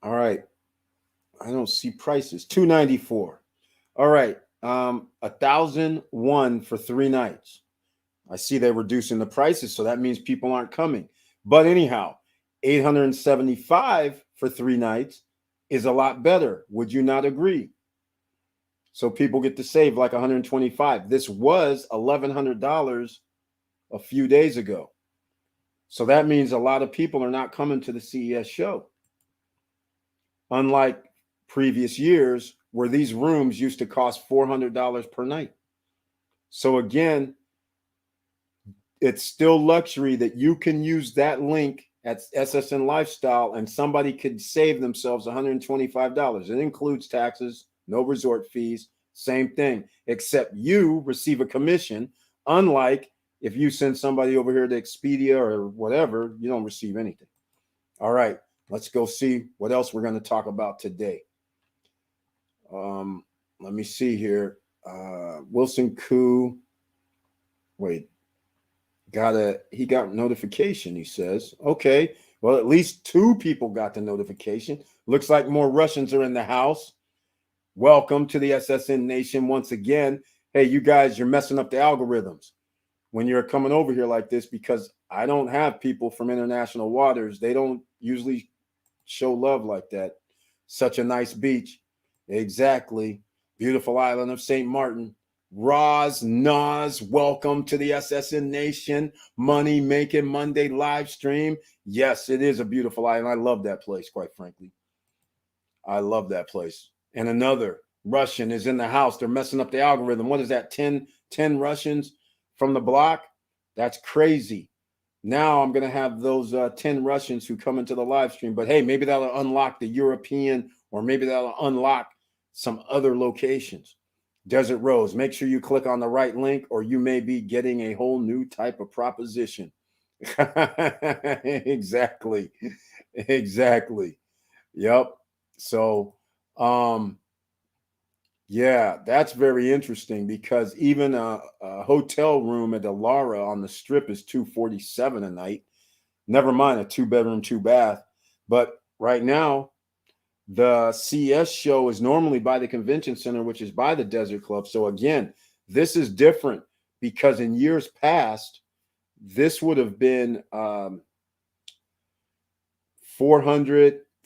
all right. I don't see prices. 294. All right. 1,001 for 3 nights. I see they're reducing the prices, so that means people aren't coming. But anyhow, 875 for 3 nights is a lot better. Would you not agree? So people get to save like 125. This was $1,100 a few days ago. So that means a lot of people are not coming to the CES show. Unlike previous years where these rooms used to cost $400 per night. So again, it's still luxury that you can use that link at SSN Lifestyle and somebody could save themselves $125. It includes taxes, no resort fees, same thing, except you receive a commission. Unlike if you send somebody over here to Expedia or whatever, you don't receive anything. All right, let's go see what else we're going to talk about today. Let me see here. Wilson Koo. Wait. He got notification, he says. Okay, well, at least 2 people got the notification. Looks like more Russians are in the house. Welcome to the SSN Nation once again. Hey, you guys, you're messing up the algorithms when you're coming over here like this because I don't have people from international waters. They don't usually show love like that. Such a nice beach. Exactly. Beautiful island of St. Martin. Roz, Nas, welcome to the SSN Nation Money Making Monday live stream. Yes, it is a beautiful island. I love that place, quite frankly. I love that place. And another Russian is in the house. They're messing up the algorithm. What is that? 10 Russians from the block? That's crazy. Now I'm going to have those 10 Russians who come into the live stream. But hey, maybe that'll unlock the European or maybe that'll unlock some other locations. Desert Rose, make sure you click on the right link or you may be getting a whole new type of proposition. Exactly. Yep. So, yeah, that's very interesting because even a hotel room at the Lara on the Strip is $247 a night. Never mind a 2-bedroom, 2-bath. But right now, the CS show is normally by the convention center, which is by the Desert Club. So again, this is different because in years past, this would have been 400,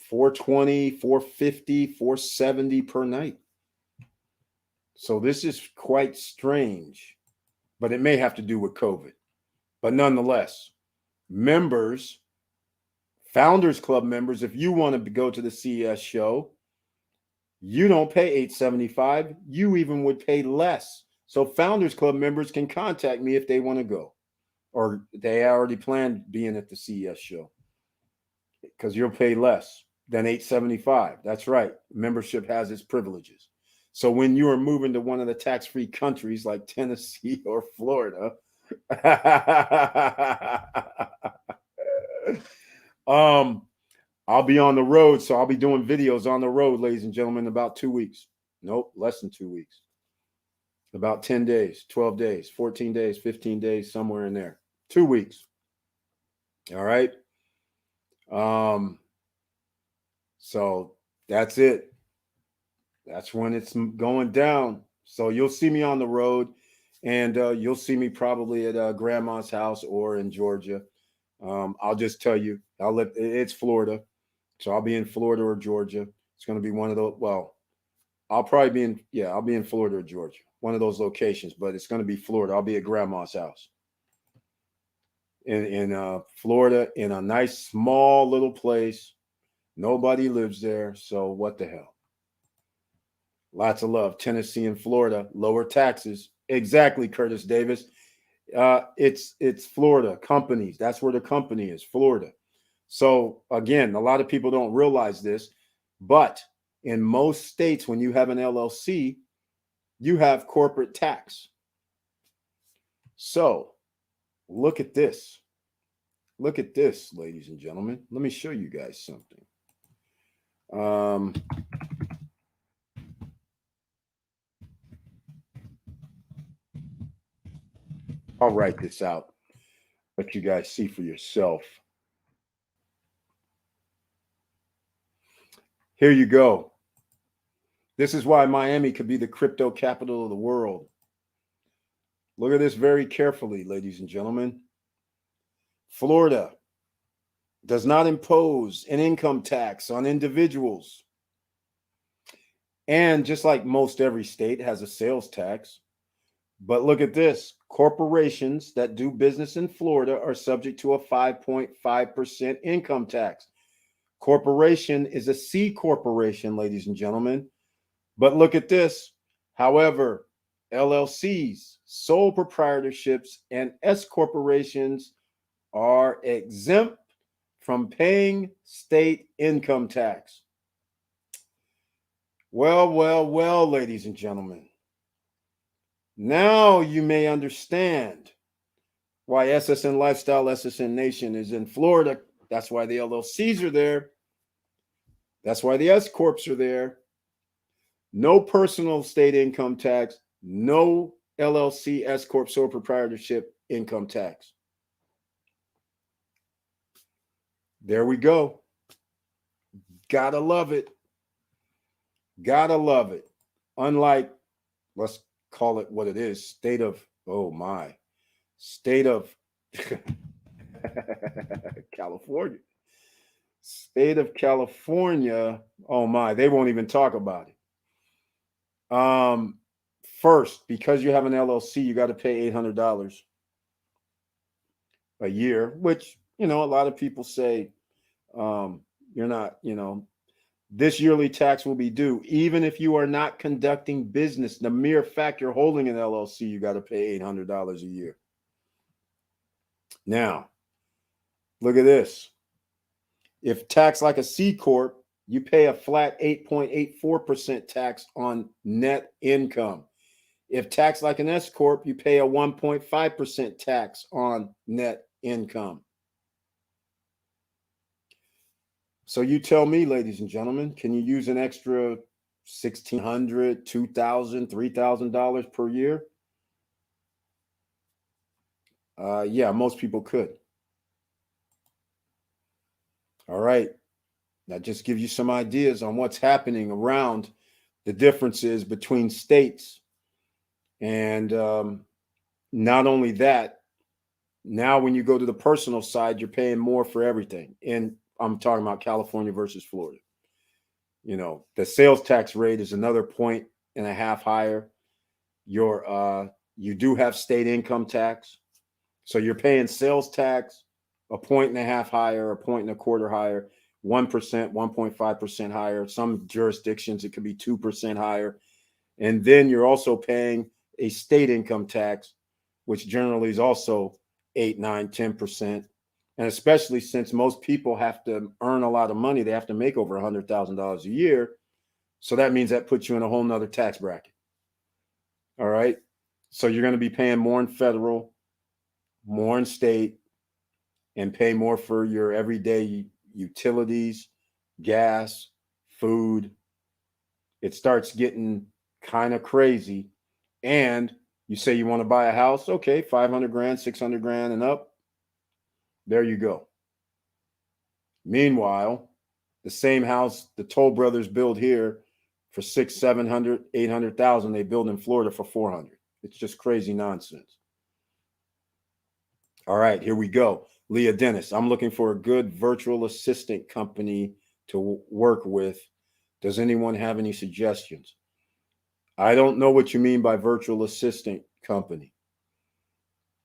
420, 450, 470 per night. So this is quite strange, but it may have to do with COVID. But nonetheless, members, Founders Club members, if you want to go to the CES show, you don't pay $875. You even would pay less. So Founders Club members can contact me if they want to go, or they already planned being at the CES show, because you'll pay less than $875. That's right. Membership has its privileges. So when you are moving to one of the tax-free countries like Tennessee or Florida, I'll be on the road. So I'll be doing videos on the road, ladies and gentlemen, in about 2 weeks. Nope, less than 2 weeks. About 10 days, 12 days, 14 days, 15 days, somewhere in there. 2 weeks. All right. So that's it. That's when it's going down. So you'll see me on the road, and you'll see me probably at grandma's house or in Georgia. I'll just tell you, it's Florida. So I'll be in Florida or Georgia. It's going to be one of those. Well, I'll be in Florida or Georgia, one of those locations, but it's going to be Florida. I'll be at grandma's house in Florida, in a nice small little place. Nobody lives there. So what the hell? Lots of love. Tennessee and Florida, lower taxes. Exactly, Curtis Davis. It's Florida companies. That's where the company is, Florida. So again, a lot of people don't realize this, but in most states, when you have an LLC, you have corporate tax. So look at this. Look at this, ladies and gentlemen. Let me show you guys something. I'll write this out, let you guys see for yourself. Here you go. This is why Miami could be the crypto capital of the world. Look at this very carefully, ladies and gentlemen. Florida does not impose an income tax on individuals. And just like most every state has a sales tax. But look at this. Corporations that do business in Florida are subject to a 5.5% income tax. Corporation is a C corporation, ladies and gentlemen. But look at this. However, LLCs, sole proprietorships, and S corporations are exempt from paying state income tax. Well, ladies and gentlemen. Now you may understand why SSN Lifestyle, SSN Nation is in Florida. That's why the LLCs are there. That's why the S Corps are there. No personal state income tax, no LLC, S Corp, sole proprietorship income tax. There we go. Gotta love it. Gotta love it. Unlike, let's call it what it is, state of California. State of California, oh my, they won't even talk about it. First, because you have an LLC, you got to pay $800 a year, which, a lot of people say you're not, this yearly tax will be due. Even if you are not conducting business, the mere fact you're holding an LLC, you got to pay $800 a year. Now, look at this. If taxed like a C Corp, you pay a flat 8.84% tax on net income. If taxed like an S Corp, you pay a 1.5% tax on net income. So you tell me, ladies and gentlemen, can you use an extra $1,600, $2,000, $3,000 per year? Yeah, most people could. All right. That just gives you some ideas on what's happening around the differences between states. And not only that, now when you go to the personal side, you're paying more for everything. And I'm talking about California versus Florida. The sales tax rate is another 1.5 higher. You do have state income tax. So you're paying sales tax a point and a half higher, a point and a quarter higher, 1%, 1.5% higher. Some jurisdictions, it could be 2% higher. And then you're also paying a state income tax, which generally is also 8, 9, 10%. And especially since most people have to earn a lot of money, they have to make over $100,000 a year. So that means that puts you in a whole nother tax bracket. All right. So you're going to be paying more in federal, more in state, and pay more for your everyday utilities, gas, food. It starts getting kind of crazy. And you say you want to buy a house, okay, 500 grand, 600 grand and up. There you go. Meanwhile, the same house the Toll Brothers build here for 600, 700, 800,000, they build in Florida for 400. It's just crazy nonsense. All right, here we go. Leah Dennis, I'm looking for a good virtual assistant company to work with. Does anyone have any suggestions? I don't know what you mean by virtual assistant company.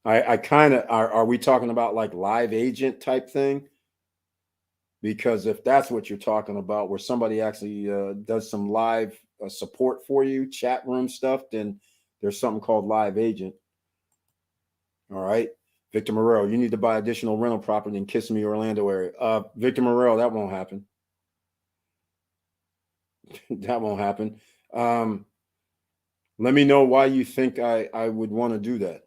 I kind of, are we talking about like live agent type thing? Because if that's what you're talking about, where somebody actually does some live support for you, chat room stuff, then there's something called live agent. All right. Victor Morrell, you need to buy additional rental property in Kissimmee, Orlando area. Victor Morrell, that won't happen. That won't happen. Let me know why you think I would want to do that.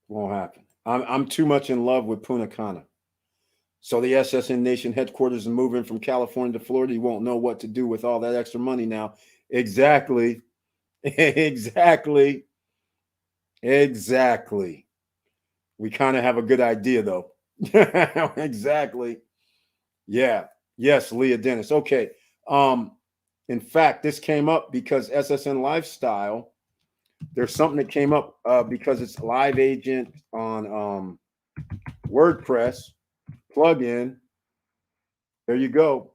Won't happen. I'm too much in love with Punta Cana. So the SSN Nation headquarters is moving from California to Florida. You won't know what to do with all that extra money now. Exactly. Exactly. Exactly. We kind of have a good idea, though. Exactly. Yeah. Yes, Leah Dennis. Okay. In fact, this came up because SSN Lifestyle, there's something that came up because it's live agent on WordPress plugin. There you go.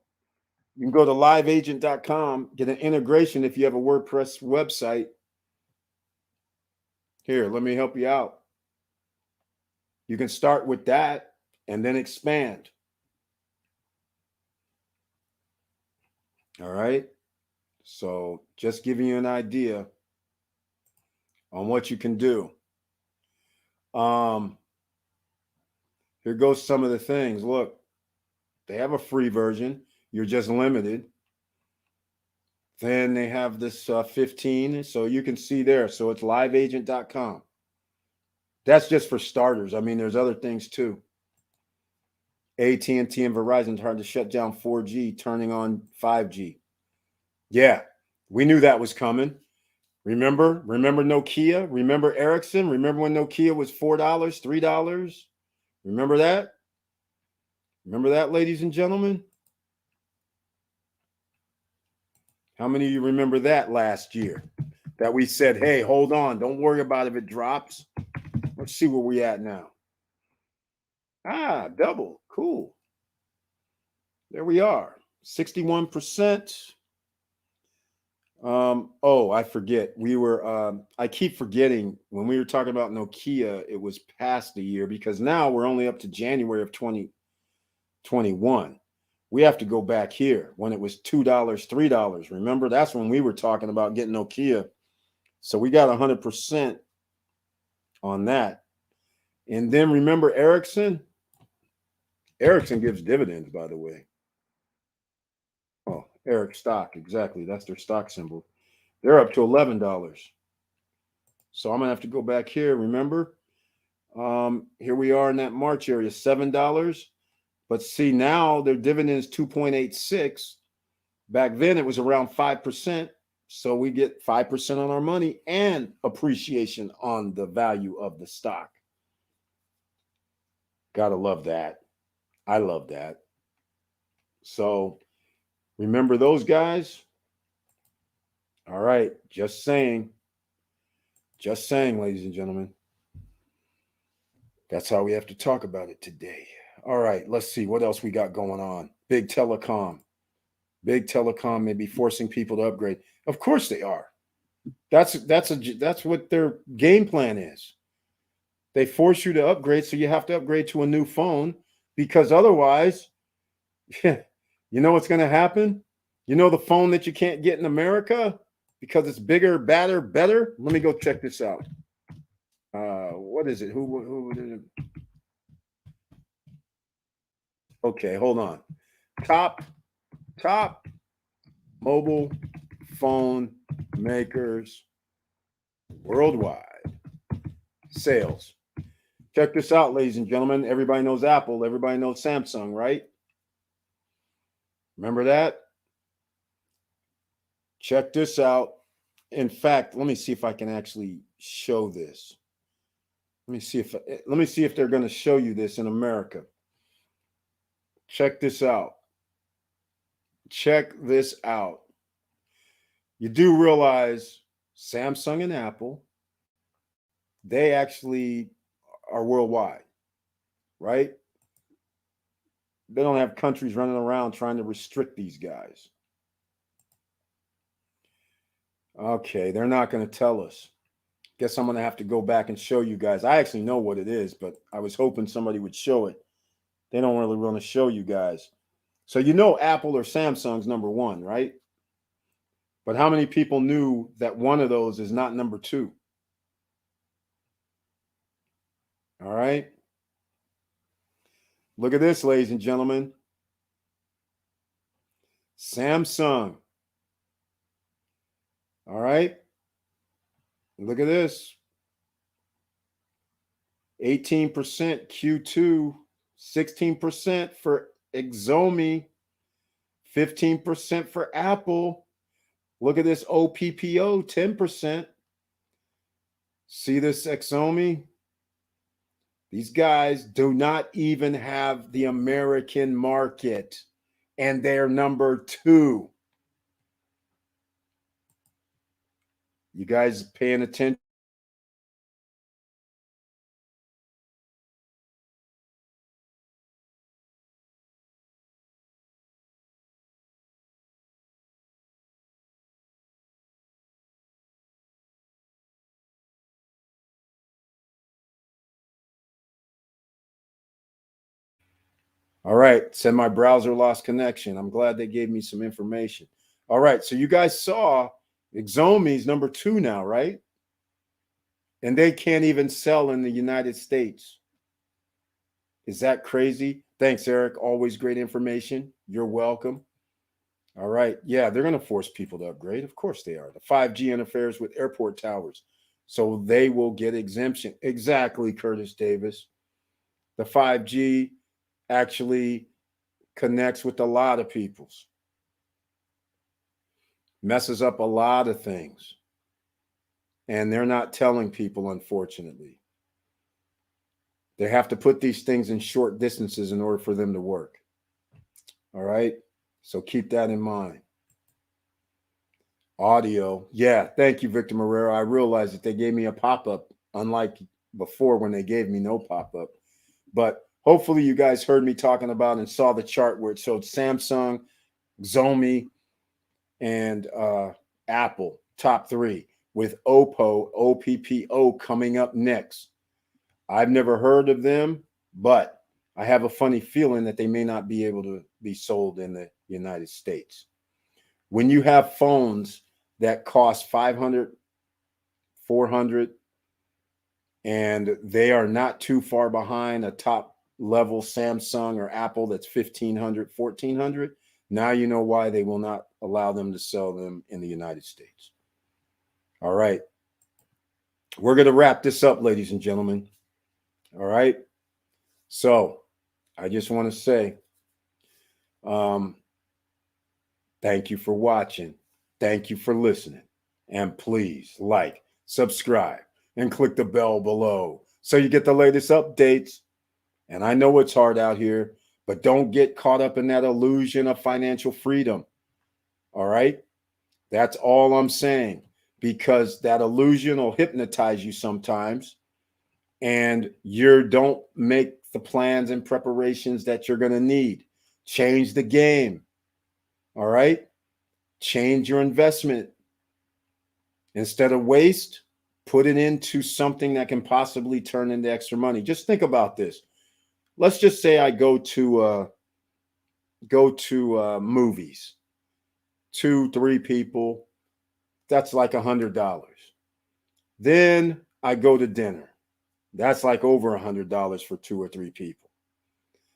You can go to liveagent.com, get an integration if you have a WordPress website. Here, let me help you out. You can start with that and then expand. All right. So just giving you an idea on what you can do. Here goes some of the things. Look, they have a free version. You're just limited. Then they have this 15. So you can see there. So it's liveagent.com. That's just for starters. I mean, there's other things too. AT&T and Verizon trying to shut down 4G, turning on 5G. Yeah, we knew that was coming. Remember Nokia? Remember Ericsson? Remember when Nokia was $4, $3? Remember that? Remember that, ladies and gentlemen? How many of you remember that last year? That we said, hey, hold on, don't worry about if it drops. Let's see where we at now. Double. Cool. There we are. 61%. I forget. I keep forgetting when we were talking about Nokia, it was past the year because now we're only up to January of 2021. We have to go back here when it was $2, $3. Remember, that's when we were talking about getting Nokia. So we got 100% on that. And then remember Ericsson? Ericsson gives dividends, by the way. Oh, Eric stock. Exactly. That's their stock symbol. They're up to $11. So I'm going to have to go back here. Remember? Here we are in that March area, $7. But see, now their dividend is 2.86. Back then, it was around 5%. So we get 5% on our money and appreciation on the value of the stock. Gotta love that. I love that. So remember those guys? All right. Just saying. Just saying, ladies and gentlemen. That's how we have to talk about it today. All right. Let's see what else we got going on. Big telecom. Big telecom may be forcing people to upgrade. Of course they are. That's what their game plan is. They force you to upgrade, so you have to upgrade to a new phone because otherwise, you know what's going to happen? You know the phone that you can't get in America because it's bigger, badder, better. Let me go check this out. What is it? Who did it? Okay, hold on. Top mobile phone makers worldwide sales. Check this out, ladies and gentlemen. Everybody knows Apple. Everybody knows Samsung, right? Remember that? Check this out. In fact, let me see if I can actually show this. Let me see if they're going to show you this in America. Check this out. Check this out. You do realize Samsung and Apple, they actually are worldwide, right? They don't have countries running around trying to restrict these guys. Okay, they're not going to tell us. Guess I'm going to have to go back and show you guys. I actually know what it is, but I was hoping somebody would show it. They don't really want to show you guys. So you know Apple or Samsung's number one, right? But how many people knew that one of those is not number two? All right. Look at this, ladies and gentlemen. Samsung. All right. Look at this. 18% Q2, 16% for Xiaomi, 15% for Apple. Look at this OPPO, 10%. See this Xiaomi? These guys do not even have the American market, and they're number two. You guys paying attention? All right, said my browser lost connection. I'm glad they gave me some information. All right, so you guys saw Xiaomi's number two now, right? And they can't even sell in the United States. Is that crazy? Thanks, Eric. Always great information. You're welcome. All right. Yeah, they're going to force people to upgrade. Of course they are. The 5G interferes with airport towers, so they will get exemption. Exactly, Curtis Davis. The 5G actually connects with a lot of people's. Messes up a lot of things. And they're not telling people, unfortunately. They have to put these things in short distances in order for them to work. All right. So keep that in mind. Audio. Yeah. Thank you, Victor Marrero. I realized that they gave me a pop-up, unlike before when they gave me no pop-up. But hopefully you guys heard me talking about and saw the chart where it showed Samsung, Xiaomi, and Apple, top three, with OPPO, OPPO coming up next. I've never heard of them, but I have a funny feeling that they may not be able to be sold in the United States. When you have phones that cost $500, $400, and they are not too far behind a top level Samsung or Apple that's $1,500, $1,400, now you know why they will not allow them to sell them in the United States. All right. We're going to wrap this up, ladies and gentlemen. All right. So I just want to say thank you for watching. Thank you for listening. And please like, subscribe, and click the bell below so you get the latest updates. And I know it's hard out here, but don't get caught up in that illusion of financial freedom. All right? That's all I'm saying, because that illusion will hypnotize you sometimes, and you don't make the plans and preparations that you're going to need. Change the game. All right? Change your investment Instead of waste, put it into something that can possibly turn into extra money. Just think about this. Let's just say I go to movies, 2, 3 people. That's like $100. Then I go to dinner. That's like over $100 for 2 or 3 people.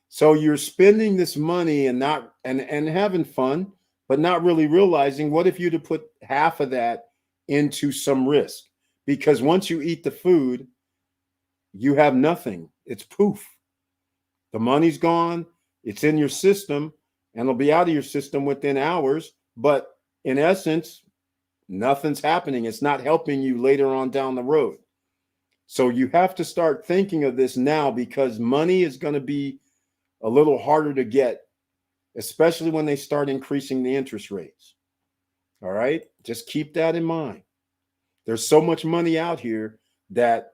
So you're spending this money and not and having fun, but not really realizing what if you'd have put half of that into some risk? Because once you eat the food, you have nothing. It's poof. The money's gone. It's in your system, and it'll be out of your system within hours. But in essence, nothing's happening. It's not helping you later on down the road. So you have to start thinking of this now, because money is going to be a little harder to get, especially when they start increasing the interest rates. All right. Just keep that in mind. There's so much money out here that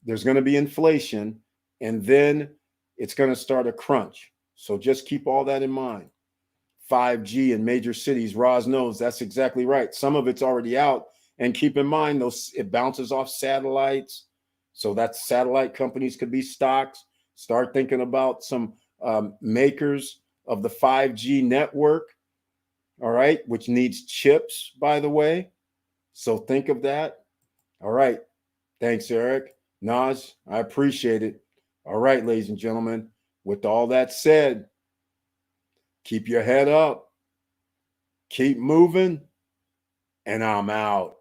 there's going to be inflation, and then it's going to start a crunch. So just keep all that in mind. 5G in major cities, Roz knows that's exactly right. Some of it's already out. And keep in mind, it bounces off satellites. So that satellite companies could be stocks. Start thinking about some makers of the 5G network, all right, which needs chips, by the way. So think of that. All right. Thanks, Eric. Naz, I appreciate it. All right, ladies and gentlemen, with all that said, keep your head up, keep moving, and I'm out.